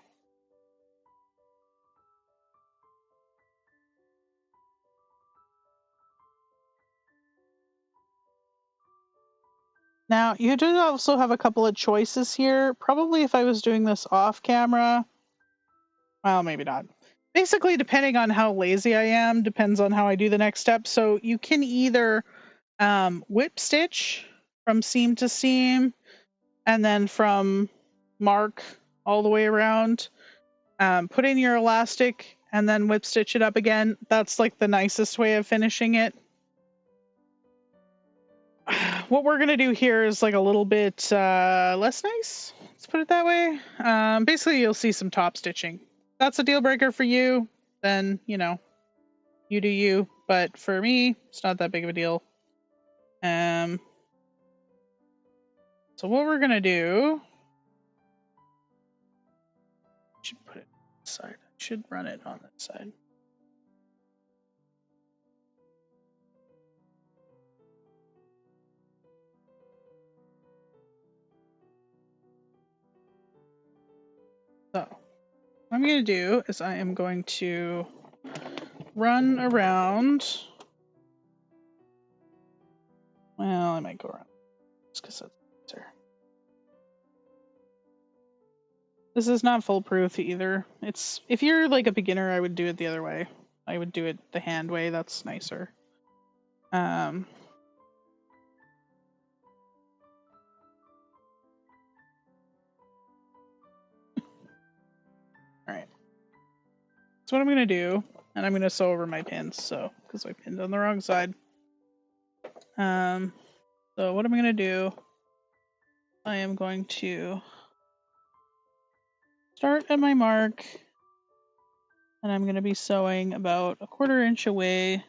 Now, you do also have a couple of choices here. Probably if I was doing this off camera, well, maybe not. Basically, depending on how lazy I am, depends on how I do the next step. So you can either whip stitch from seam to seam, and then from mark all the way around, put in your elastic, and then whip stitch it up again. That's like the nicest way of finishing it. What we're gonna do here is like a little bit less nice. Let's put it that way. Basically, you'll see some top stitching. That's a deal breaker for you. Then you know, you do you. But for me, it's not that big of a deal. So what we're gonna do? Should put it on this side. I should run it on this side. So what I'm going to do is I am going to run around. Well, I might go around just because that's easier. This is not foolproof either. It's if you're like a beginner, I would do it the other way. I would do it the hand way. That's nicer. All right. So what I'm going to do, and I'm going to sew over my pins, so because I pinned on the wrong side. So what I'm going to do, I am going to start at my mark, and I'm going to be sewing about 1/4 inch away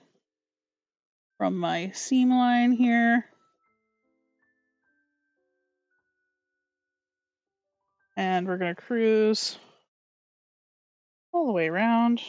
from my seam line here. And we're going to cruise all the way around.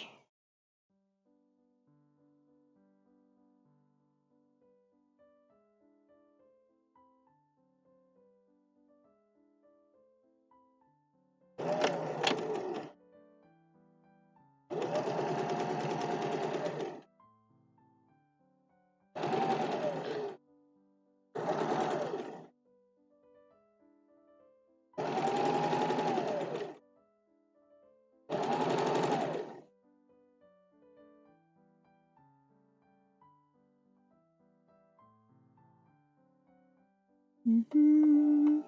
Mm-hmm.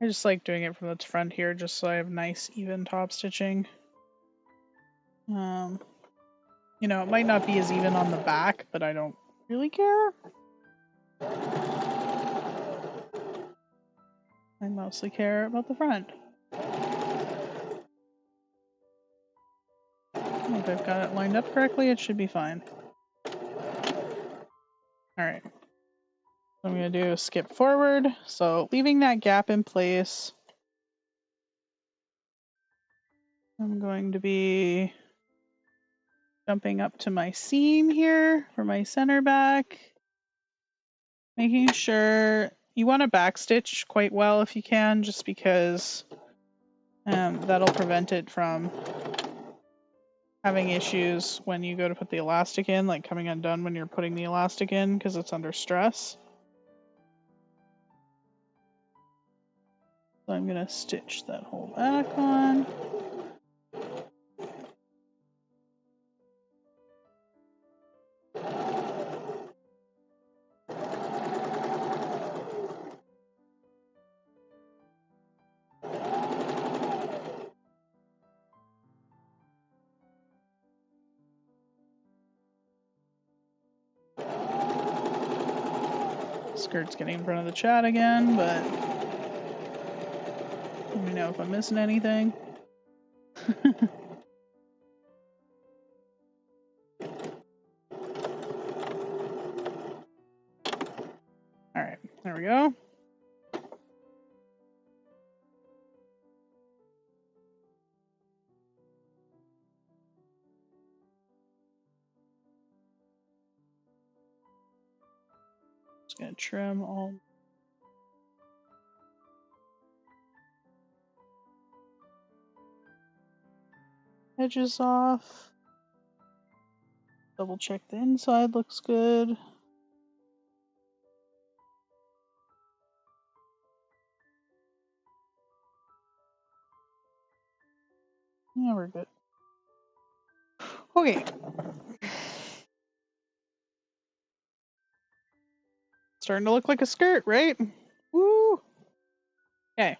I just like doing it from the front here just so I have nice even top stitching. You know, it might not be as even on the back, but I don't Really care? I mostly care about the front. If I've got it lined up correctly, it should be fine. Alright. What I'm going to do is skip forward. So leaving that gap in place, I'm going to be jumping up to my seam here for my center back. Making sure you want to backstitch quite well if you can, just because that'll prevent it from having issues when you go to put the elastic in, like coming undone when you're putting the elastic in because it's under stress. So I'm going to stitch that whole back on. Skirt's getting in front of the chat again, but let me know if I'm missing anything. Alright, there we go. Just gonna trim all edges off. Double check the inside looks good. Yeah, we're good. Okay. Starting to look like a skirt, right? Woo! Okay.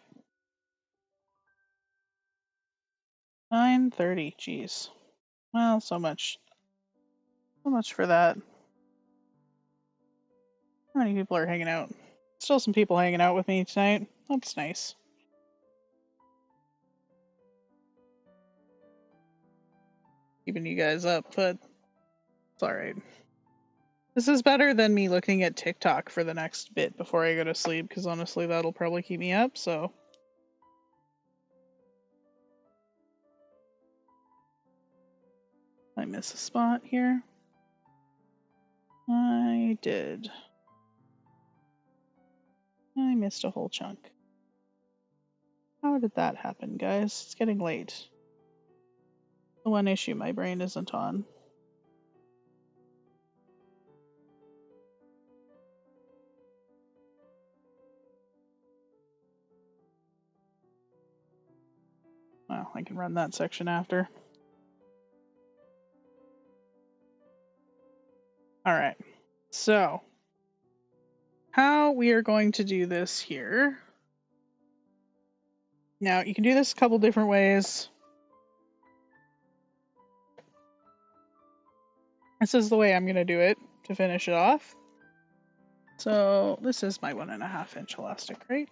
9:30, jeez. Well, so much for that. How many people are hanging out? Still some people hanging out with me tonight. That's nice. Keeping you guys up, but it's alright. This is better than me looking at TikTok for the next bit before I go to sleep, because honestly, that'll probably keep me up, so. I miss a spot here. I did. I missed a whole chunk. How did that happen, guys? It's getting late. The one issue my brain isn't on. Well, I can run that section after. Alright, so how we are going to do this here. Now, you can do this a couple different ways. This is the way I'm going to do it to finish it off. So this is my 1.5 inch elastic, right?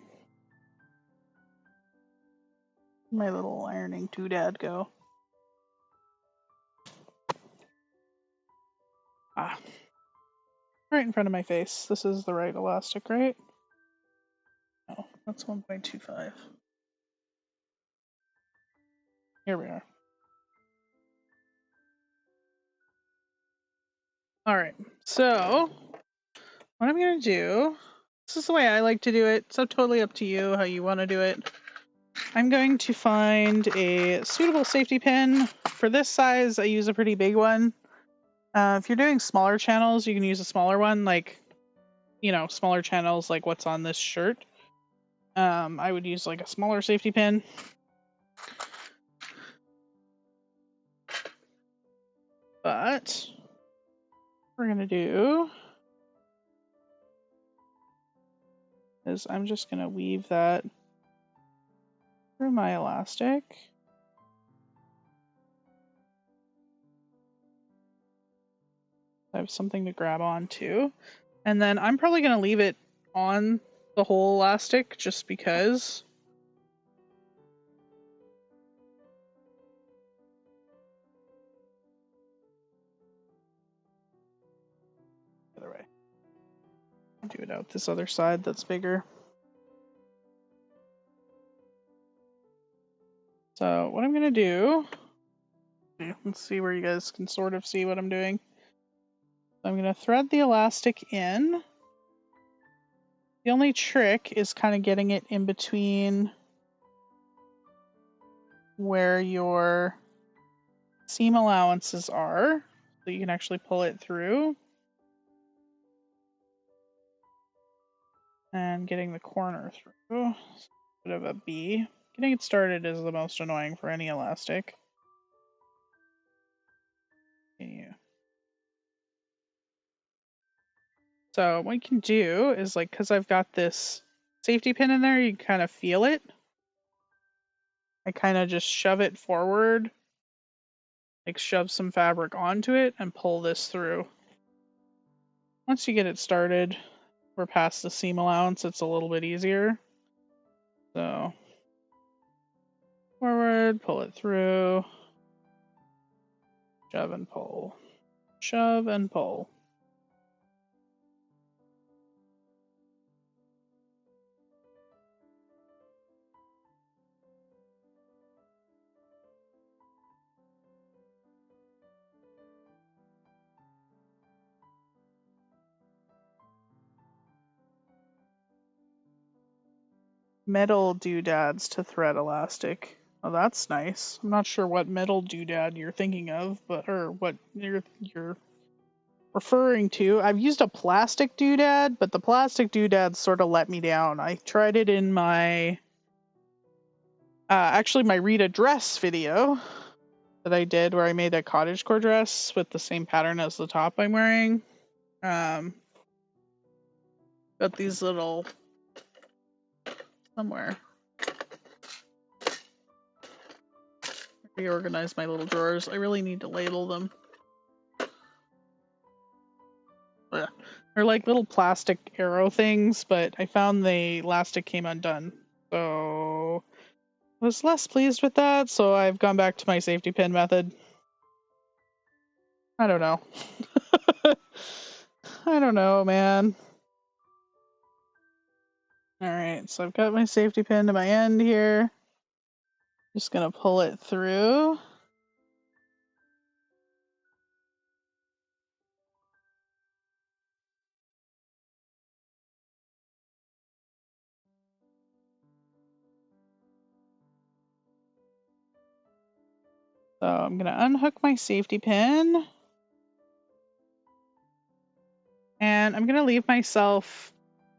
My little ironing doodad go. Ah. Right in front of my face. This is the right elastic, right? Oh, that's 1.25. Here we are. Alright, so what I'm going to do, this is the way I like to do it, so totally up to you how you want to do it. I'm going to find a suitable safety pin. For this size, I use a pretty big one. If you're doing smaller channels, you can use a smaller one, like, you know, smaller channels like what's on this shirt. I would use like a smaller safety pin. But what we're going to do is I'm just going to weave that through my elastic. I have something to grab onto. And then I'm probably going to leave it on the whole elastic just because. Other way. I'll do it out this other side that's bigger. So what I'm going to do, let's see where you guys can sort of see what I'm doing. I'm going to thread the elastic in. The only trick is kind of getting it in between where your seam allowances are, so you can actually pull it through. And getting the corner through. Bit of a B. Getting it started is the most annoying for any elastic. Continue. So what you can do is, like, because I've got this safety pin in there, you can kind of feel it. I kind of just shove it forward, like shove some fabric onto it and pull this through. Once you get it started, we're past the seam allowance, it's a little bit easier. So forward, pull it through, shove and pull, shove and pull. Metal doodads to thread elastic. Oh, that's nice. I'm not sure what metal doodad you're thinking of, but or what you're referring to. I've used a plastic doodad, but the plastic doodads sort of let me down. I tried it in my actually my Rita dress video that I did where I made a cottagecore dress with the same pattern as the top I'm wearing. Got these little somewhere. Reorganize my little drawers. I really need to label them. They're like little plastic arrow things, but I found the elastic came undone. So I was less pleased with that, so I've gone back to my safety pin method. I don't know. I don't know, man. Alright, so I've got my safety pin to my end here. Just gonna pull it through. So I'm gonna unhook my safety pin. And I'm gonna leave myself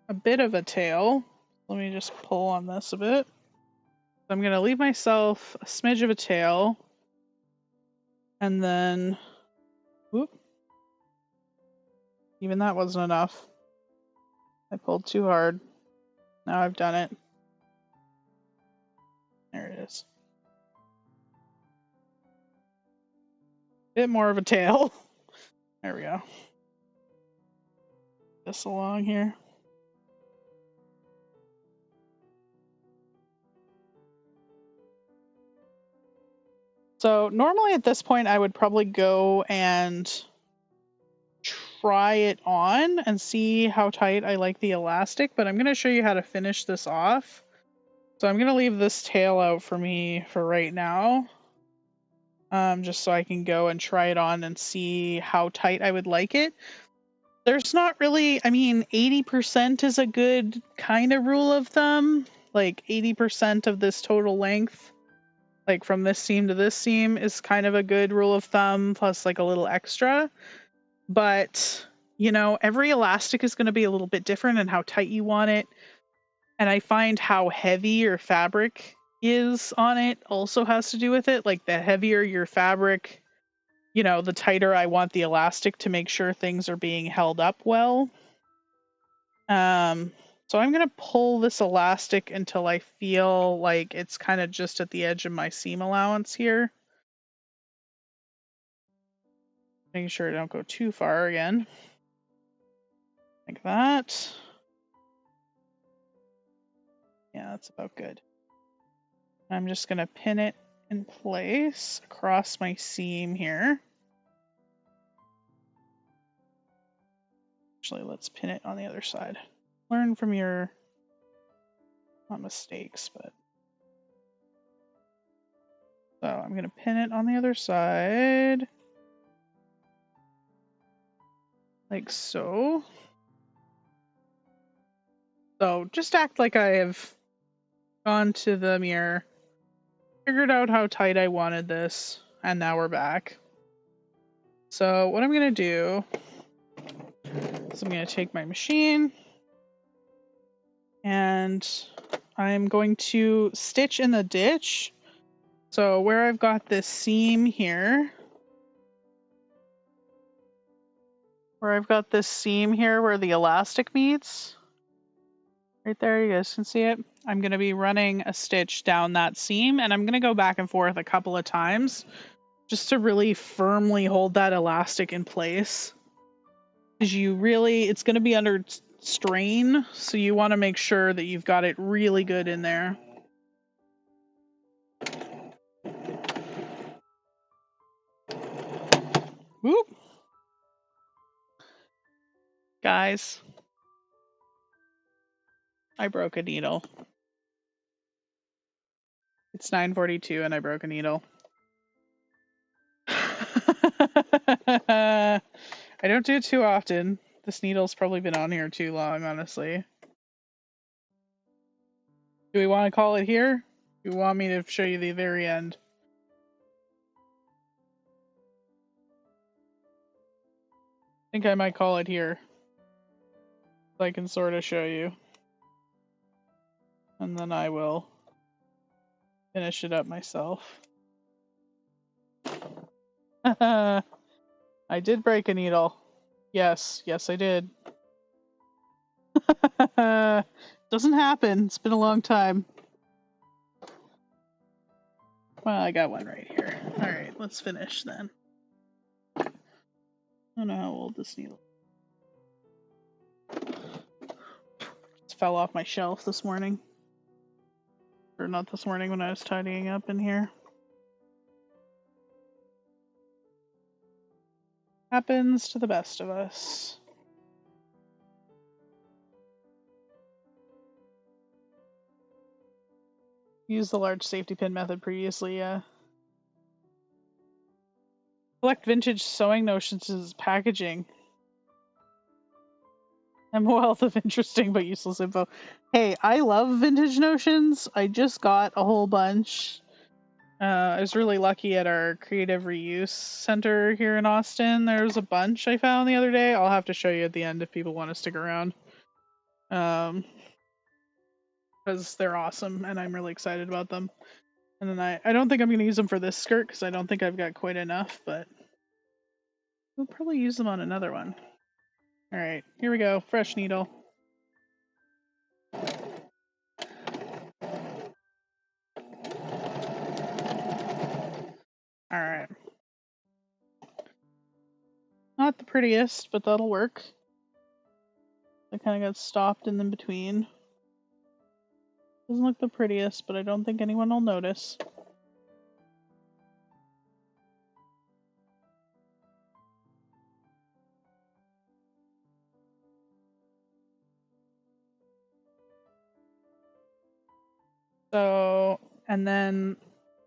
a bit of a tail. Let me just pull on this a bit. I'm gonna leave myself a smidge of a tail. And then, whoop. Even that wasn't enough. I pulled too hard. Now I've done it. There it is. Bit more of a tail. There we go. This along here. So normally at this point I would probably go and try it on and see how tight I like the elastic, but I'm going to show you how to finish this off. So I'm going to leave this tail out for me for right now. Just so I can go and try it on and see how tight I would like it. There's not really, I mean, 80% is a good kind of rule of thumb. Like 80% of this total length, like from this seam to this seam, is kind of a good rule of thumb, plus like a little extra. But, you know, every elastic is going to be a little bit different in how tight you want it. And I find how heavy your fabric is on it also has to do with it. Like the heavier your fabric, you know, the tighter I want the elastic to make sure things are being held up well. So I'm going to pull this elastic until I feel like it's kind of just at the edge of my seam allowance here. Making sure I don't go too far again. Like that. Yeah, that's about good. I'm just going to pin it in place across my seam here. Actually, let's pin it on the other side. Learn from your, not mistakes, but. So I'm going to pin it on the other side. Like so. So just act like I have gone to the mirror, figured out how tight I wanted this, and now we're back. So what I'm going to do is I'm going to take my machine and I'm going to stitch in the ditch. So where I've got this seam here, where the elastic meets, right there, you guys can see it. I'm going to be running a stitch down that seam, and I'm going to go back and forth a couple of times just to really firmly hold that elastic in place. Because it's going to be under strain, so you want to make sure that you've got it really good in there. Whoop. Guys, I broke a needle. It's 9:42 and I broke a needle. I don't do it too often. This needle's probably been on here too long, honestly. Do we want to call it here? Do you want me to show you the very end? I think I might call it here. So I can sort of show you. And then I will finish it up myself. I did break a needle. Yes, I did. Doesn't happen. It's been a long time. Well, I got one right here. Alright, let's finish then. I don't know how old this needle is. Just fell off my shelf this morning. Or not this morning when I was tidying up in here. Happens to the best of us. Used the large safety pin method previously, yeah. Collect vintage sewing notions as packaging. I'm a wealth of interesting but useless info. Hey, I love vintage notions. I just got a whole bunch. I was really lucky at our creative reuse center here in Austin. There's a bunch I found the other day. I'll have to show you at the end if people want to stick around. Because they're awesome and I'm really excited about them. And then I don't think I'm going to use them for this skirt because I don't think I've got quite enough, but we'll probably use them on another one. Alright, here we go. Fresh needle. Alright. Not the prettiest, but that'll work. I kind of got stopped in the between. Doesn't look the prettiest, but I don't think anyone will notice.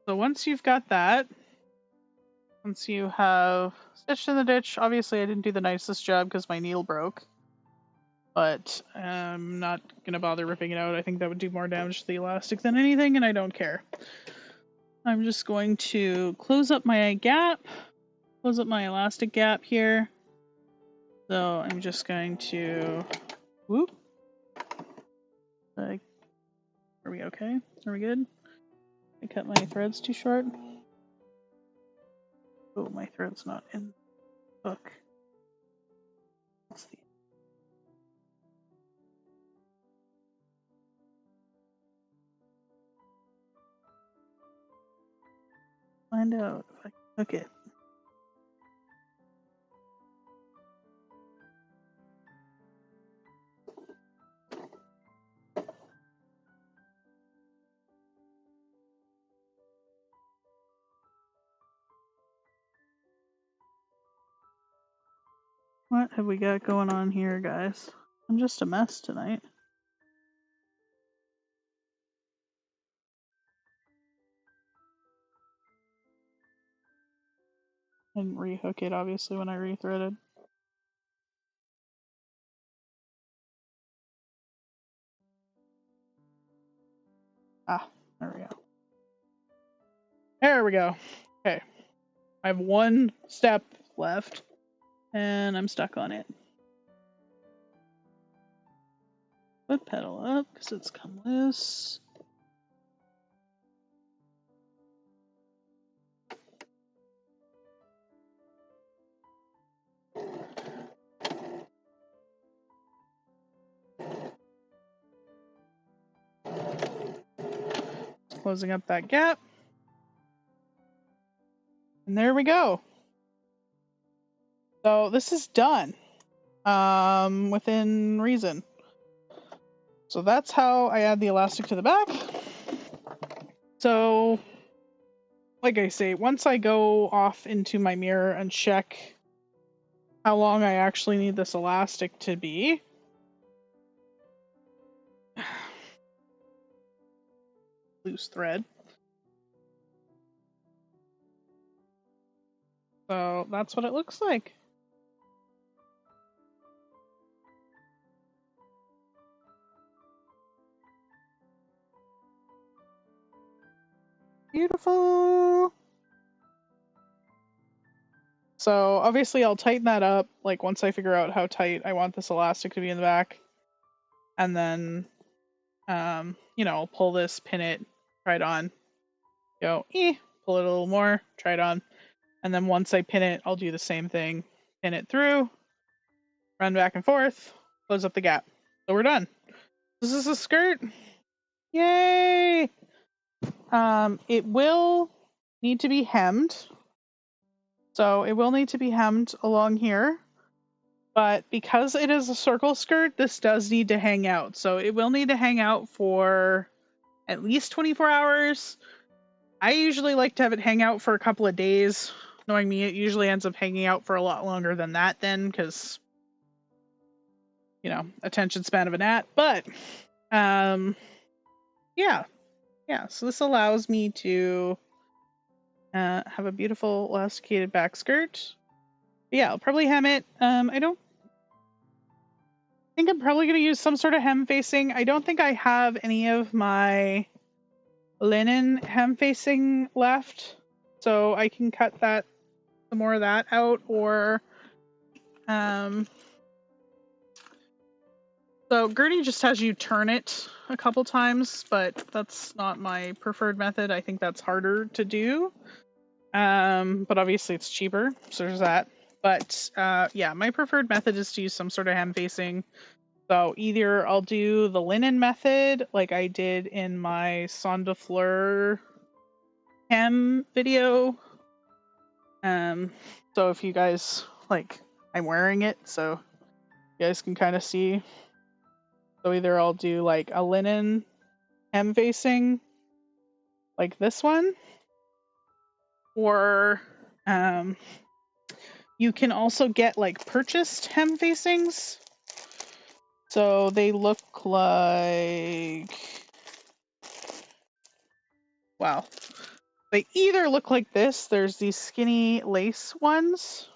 So once you've got that, once you have stitched in the ditch, obviously I didn't do the nicest job because my needle broke. But I'm not going to bother ripping it out. I think that would do more damage to the elastic than anything, and I don't care. I'm just going to close up my gap, close up my elastic gap here. So I'm just going to, whoop. Are we okay? Are we good? I cut my threads too short. Oh, my thread's not in the hook. Let's see. Find out if I can hook it. What have we got going on here, guys? I'm just a mess tonight. I didn't rehook it, obviously, when I rethreaded. Ah, there we go. There we go. Okay. I have one step left, and I'm stuck on it. Foot pedal up, because it's come loose. Closing up that gap. And there we go. So this is done. Within reason. So that's how I add the elastic to the back. So, like I say, once I go off into my mirror and check how long I actually need this elastic to be, loose thread. So that's what it looks like. Beautiful. So obviously I'll tighten that up, like once I figure out how tight I want this elastic to be in the back. And then, you know, I'll pull this, pin it, try it on, go, pull it a little more, try it on. And then once I pin it, I'll do the same thing, pin it through, run back and forth, close up the gap. So we're done. This is a skirt. Yay! It will need to be hemmed. So it will need to be hemmed along here. But because it is a circle skirt, this does need to hang out. So it will need to hang out for at least 24 hours. I usually like to have it hang out for a couple of days. Knowing me, it usually ends up hanging out for a lot longer than that then, because, you know, attention span of a gnat. But, yeah. So this allows me to have a beautiful elasticated back skirt. But yeah, I'll probably hem it. I don't think I'm probably going to use some sort of hem facing. I don't think I have any of my linen hem facing left, so I can cut that, some more of that out, or so Gertie just has you turn it a couple times, but that's not my preferred method. I think that's harder to do, but obviously it's cheaper, so there's that. But yeah, my preferred method is to use some sort of hem facing. So either I'll do the linen method like I did in my Son de Fleur hem video. So if you guys, like, I'm wearing it, so you guys can kind of see. So either I'll do like a linen hem facing like this one, or you can also get like purchased hem facings. So they look like, wow. They either look like this. There's these skinny lace ones.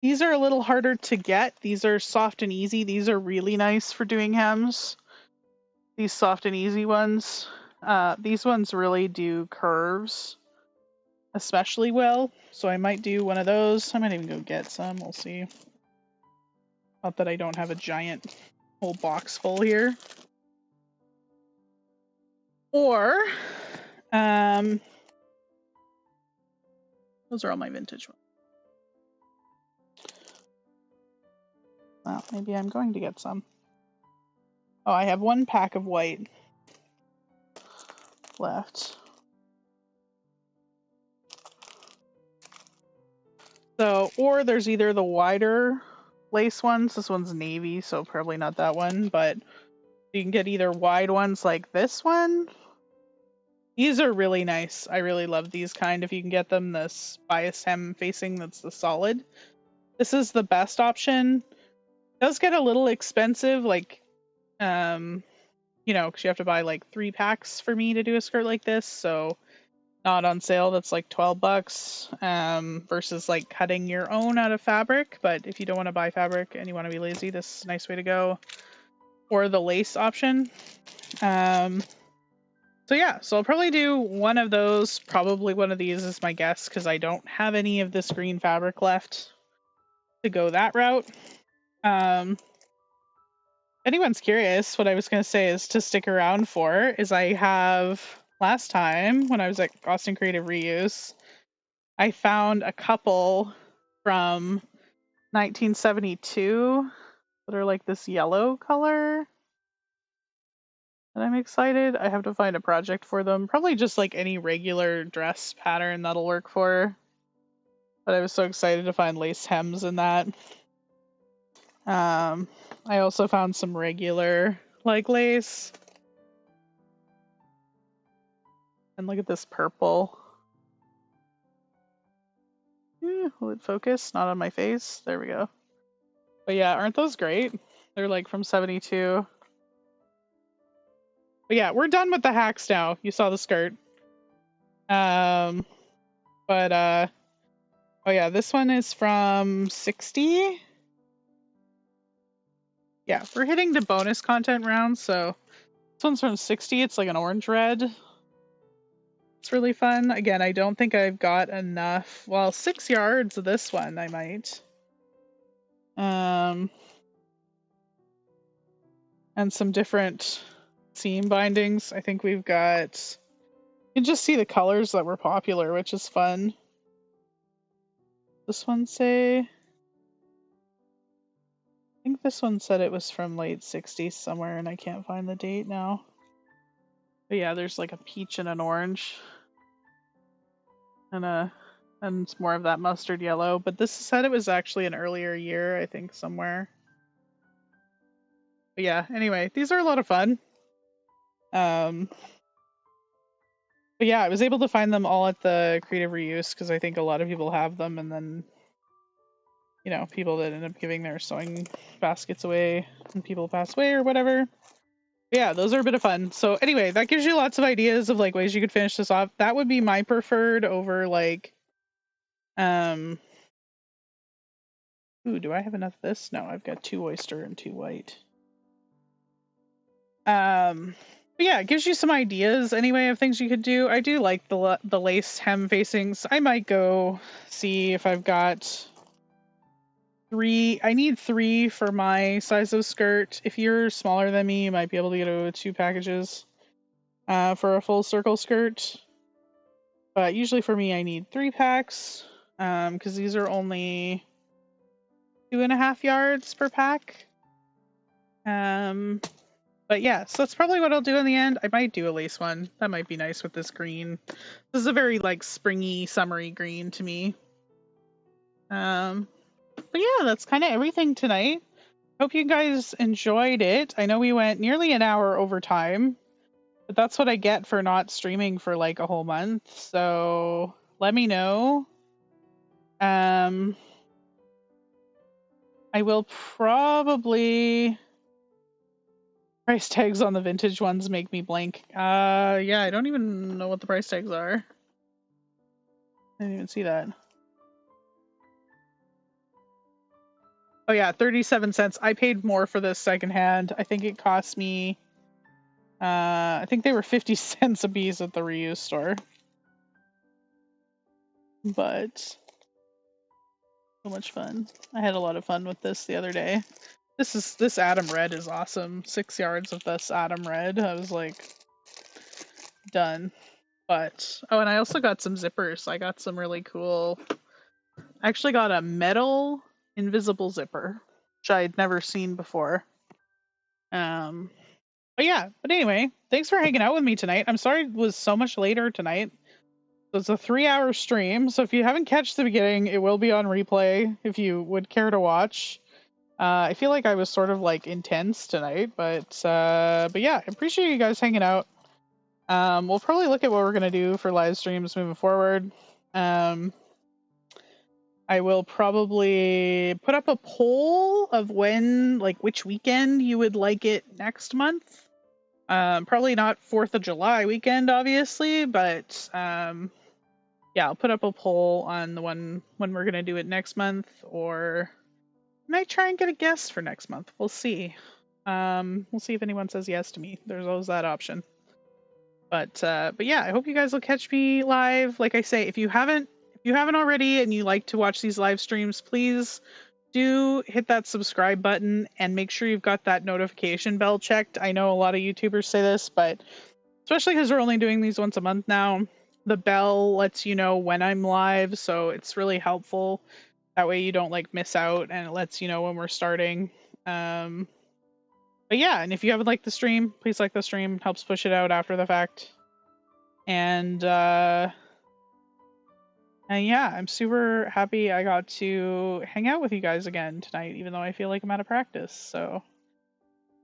These are a little harder to get. These are soft and easy. These are really nice for doing hems. These soft and easy ones. These ones really do curves especially well. So I might do one of those. I might even go get some. We'll see. Not that I don't have a giant whole box full here. Or, those are all my vintage ones. Well, maybe I'm going to get some. Oh, I have one pack of white left. So, or there's either the wider lace ones. This one's navy, so probably not that one, but you can get either wide ones like this one, These are really nice. I really love these kind. If you can get them this bias hem facing, that's the solid. This is the best option. It does get a little expensive, like, you know, because you have to buy like 3 packs for me to do a skirt like this. So not on sale. That's like $12, versus like cutting your own out of fabric. But if you don't want to buy fabric and you want to be lazy, this is a nice way to go. Or the lace option. So yeah, so I'll probably do one of those. Probably one of these is my guess because I don't have any of this green fabric left to go that route. If anyone's curious, what I was going to say is to stick around for is I have last time when I was at Austin Creative Reuse, I found a couple from 1972 that are like this yellow color. And I'm excited. I have to find a project for them. Probably just like any regular dress pattern that'll work for. But I was so excited to find lace hems in that. I also found some regular like lace. And look at this purple. Will it focus? Not on my face. There we go. But yeah, aren't those great? They're like from 72. But yeah, we're done with the hacks now. You saw the skirt. Oh yeah, this one is from 60. Yeah, we're hitting the bonus content round, so this one's from 60. It's like an orange red. It's really fun. Again, I don't think I've got enough. Well, 6 yards of this one, I might. And some different seam bindings. I think we've got... You can just see the colors that were popular, which is fun. This one say... I think this one said it was from late 60s somewhere, and I can't find the date now. But yeah, there's like a peach and an orange. And it's more of that mustard yellow. But this said it was actually an earlier year, I think, somewhere. But yeah, anyway, these are a lot of fun. But yeah, I was able to find them all at the Creative Reuse because I think a lot of people have them, and then, you know, people that end up giving their sewing baskets away and people pass away or whatever. But yeah, those are a bit of fun. So anyway, that gives you lots of ideas of like ways you could finish this off. That would be my preferred over like, ooh, do I have enough of this? No, I've got 2 oyster and 2 white. But yeah, it gives you some ideas anyway of things you could do. I do like the lace hem facings. I might go see if I've got 3. I need 3 for my size of skirt. If you're smaller than me, you might be able to get 2 packages for a full circle skirt. But usually for me, I need 3 packs because these are only 2.5 yards per pack. But yeah, so that's probably what I'll do in the end. I might do a lace one. That might be nice with this green. This is a very like springy, summery green to me. But yeah, that's kind of everything tonight. Hope you guys enjoyed it. I know we went nearly an hour over time, but that's what I get for not streaming for like a whole month. So let me know. I will probably... Price tags on the vintage ones make me blank. Yeah, I don't even know what the price tags are. I didn't even see that. Oh yeah, 37 cents. I paid more for this secondhand. I think it cost me, I think they were 50 cents a piece at the reuse store. But so much fun. I had a lot of fun with this the other day. This Adam Red is awesome. 6 yards of this Adam Red. I was like, done. But, oh, and I also got some zippers. I got some really cool... I actually got a metal invisible zipper, which I'd never seen before. But yeah, but anyway, thanks for hanging out with me tonight. I'm sorry it was so much later tonight. So it's a 3-hour stream, so if you haven't catched the beginning, it will be on replay if you would care to watch. I feel like I was sort of like intense tonight, but yeah, I appreciate you guys hanging out. We'll probably look at what we're gonna do for live streams moving forward. I will probably put up a poll of when, like, which weekend you would like it next month. Probably not 4th of July weekend, obviously, but yeah, I'll put up a poll on the one when we're gonna do it next month, or I might try and get a guest for next month. We'll see. We'll see if anyone says yes to me. There's always that option. But yeah, I hope you guys will catch me live. Like I say, if you haven't already and you like to watch these live streams, please do hit that subscribe button and make sure you've got that notification bell checked. I know a lot of YouTubers say this, but especially because we're only doing these once a month now, the bell lets you know when I'm live, so it's really helpful. That way you don't like miss out, and it lets you know when we're starting. But yeah, and if you haven't liked the stream, please like the stream. It helps push it out after the fact. And yeah, I'm super happy I got to hang out with you guys again tonight, even though I feel like I'm out of practice. So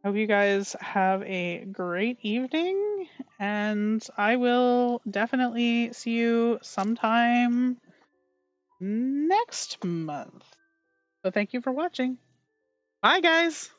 hope you guys have a great evening, and I will definitely see you sometime next month. So thank you for watching. Bye, guys!